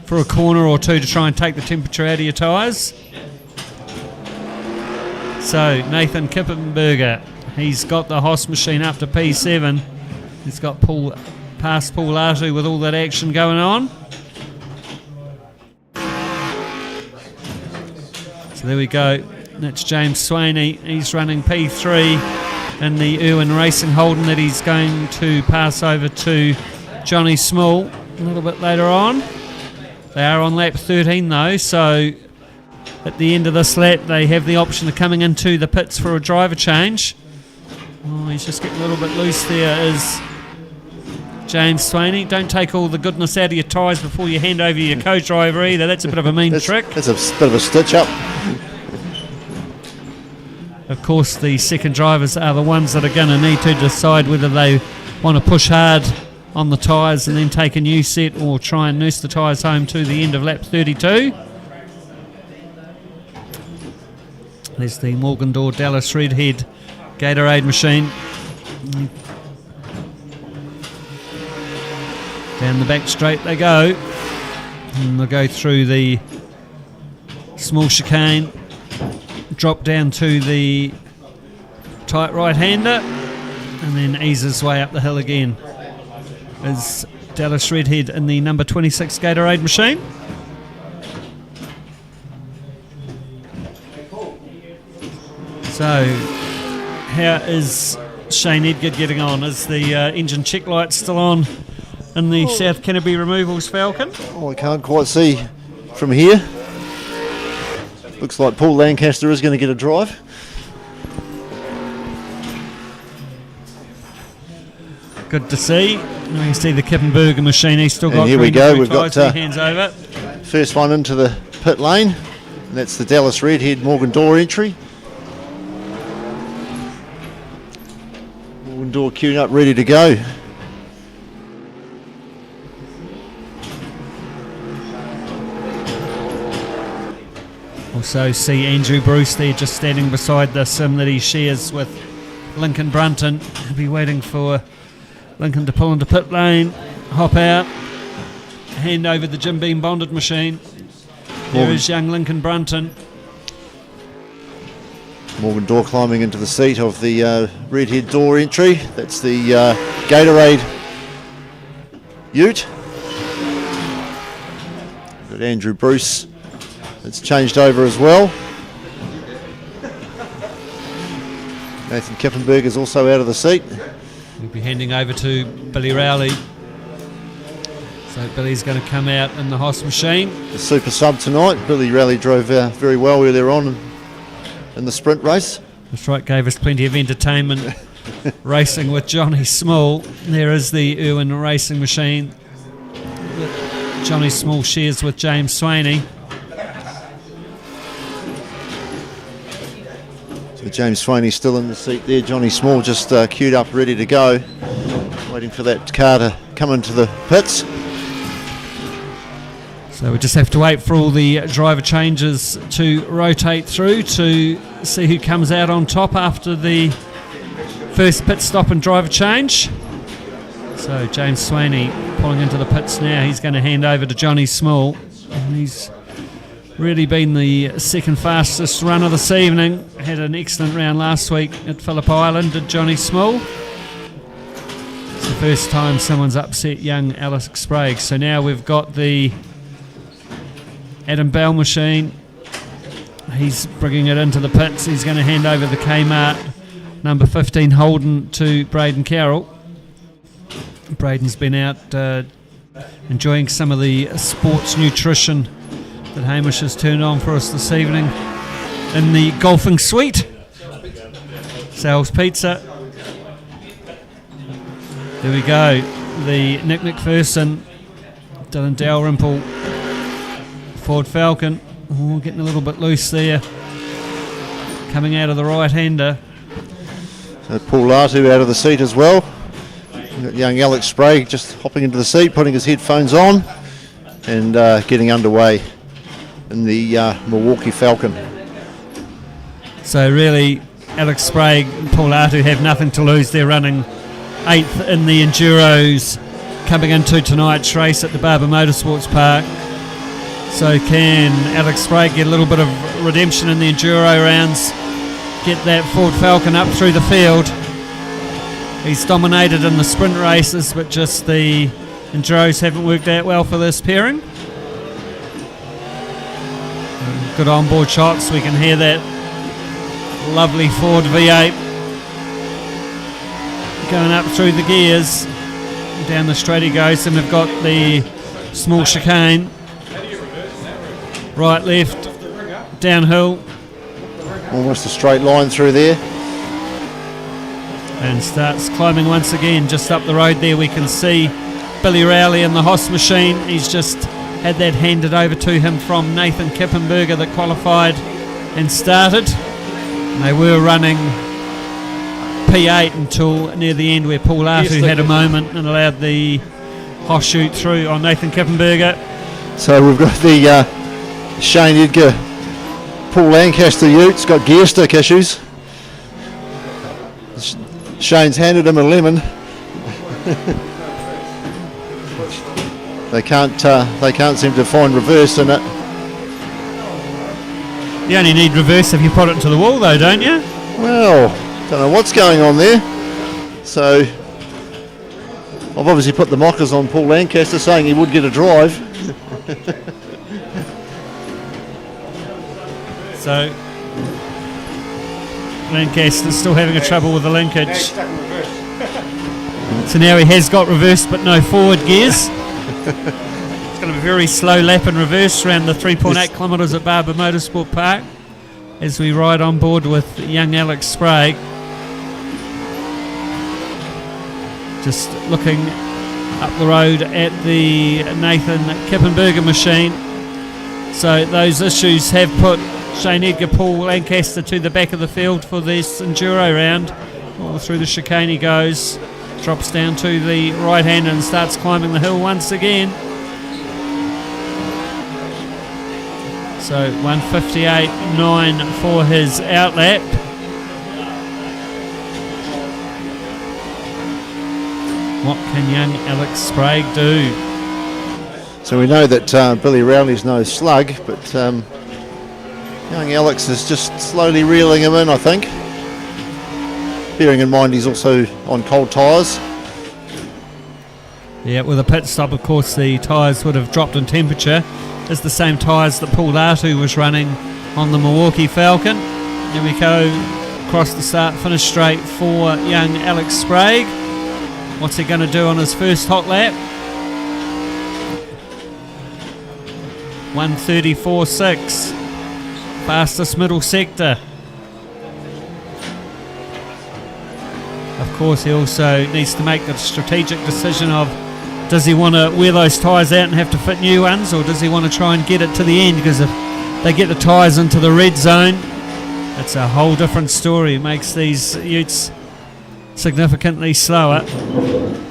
for a corner or two to try and take the temperature out of your tyres. So Nathan Kippenberger, he's got the HOSS machine up to P7. He's got past Paul Artu with all that action going on. So there we go. That's James Swaney. He's running P3 in the Irwin Racing Holden that he's going to pass over to Johnny Small a little bit later on. They are on lap 13 though, so at the end of this lap they have the option of coming into the pits for a driver change. Oh, he's just getting a little bit loose there, is James Swaney. Don't take all the goodness out of your tyres before you hand over your co-driver either. That's a bit of a mean trick. That's a bit of a stitch up. Of course, the second drivers are the ones that are going to need to decide whether they want to push hard on the tyres and then take a new set, or try and nurse the tyres home to the end of lap 32. There's the Morgan-Dor Dallas Redhead Gatorade machine. Down the back straight they go. And they'll go through the small chicane, drop down to the tight right-hander, and then ease his way up the hill again. Is Dallas Redhead in the number 26 Gatorade machine. So, how is Shane Edgar getting on? Is the engine check light still on in the South Canterbury Removals Falcon? Oh, I can't quite see from here. Looks like Paul Lancaster is going to get a drive. Good to see. You can see the Kippenberger machine. He's still got. And here we go. We've got hands over. first one into the pit lane. And that's the Dallas Redhead Morgan Door entry. Morgan Door queuing up, ready to go. Also see Andrew Bruce there just standing beside the sim that he shares with Lincoln Brunton. He'll be waiting for Lincoln to pull into pit lane, hop out, hand over the Jim Beam bonded machine. There is young Lincoln Brunton. Morgan Door climbing into the seat of the Redhead Door entry. That's the Gatorade Ute. Got Andrew Bruce. It's changed over as well. Nathan Kippenberg is also out of the seat. We'll be handing over to Billy Rowley. So Billy's going to come out in the HOSS machine. The super sub tonight. Billy Rowley drove very well earlier on in the sprint race. That's right, gave us plenty of entertainment racing with Johnny Small. There is the Irwin racing machine that Johnny Small shares with James Swaney. So James Swaney still in the seat there. Johnny Small just queued up, ready to go. Waiting for that car to come into the pits. So we just have to wait for all the driver changes to rotate through to see who comes out on top after the first pit stop and driver change. So James Swaney pulling into the pits now. He's going to hand over to Johnny Small. And he's really been the second fastest runner this evening. Had an excellent round last week at Phillip Island, did Johnny Small. It's the first time someone's upset young Alex Sprague. So now we've got the Adam Bell machine. He's bringing it into the pits. He's going to hand over the Kmart number 15 Holden to Braden Carroll. Braden's been out enjoying some of the sports nutrition that Hamish has turned on for us this evening in the golfing suite. Sal's Pizza. There we go. The Nick McPherson, Dylan Dalrymple, Ford Falcon. Oh, getting a little bit loose there. Coming out of the right-hander. So Paul Latu out of the seat as well. We've got young Alex Sprague just hopping into the seat, putting his headphones on and getting underway in the Milwaukee Falcon. So really, Alex Sprague and Paul Latu have nothing to lose. They're running 8th in the Enduros coming into tonight's race at the Barber Motorsports Park. So can Alex Sprague get a little bit of redemption in the Enduro rounds, get that Ford Falcon up through the field. He's dominated in the sprint races, but just the Enduros haven't worked out well for this pairing. Good onboard shots, we can hear that lovely Ford V8 going up through the gears. Down the straight he goes, and we've got the small chicane. Right, left, downhill. Almost a straight line through there. And starts climbing once again. Just up the road there we can see Billy Rowley in the HOSS machine. He's just had that handed over to him from Nathan Kippenberger that qualified and started. And they were running P8 until near the end where Paul Latu had a moment and allowed the HOSS shoot through on Nathan Kippenberger. So we've got the Shane Edgar, Paul Lancaster Utes, got gear stick issues. Shane's handed him a lemon. They can't seem to find reverse in it. You only need reverse if you put it into the wall though, don't you? Well, don't know what's going on there. So I've obviously put the mockers on Paul Lancaster saying he would get a drive. So Lancaster's still having a trouble with the linkage. So now he has got reverse but no forward gears. It's going to be a very slow lap in reverse around the 3.8 kilometres at Barber Motorsport Park as we ride on board with young Alex Sprague. Just looking up the road at the Nathan Kippenberger machine. So those issues have put Shane Edgar, Paul Lancaster to the back of the field for this Enduro round. All through the chicane he goes, drops down to the right hand and starts climbing the hill once again. So 1:58.9 for his outlap. What can young Alex Sprague do? So we know that Billy Rowley's no slug, but young Alex is just slowly reeling him in, I think. Bearing in mind he's also on cold tyres. Yeah, with a pit stop, of course, the tyres would have dropped in temperature. It's the same tyres that Paul Latu was running on the Milwaukee Falcon. There we go, across the start, finish straight for young Alex Sprague. What's he going to do on his first hot lap? 1:34.6, fastest middle sector. Of course, he also needs to make the strategic decision of, does he want to wear those tyres out and have to fit new ones, or does he want to try and get it to the end? Because if they get the tyres into the red zone, it's a whole different story. It makes these utes significantly slower.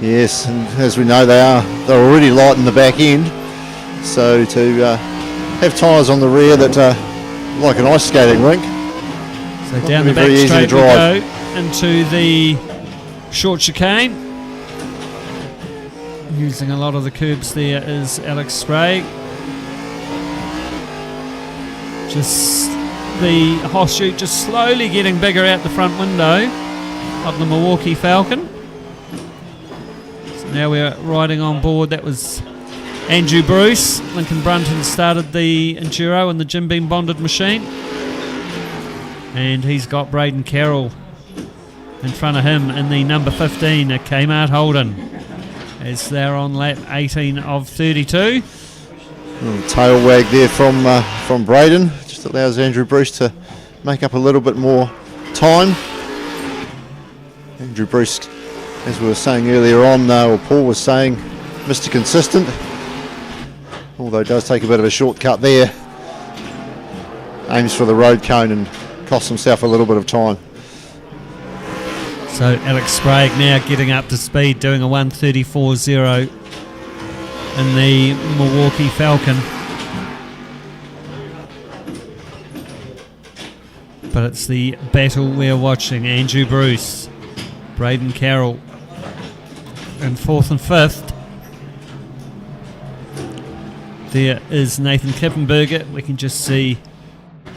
Yes, and as we know, they're already light in the back end. So to have tyres on the rear that are like an ice skating rink. So down the back straight we go into the short chicane. Using a lot of the curbs there is Alex Sprague. Just the HOSS ute just slowly getting bigger out the front window of the Milwaukee Falcon. So now we're riding on board. That was Andrew Bruce. Lincoln Brunton started the Enduro in the Jim Beam bonded machine. And he's got Braden Carroll in front of him in the number 15, Kmart Holden, as they're on lap 18 of 32. Tail wag there from Braden. Just allows Andrew Bruce to make up a little bit more time. Andrew Bruce, as we were saying earlier on, or Paul was saying, Mr. Consistent. Although does take a bit of a shortcut there. Aims for the road cone and costs himself a little bit of time. So Alex Sprague now getting up to speed, doing a 1:34.0 in the Milwaukee Falcon. But it's the battle we're watching. Andrew Bruce, Braden Carroll in 4th and 5th. There is Nathan Kippenberger. We can just see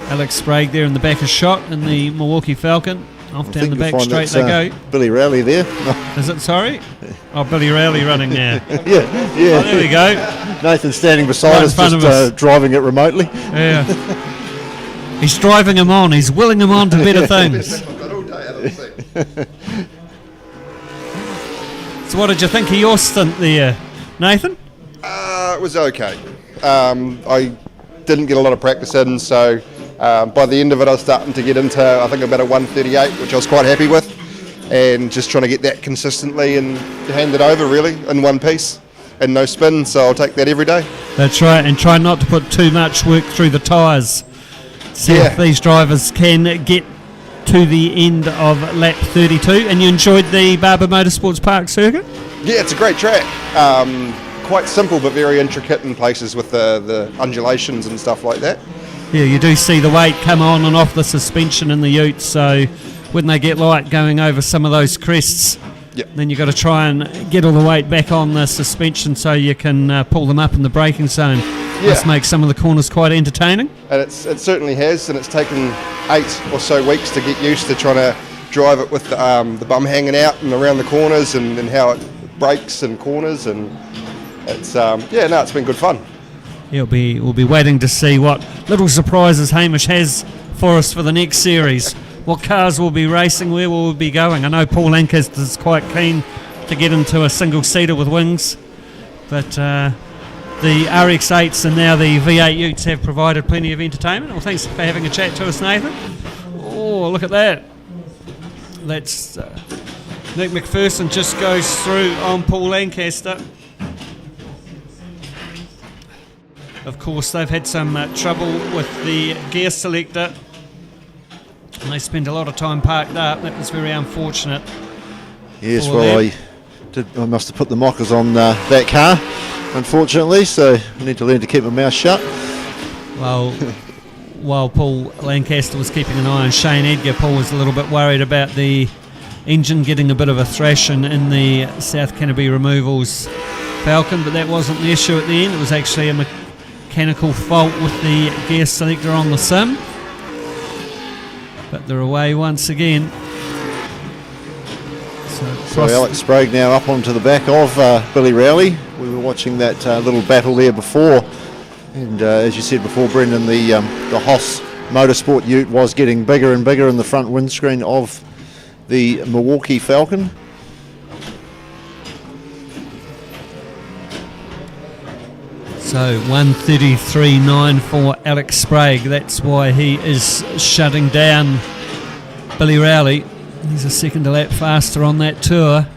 Alex Sprague there in the back of shot in the Milwaukee Falcon. Off down the back straight they go. Billy Rowley there. Is it, sorry? Oh, Billy Rowley running now. yeah. Oh, there we go. Nathan standing beside Right us, just driving it remotely. Yeah. He's driving him on. He's willing him on to better things. So what did you think of your stint there, Nathan? It was okay. I didn't get a lot of practice in, so by the end of it I was starting to get into, I think, about a 1:38, which I was quite happy with, and just trying to get that consistently and hand it over really in one piece and no spin, so I'll take that every day. That's right, and try not to put too much work through the tyres. See if these drivers can get to the end of lap 32. And you enjoyed the Barber Motorsports Park circuit? Yeah, it's a great track. Quite simple but very intricate in places with the undulations and stuff like that. Yeah, you do see the weight come on and off the suspension in the ute, so when they get light going over some of those crests, then you've got to try and get all the weight back on the suspension so you can pull them up in the braking zone. Must make some of the corners quite entertaining. And it certainly has, and it's taken 8 or so weeks to get used to trying to drive it with the bum hanging out and around the corners and how it brakes and corners, and it's it's been good fun. We'll be waiting to see what little surprises Hamish has for us for the next series. What cars will be racing, where will we be going? I know Paul Lancaster is quite keen to get into a single-seater with wings, but the RX-8s and now the V8 Utes have provided plenty of entertainment. Well, thanks for having a chat to us, Nathan. Oh, look at that. That's Nick McPherson just goes through on Paul Lancaster. Of course, they've had some trouble with the gear selector. And they spent a lot of time parked up. That was very unfortunate. Yes, for well, them. I must have put the mockers on that car, unfortunately, so I need to learn to keep my mouth shut. Well, while Paul Lancaster was keeping an eye on Shane Edgar, Paul was a little bit worried about the engine getting a bit of a thrashing in the South Canterbury Removals Falcon, but that wasn't the issue at the end. It was actually a mechanical fault with the gear selector on the sim. But they're away once again. So Alex Sprague now up onto the back of Billy Rowley. We were watching that little battle there before, and as you said before, Brendan, the HOSS Motorsport Ute was getting bigger and bigger in the front windscreen of the Milwaukee Falcon. So 1:33.9 for Alex Sprague. That's why he is shutting down Billy Rowley. He's a second a lap faster on that tour.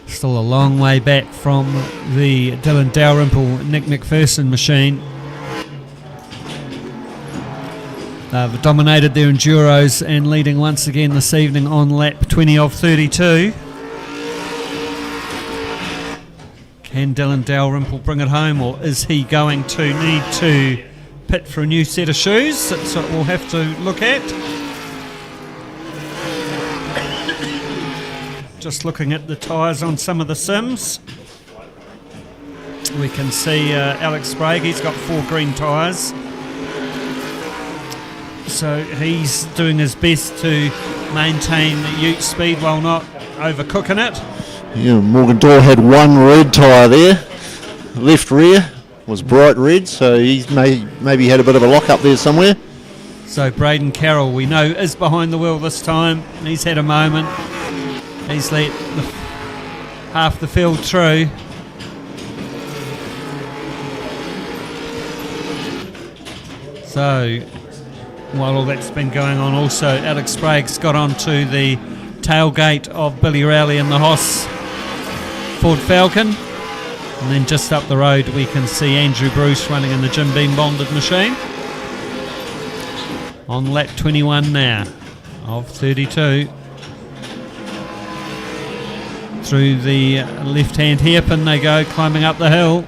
Still a long way back from the Dylan Dalrymple, Nick McPherson machine. They've dominated their enduros and leading once again this evening on lap 20 of 32. Can Dylan Dalrymple bring it home, or is he going to need to pit for a new set of shoes? That's what we'll have to look at. Just looking at the tyres on some of the sims, we can see Alex Sprague, he's got 4 green tyres. So he's doing his best to maintain the ute speed while not overcooking it. Yeah, Morgan Dorr had 1 red tyre there. Left rear was bright red, so he's maybe had a bit of a lock up there somewhere. So Braden Carroll, we know, is behind the wheel this time. He's had a moment. He's let half the field through. So while all that's been going on, also Alex Sprague's got onto the tailgate of Billy Rowley in the HOSS Ford Falcon. And then just up the road we can see Andrew Bruce running in the Jim Beam bonded machine. On lap 21 now of 32. Through the left-hand hairpin they go, climbing up the hill.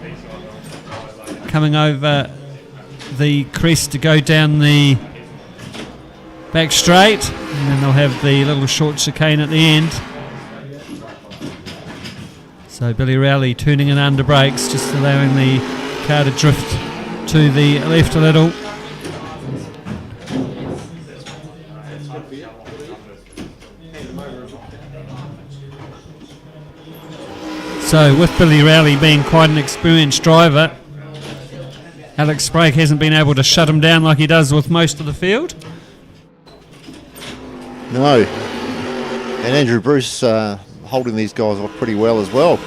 Coming over the crest to go down the back straight. And then they'll have the little short chicane at the end. So Billy Rowley turning in under brakes, just allowing the car to drift to the left a little. So with Billy Rowley being quite an experienced driver, Alex Sprague hasn't been able to shut him down like he does with most of the field. No. And Andrew Bruce holding these guys off pretty well as well.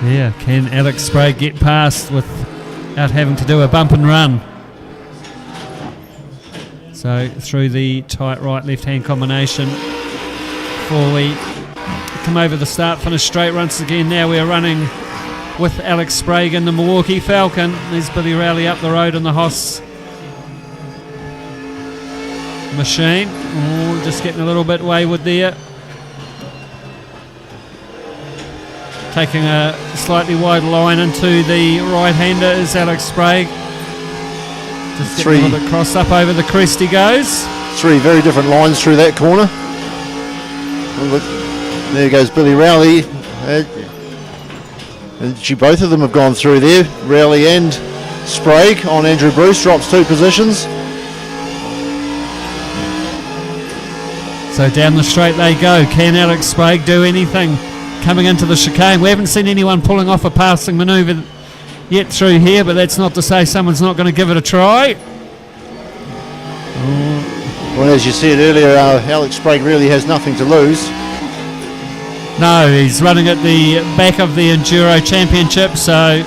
Yeah, can Alex Sprague get past without having to do a bump and run? So through the tight right left hand combination before we come over the start finish straight once again. Now we're running with Alex Sprague in the Milwaukee Falcon. There's Billy Rowley up the road in the HOSS machine. Oh, just getting a little bit wayward there. Taking a slightly wide line into the right-hander is Alex Sprague. Just getting a little bit crossed up over the crest he goes. 3 very different lines through that corner. Oh, look, there goes Billy Rowley. And both of them have gone through there. Rowley and Sprague on Andrew Bruce, drops 2 positions. So down the straight they go. Can Alex Sprague do anything? Coming into the chicane, we haven't seen anyone pulling off a passing manoeuvre yet through here, but that's not to say someone's not going to give it a try. Well, as you said earlier, Alex Sprague really has nothing to lose. No, he's running at the back of the Enduro Championship, so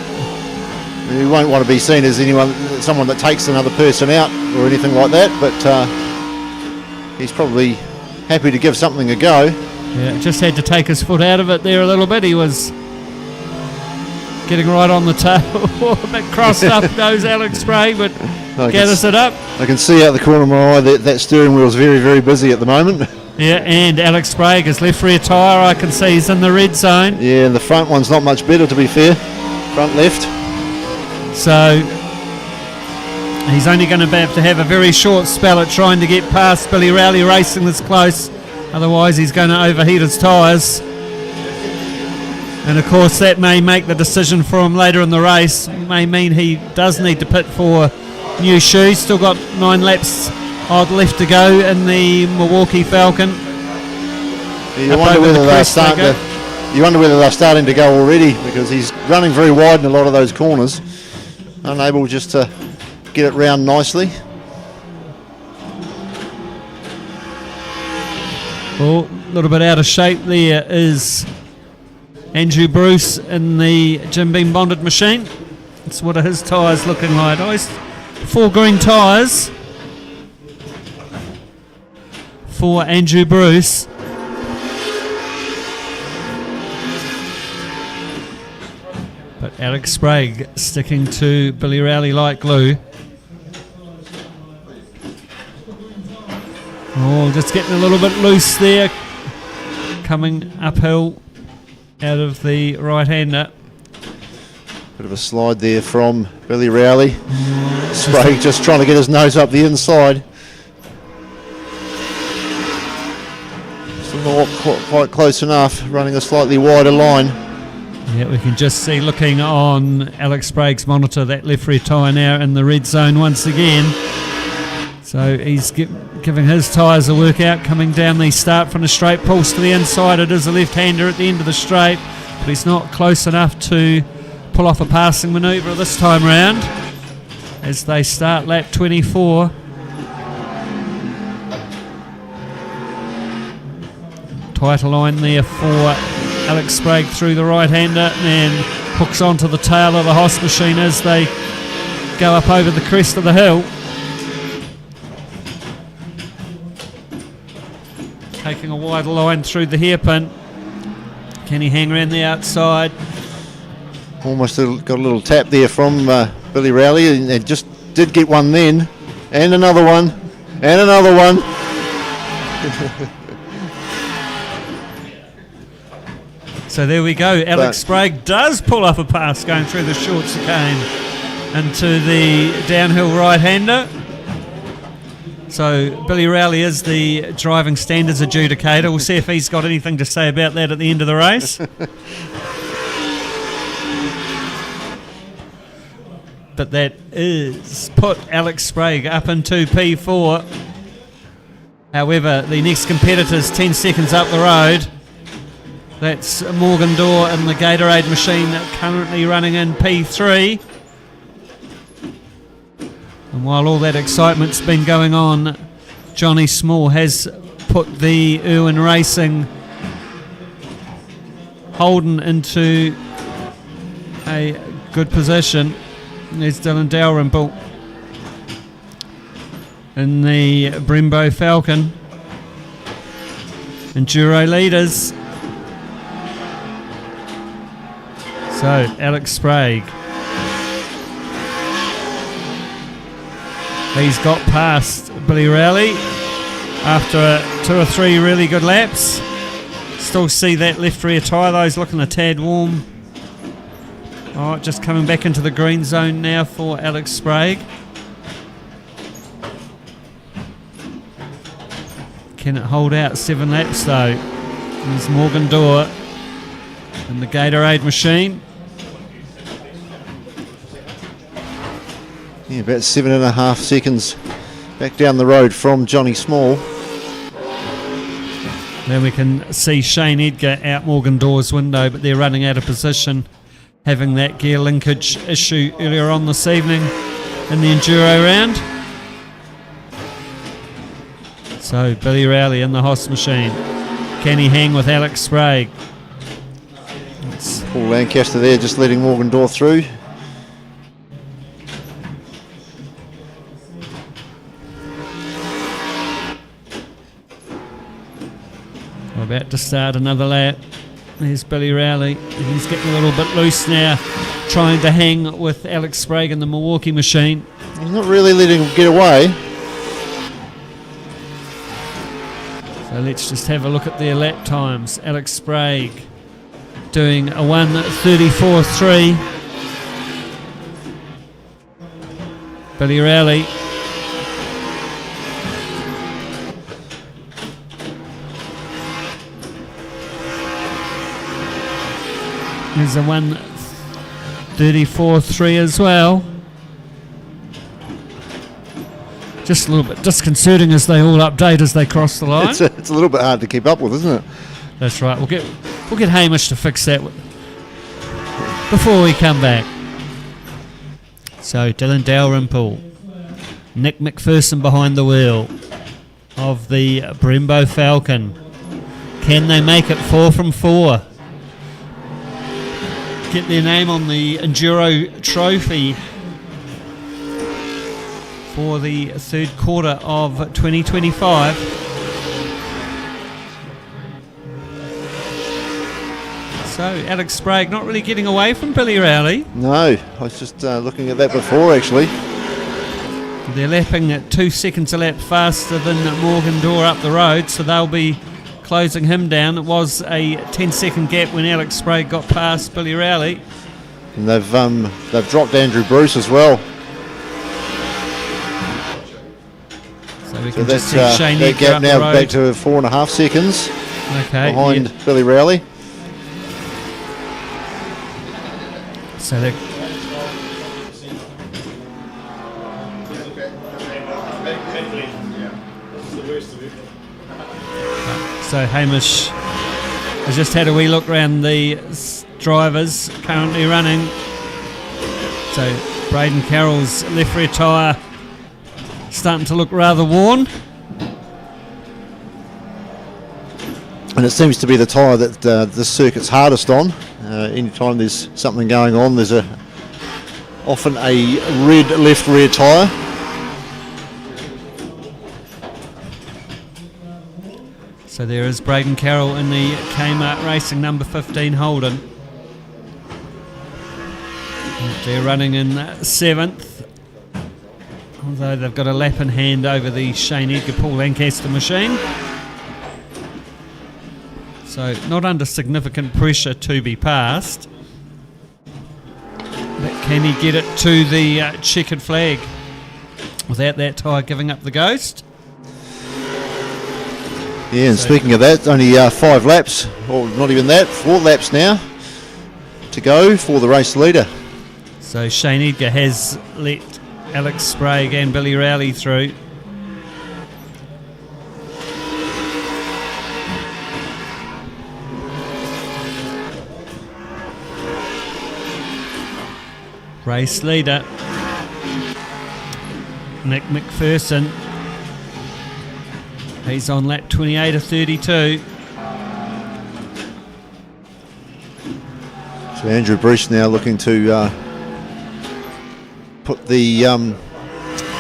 he won't want to be seen as someone that takes another person out or anything like that, but he's probably happy to give something a go. Yeah, just had to take his foot out of it there a little bit. He was getting right on the tail. A bit crossed up goes Alex Sprague, but gathers it up. I can see out the corner of my eye that steering wheel is very, very busy at the moment. Yeah, and Alex Sprague, his left rear tyre, I can see he's in the red zone. Yeah, and the front one's not much better, to be fair. Front left. So he's only going to have a very short spell at trying to get past Billy Rowley racing this close. Otherwise, he's going to overheat his tyres. And of course, that may make the decision for him later in the race. May mean he does need to pit for new shoes. Still got 9 laps odd left to go in the Milwaukee Falcon. You wonder whether they're starting to go already, because he's running very wide in a lot of those corners. Unable just to get it round nicely. Oh, a little bit out of shape there is Andrew Bruce in the Jim Beam bonded machine. That's what are his tyres looking like. Oh, 4 green tyres for Andrew Bruce. But Alex Sprague sticking to Billy Rowley like glue. Oh, just getting a little bit loose there. Coming uphill out of the right-hander. Bit of a slide there from Billy Rowley. Sprague just trying to get his nose up the inside. Still not quite close enough, running a slightly wider line. Yeah, we can just see, looking on Alex Sprague's monitor, that left rear tyre now in the red zone once again. So he's giving his tyres a workout, coming down the start from the straight, pulls to the inside. It is a left-hander at the end of the straight, but he's not close enough to pull off a passing manoeuvre this time round as they start lap 24. Tighter line there for Alex Sprague through the right-hander, and hooks onto the tail of the HOSS machine as they go up over the crest of the hill. Taking a wider line through the hairpin. Can he hang around the outside? Almost got a little tap there from Billy Rowley, and just did get one then, and another one, and another one. So there we go. Alex Sprague does pull off a pass going through the short chicane into the downhill right-hander. So Billy Rowley is the driving standards adjudicator. We'll see if he's got anything to say about that at the end of the race. But that is put Alex Sprague up into P4. However, the next competitor's 10 seconds up the road. That's Morgan Dorr in the Gatorade machine, currently running in P3. And while all that excitement's been going on, Johnny Small has put the Irwin Racing Holden into a good position. There's Dylan Dalrymple in the Brembo Falcon. Enduro leaders. So, Alex Sprague. He's got past Billy Rowley after 2 or 3 really good laps. Still see that left rear tyre though, he's looking a tad warm. Oh, just coming back into the green zone now for Alex Sprague. Can it hold out 7 laps though? There's Morgan Dorr in the Gatorade machine. Yeah, about 7.5 seconds back down the road from Johnny Small. Then we can see Shane Edgar out Morgan Dorr's window, but they're running out of position, having that gear linkage issue earlier on this evening in the Enduro round. So Billy Rowley in the HOSS machine. Can he hang with Alex Sprague? Paul Lancaster there just letting Morgan Dorr through. We're about to start another lap. There's Billy Rowley. He's getting a little bit loose now. trying to hang with Alex Sprague in the Milwaukee machine. He's not really letting him get away. So let's just have a look at their lap times. Alex Sprague doing a 1:34.3. Billy Rowley is a 1:34.3 as well. Just a little bit disconcerting as they all update as they cross the line. It's a little bit hard to keep up with, isn't it? That's right. We'll get Hamish to fix that before we come back. So Dylan Dalrymple, Nick McPherson behind the wheel of the Brembo Falcon. Can they make it 4 from 4? Get their name on the Enduro trophy for the third quarter of 2025. So Alex Sprague not really getting away from Billy Rowley. No, I was just looking at that before actually. They're lapping at 2 seconds a lap faster than Morgan Dorr up the road, so they'll be closing him down. It was a 10-second gap when Alex Sprague got past Billy Rowley. And they've dropped Andrew Bruce as well. So we So can just that's see Shane that Edgar gap up now the road. back to 4.5 seconds Okay, behind yeah. Billy Rowley. So they're So Hamish has just had a wee look around the drivers currently running. So Braden Carroll's left rear tyre starting to look rather worn. And it seems to be the tyre that this circuit's hardest on. Anytime there's something going on, there's often a red left rear tyre. So there is Braden Carroll in the Kmart Racing number 15 Holden. And they're running in 7th, although they've got a lap in hand over the Shane Edgar Paul Lancaster machine. So not under significant pressure to be passed. But can he get it to the checkered flag without that tyre giving up the ghost? Yeah, and speaking of that, only 5 laps, or not even that, 4 laps now to go for the race leader. So Shane Edgar has let Alex Sprague and Billy Rowley through. Race leader Nick McPherson. He's on lap 28 of 32. So Andrew Bruce now looking to put the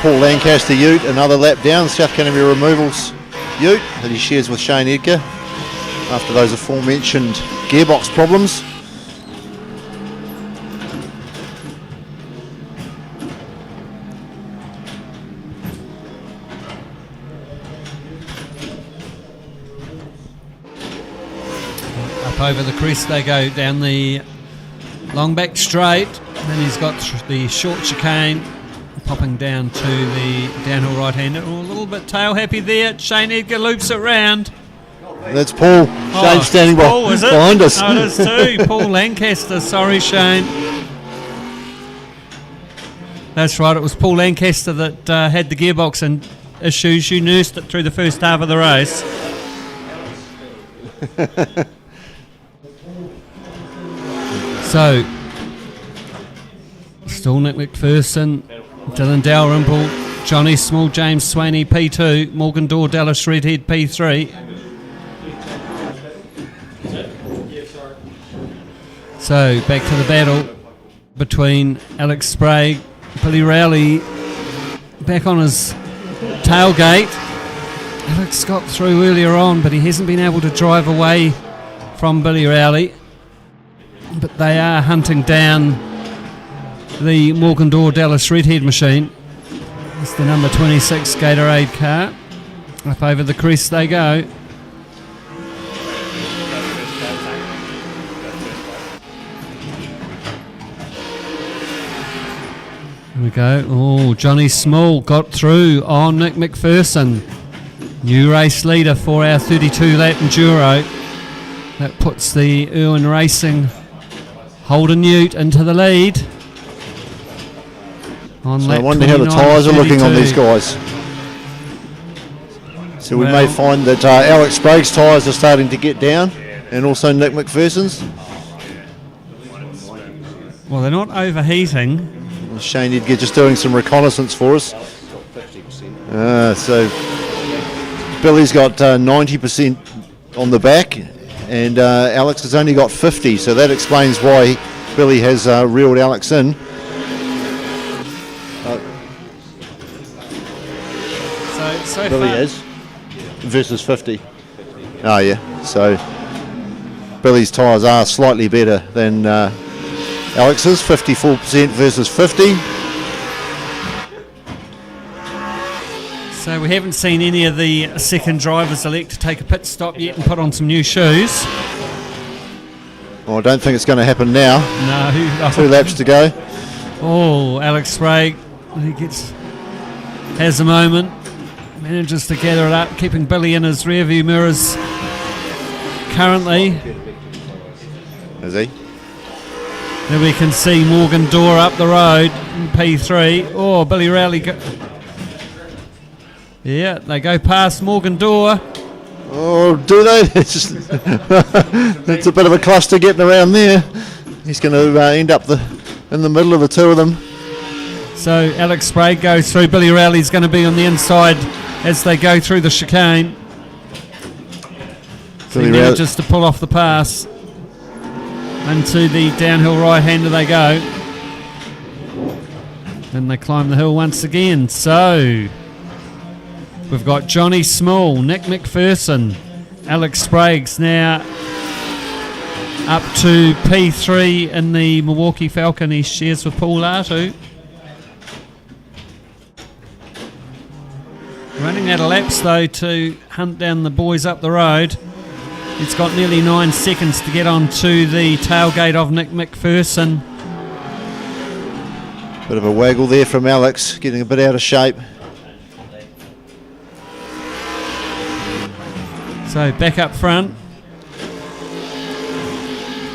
Paul Lancaster Ute another lap down, South Canterbury Removals Ute that he shares with Shane Edgar after those aforementioned gearbox problems. Over the crest they go down the long back straight, then he's got the short chicane popping down to the downhill right hander. Oh, a little bit tail happy there. Shane Edgar loops it round. That's Paul. Shane standing Paul, is it? behind us. Oh, it is too. Paul Lancaster. Sorry, Shane. That's right. It was Paul Lancaster that had the gearbox and issues. You nursed it through the first half of the race. So, still Nick McPherson, Dylan Dalrymple, Johnny Small, James Swaney P2, Morgan Dorr, Dallas Redhead P3. So, back to the battle between Alex Sprague, Billy Rowley back on his tailgate. Alex got through earlier on, but he hasn't been able to drive away from Billy Rowley. But they are hunting down the Morgan Door Dallas Redhead machine. It's the number 26 Gatorade car. Up over the crest they go. Here we go. Oh, Johnny Small got through on Nick McPherson. New race leader for our 32-lap Enduro. That puts the Irwin Racing Holden Ute into the lead. On So I lap wonder how the 29 tyres are looking on 32. these guys. So we may Well- find that Alex Sprague's tyres are starting to get down, and also Nick McPherson's. Well, they're not overheating. Shane Edgar just doing some reconnaissance for us. So Billy's got 90% on the back, and Alex has only got 50, so that explains why Billy has reeled Alex in. So Billy far, is versus 50. Oh yeah, so Billy's tyres are slightly better than Alex's, 54% versus 50. So we haven't seen any of the second drivers elect to take a pit stop yet and put on some new shoes. Well, I don't think it's going to happen now. No. 2 laps to go. Oh, Alex Sprague, he has a moment, manages to gather it up, keeping Billy in his rearview mirrors currently. Is he? There we can see Morgan Door up the road in P3. Oh, Billy Rowley. Yeah, they go past Morgan Door. Oh, do they? It's a bit of a cluster getting around there. He's going to end up in the middle of the two of them. So Alex Sprague goes through. Billy Rowley's going to be on the inside as they go through the chicane. So he manages to pull off the pass. Into the downhill right-hander they go. Then they climb the hill once again. So we've got Johnny Small, Nick McPherson, Alex Sprague's now up to P3 in the Milwaukee Falcon. He shares with Paul Artu. Running out of laps though to hunt down the boys up the road. It's got nearly 9 seconds to get onto the tailgate of Nick McPherson. Bit of a waggle there from Alex, getting a bit out of shape. So back up front.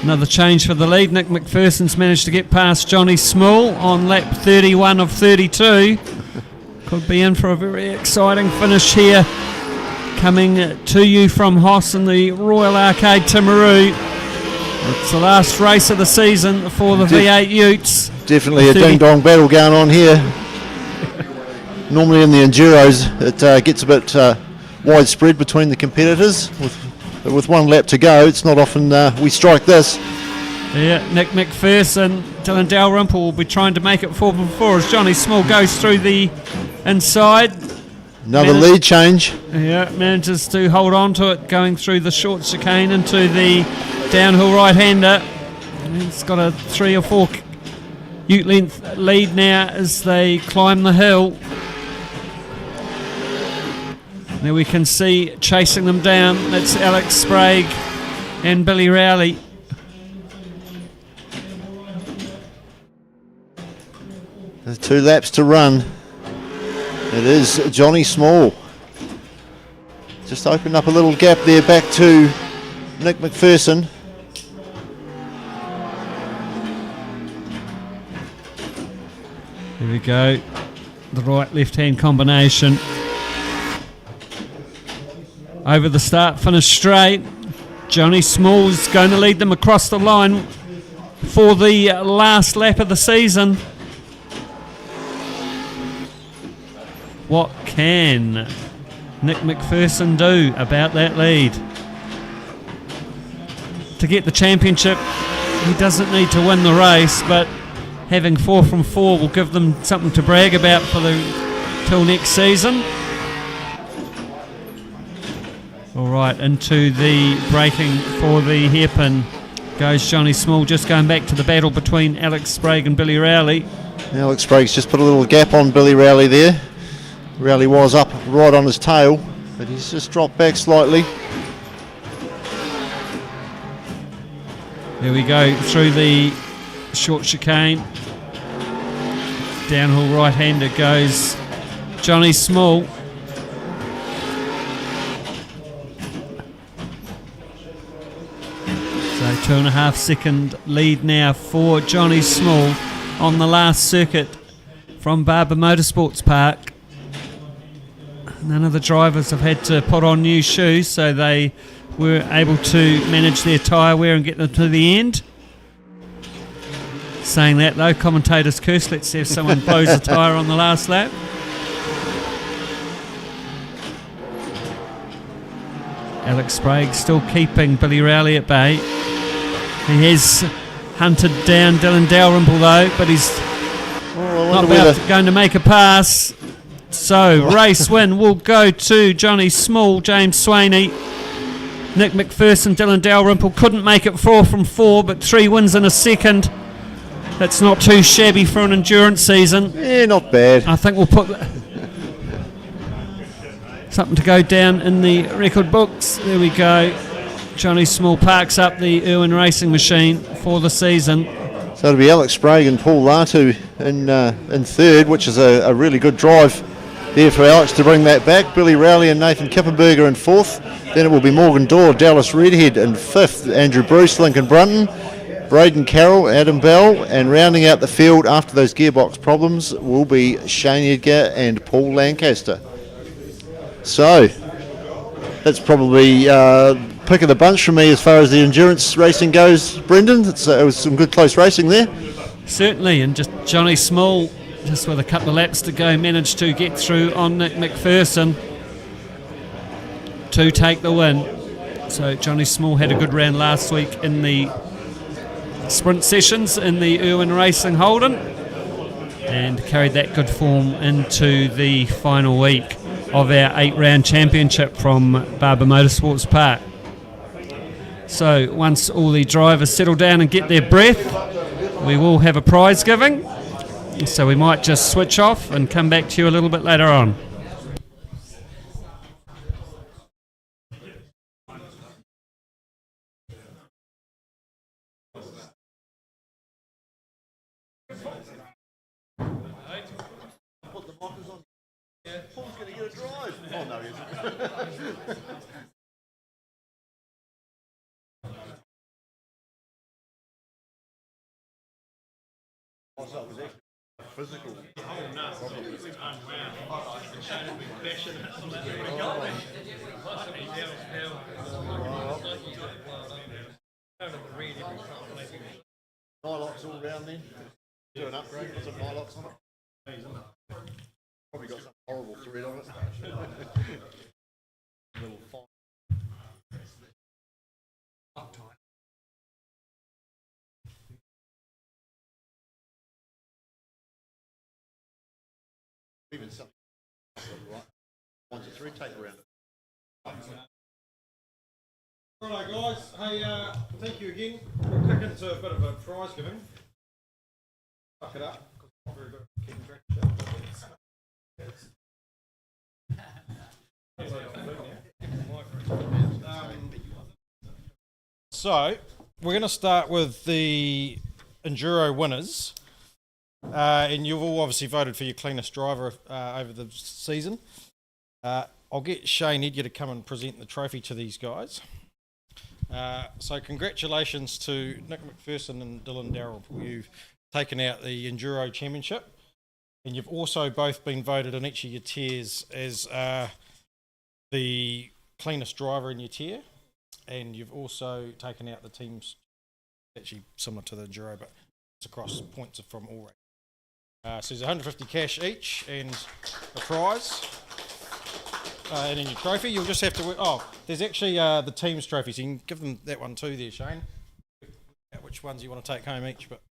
Another change for the lead. Nick McPherson's managed to get past Johnny Small on lap 31 of 32. Could be in for a very exciting finish here. Coming to you from HOSS in the Royal Arcade Timaru. It's the last race of the season for the V8 Utes. Definitely a ding-dong battle going on here. Normally in the Enduros it gets a bit widespread between the competitors. With 1 lap to go, it's not often we strike this. Yeah, Nick McPherson, Dylan Dalrymple will be trying to make it 4x4 as Johnny Small goes through the inside. Another lead change. Yeah, manages to hold on to it, going through the short chicane into the downhill right-hander. He's got a 3 or 4 ute length lead now as they climb the hill. There we can see chasing them down. That's Alex Sprague and Billy Rowley. There's 2 laps to run. It is Johnny Small. Just opened up a little gap there back to Nick McPherson. Here we go. The right-left-hand combination. Over the start, finish straight. Johnny Small's going to lead them across the line for the last lap of the season. What can Nick McPherson do about that lead? To get the championship, he doesn't need to win the race, but having 4 from 4 will give them something to brag about for till next season. All right, into the braking for the hairpin goes Johnny Small, just going back to the battle between Alex Sprague and Billy Rowley. Alex Sprague's just put a little gap on Billy Rowley there. Rowley was up right on his tail, but he's just dropped back slightly. There we go, through the short chicane. Downhill right-hander goes Johnny Small. So 2.5 second lead now for Johnny Small on the last circuit from Barber Motorsports Park. None of the drivers have had to put on new shoes, so they were able to manage their tyre wear and get them to the end. Saying that though, commentators curse, let's see if someone blows a tyre on the last lap. Alex Sprague still keeping Billy Rowley at bay. He has hunted down Dylan Dalrymple though, but he's not going to make a pass. So race win will go to Johnny Small, James Swaney, Nick McPherson, Dylan Dalrymple. Couldn't make it 4 from 4, but 3 wins in a second. That's not too shabby for an endurance season. Yeah, not bad. I think we'll put something to go down in the record books. There we go. Johnny Small parks up the Irwin racing machine for the season. So it'll be Alex Sprague and Paul Latu in third, which is a really good drive there for Alex to bring that back. Billy Rowley and Nathan Kippenberger in fourth. Then it will be Morgan Dorr, Dallas Redhead in fifth, Andrew Bruce, Lincoln Brunton, Braden Carroll, Adam Bell, and rounding out the field after those gearbox problems will be Shane Edgar and Paul Lancaster. So that's probably pick of the bunch for me as far as the endurance racing goes, Brendan. It was some good close racing there. Certainly, and just Johnny Small, just with a couple of laps to go, managed to get through on Nick McPherson to take the win. So Johnny Small had a good round last week in the sprint sessions in the Irwin Racing Holden and carried that good form into the final week of our 8-round championship from Barber Motorsports Park. So once all the drivers settle down and get their breath, we will have a prize giving. So we might just switch off and come back to you a little bit later on. Physical. Nylox all round then. Do an upgrade, put some Nylox on it. Probably got some horrible thread on it. Little fine. Even something right. 1 to 3, take around it. Righto guys, hey thank you again. We'll kick into a bit of a prize giving. Fuck it up. Very good. Keep track so we're going to start with the Enduro winners. And you've all obviously voted for your cleanest driver over the season. I'll get Shane Edgar to come and present the trophy to these guys. So congratulations to Nick McPherson and Dylan Dalrymple. You've taken out the Enduro Championship, and you've also both been voted in each of your tiers as the cleanest driver in your tier, and you've also taken out the teams, actually similar to the Enduro, but it's across points from all races. So there's 150 cash each and a prize. And then your trophy, you'll just have to... there's actually the team's trophy, so you can give them that one too there, Shane. Which ones you want to take home each, but...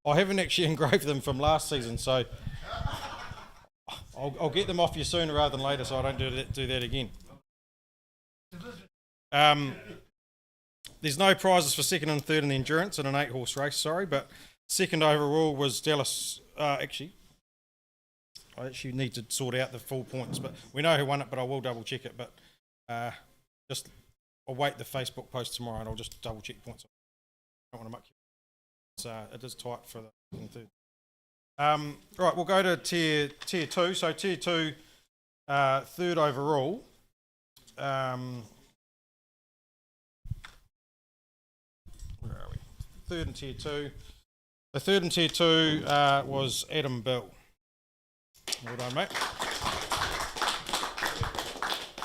I haven't actually engraved them from last season, so... I'll get them off you sooner rather than later, so I don't do that again. there's no prizes for second and third in the endurance in an 8-horse race, sorry, but second overall was Dallas. I actually need to sort out the full points, but we know who won it, but I will double check it. But just await the Facebook post tomorrow and I'll just double check points. I don't want to muck you. It is tight for the second and third. Right, we'll go to tier 2. So tier 2, third overall. Where are we? Third and tier 2. The third and tier 2 was Adam Bill. Well done, mate.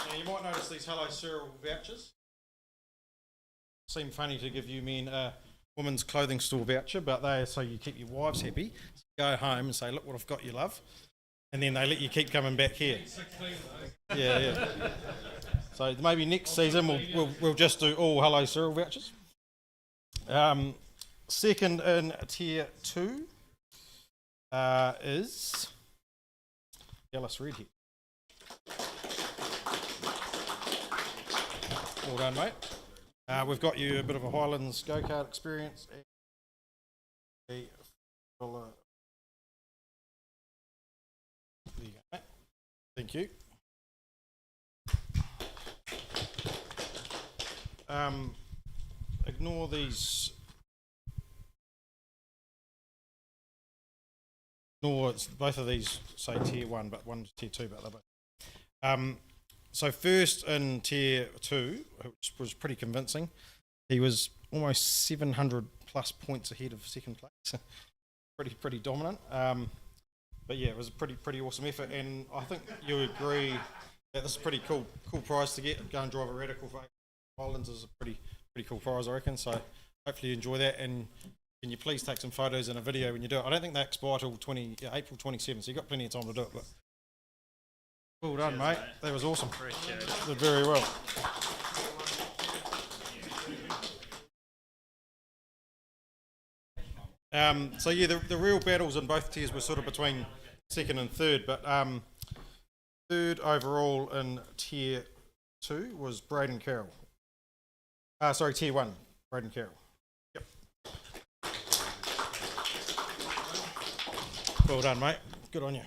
Now you might notice these Hello Cyril vouchers. Seem funny to give you men a women's clothing store voucher, but they are so you keep your wives happy. So go home and say, look what I've got you, love. And then they let you keep coming back here. Yeah. So maybe next season we'll just do all Hello Cyril vouchers. Second in tier 2 is Dallas Redhead. Well done, mate. We've got you a bit of a Highlands go-kart experience. There you go, mate. Thank you. Ignore these. Ignore both of these say tier 1, but one's tier 2, but they're both. So first in tier 2, which was pretty convincing, he was almost 700 plus points ahead of second place. pretty dominant. But yeah, it was a pretty awesome effort, and I think you agree that this is a pretty cool prize to get. Go and drive a radical for Highlands is a pretty cool prize, I reckon. So hopefully you enjoy that, and can you please take some photos and a video when you do it? I don't think they expire till April 27, so you've got plenty of time to do it. But well done, mate. That was awesome. Appreciate it. Did very well. So yeah, the real battles in both tiers were sort of between second and third, but third overall in tier 2 was Braden Carroll. Sorry, tier 1, Braden Carroll. Yep. Well done, mate. Good on you.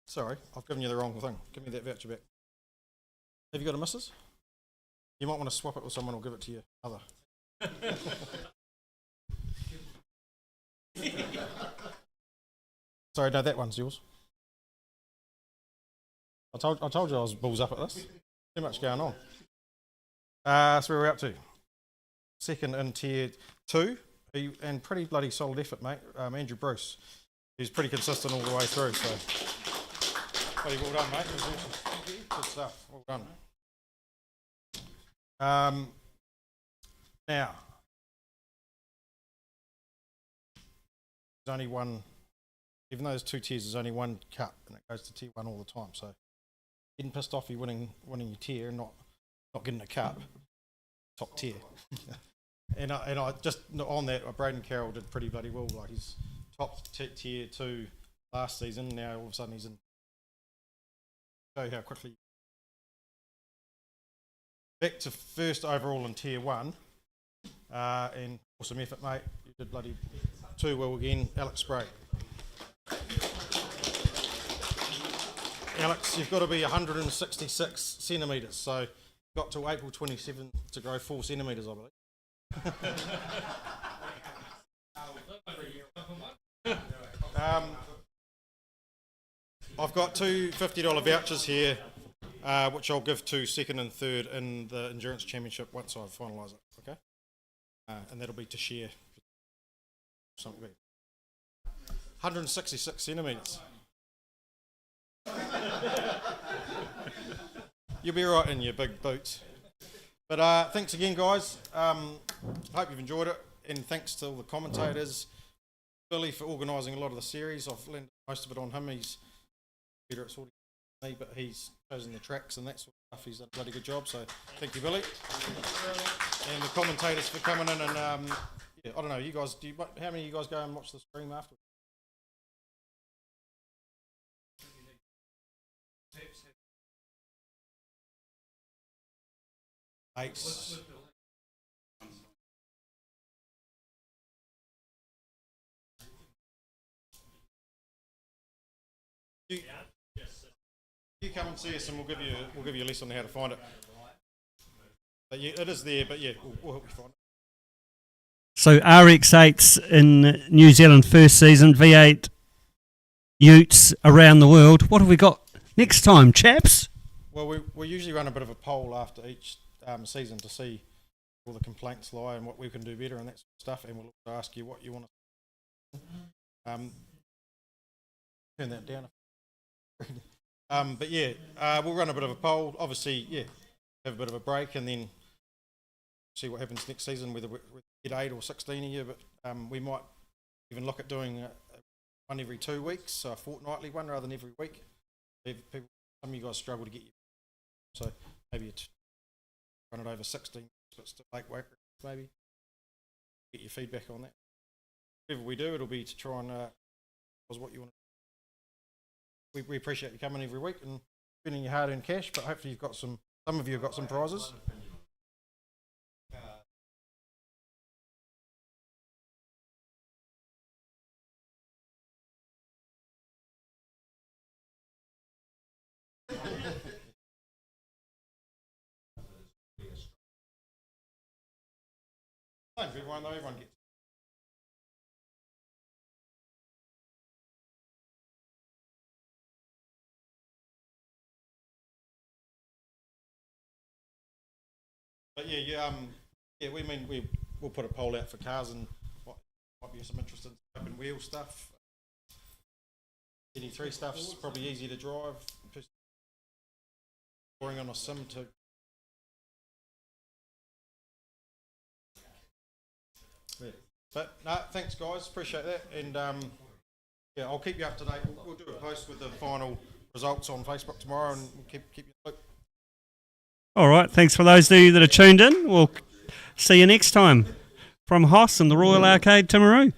Sorry, I've given you the wrong thing. Give me that voucher back. Have you got a missus? You might want to swap it with someone or give it to your other. Sorry, no, that one's yours. I told you I was balls up at this. Too much going on. So where we're up to. Second in tier 2, and pretty bloody solid effort, mate. Andrew Bruce. He's pretty consistent all the way through. So, bloody well done, mate. It was awesome. Good stuff. Well done. Now, there's only one. Even though there's 2 tiers, there's only one cup, and it goes to tier 1 all the time. So, getting pissed off, you're winning your tier, and not getting a cup. Top tier. and I just on that, Braden Carroll did pretty bloody well. Like he's top tier 2 last season. Now all of a sudden he's in. Show you how quickly. Back to first overall in tier 1, and awesome effort, mate. You did bloody 2 well again, Alex Spray. Alex, you've got to be 166 centimetres, so got to April 27 to grow 4 centimetres, I believe. I've got 2 $50 vouchers here, which I'll give to second and third in the Endurance Championship once I finalise it, okay? And that'll be to share. Something big. 166 centimetres. You'll be right in your big boots. But thanks again, guys. Hope you've enjoyed it, and thanks to all the commentators. Billy for organising a lot of the series. I've landed most of it on him. He's better at sorting me, but he's chosen the tracks and that sort of stuff. He's done a bloody good job, so thank you, Billy. And the commentators for coming in, and yeah, I don't know, you guys, how many of you guys go and watch the stream after? 8s. You come and see us, and we'll give you a lesson on how to find it. But yeah, it is there. But yeah, we'll help you find it. So RX8s in New Zealand first season, V8 Utes around the world. What have we got next time, chaps? Well, we usually run a bit of a poll after each season to see where all the complaints lie and what we can do better and that sort of stuff. And we'll also ask you what you want to turn that down. But yeah, we'll run a bit of a poll. Obviously, yeah, have a bit of a break and then see what happens next season, whether we get 8 or 16 a year. But we might even look at doing one every 2 weeks, so a fortnightly one rather than every week. People, some of you guys struggle to get you, so maybe it's run it over 16, but still 8 weeks maybe. Get your feedback on that. Whatever we do, it'll be to try and was what you want. We appreciate you coming every week and spending your hard-earned cash, but hopefully you've got some of you have got some prizes. Same for everyone though, everyone gets. But yeah, we'll put a poll out for cars and what might be some interest in open wheel stuff. GT3 stuff's probably easy to drive. Boring on a sim to. Yeah. But no, thanks guys, appreciate that, and yeah, I'll keep you up to date. We'll do a post with the final results on Facebook tomorrow, and we'll keep you up. All right, thanks for those of you that are tuned in. We'll see you next time from HOSS and the Royal Arcade, Timaru.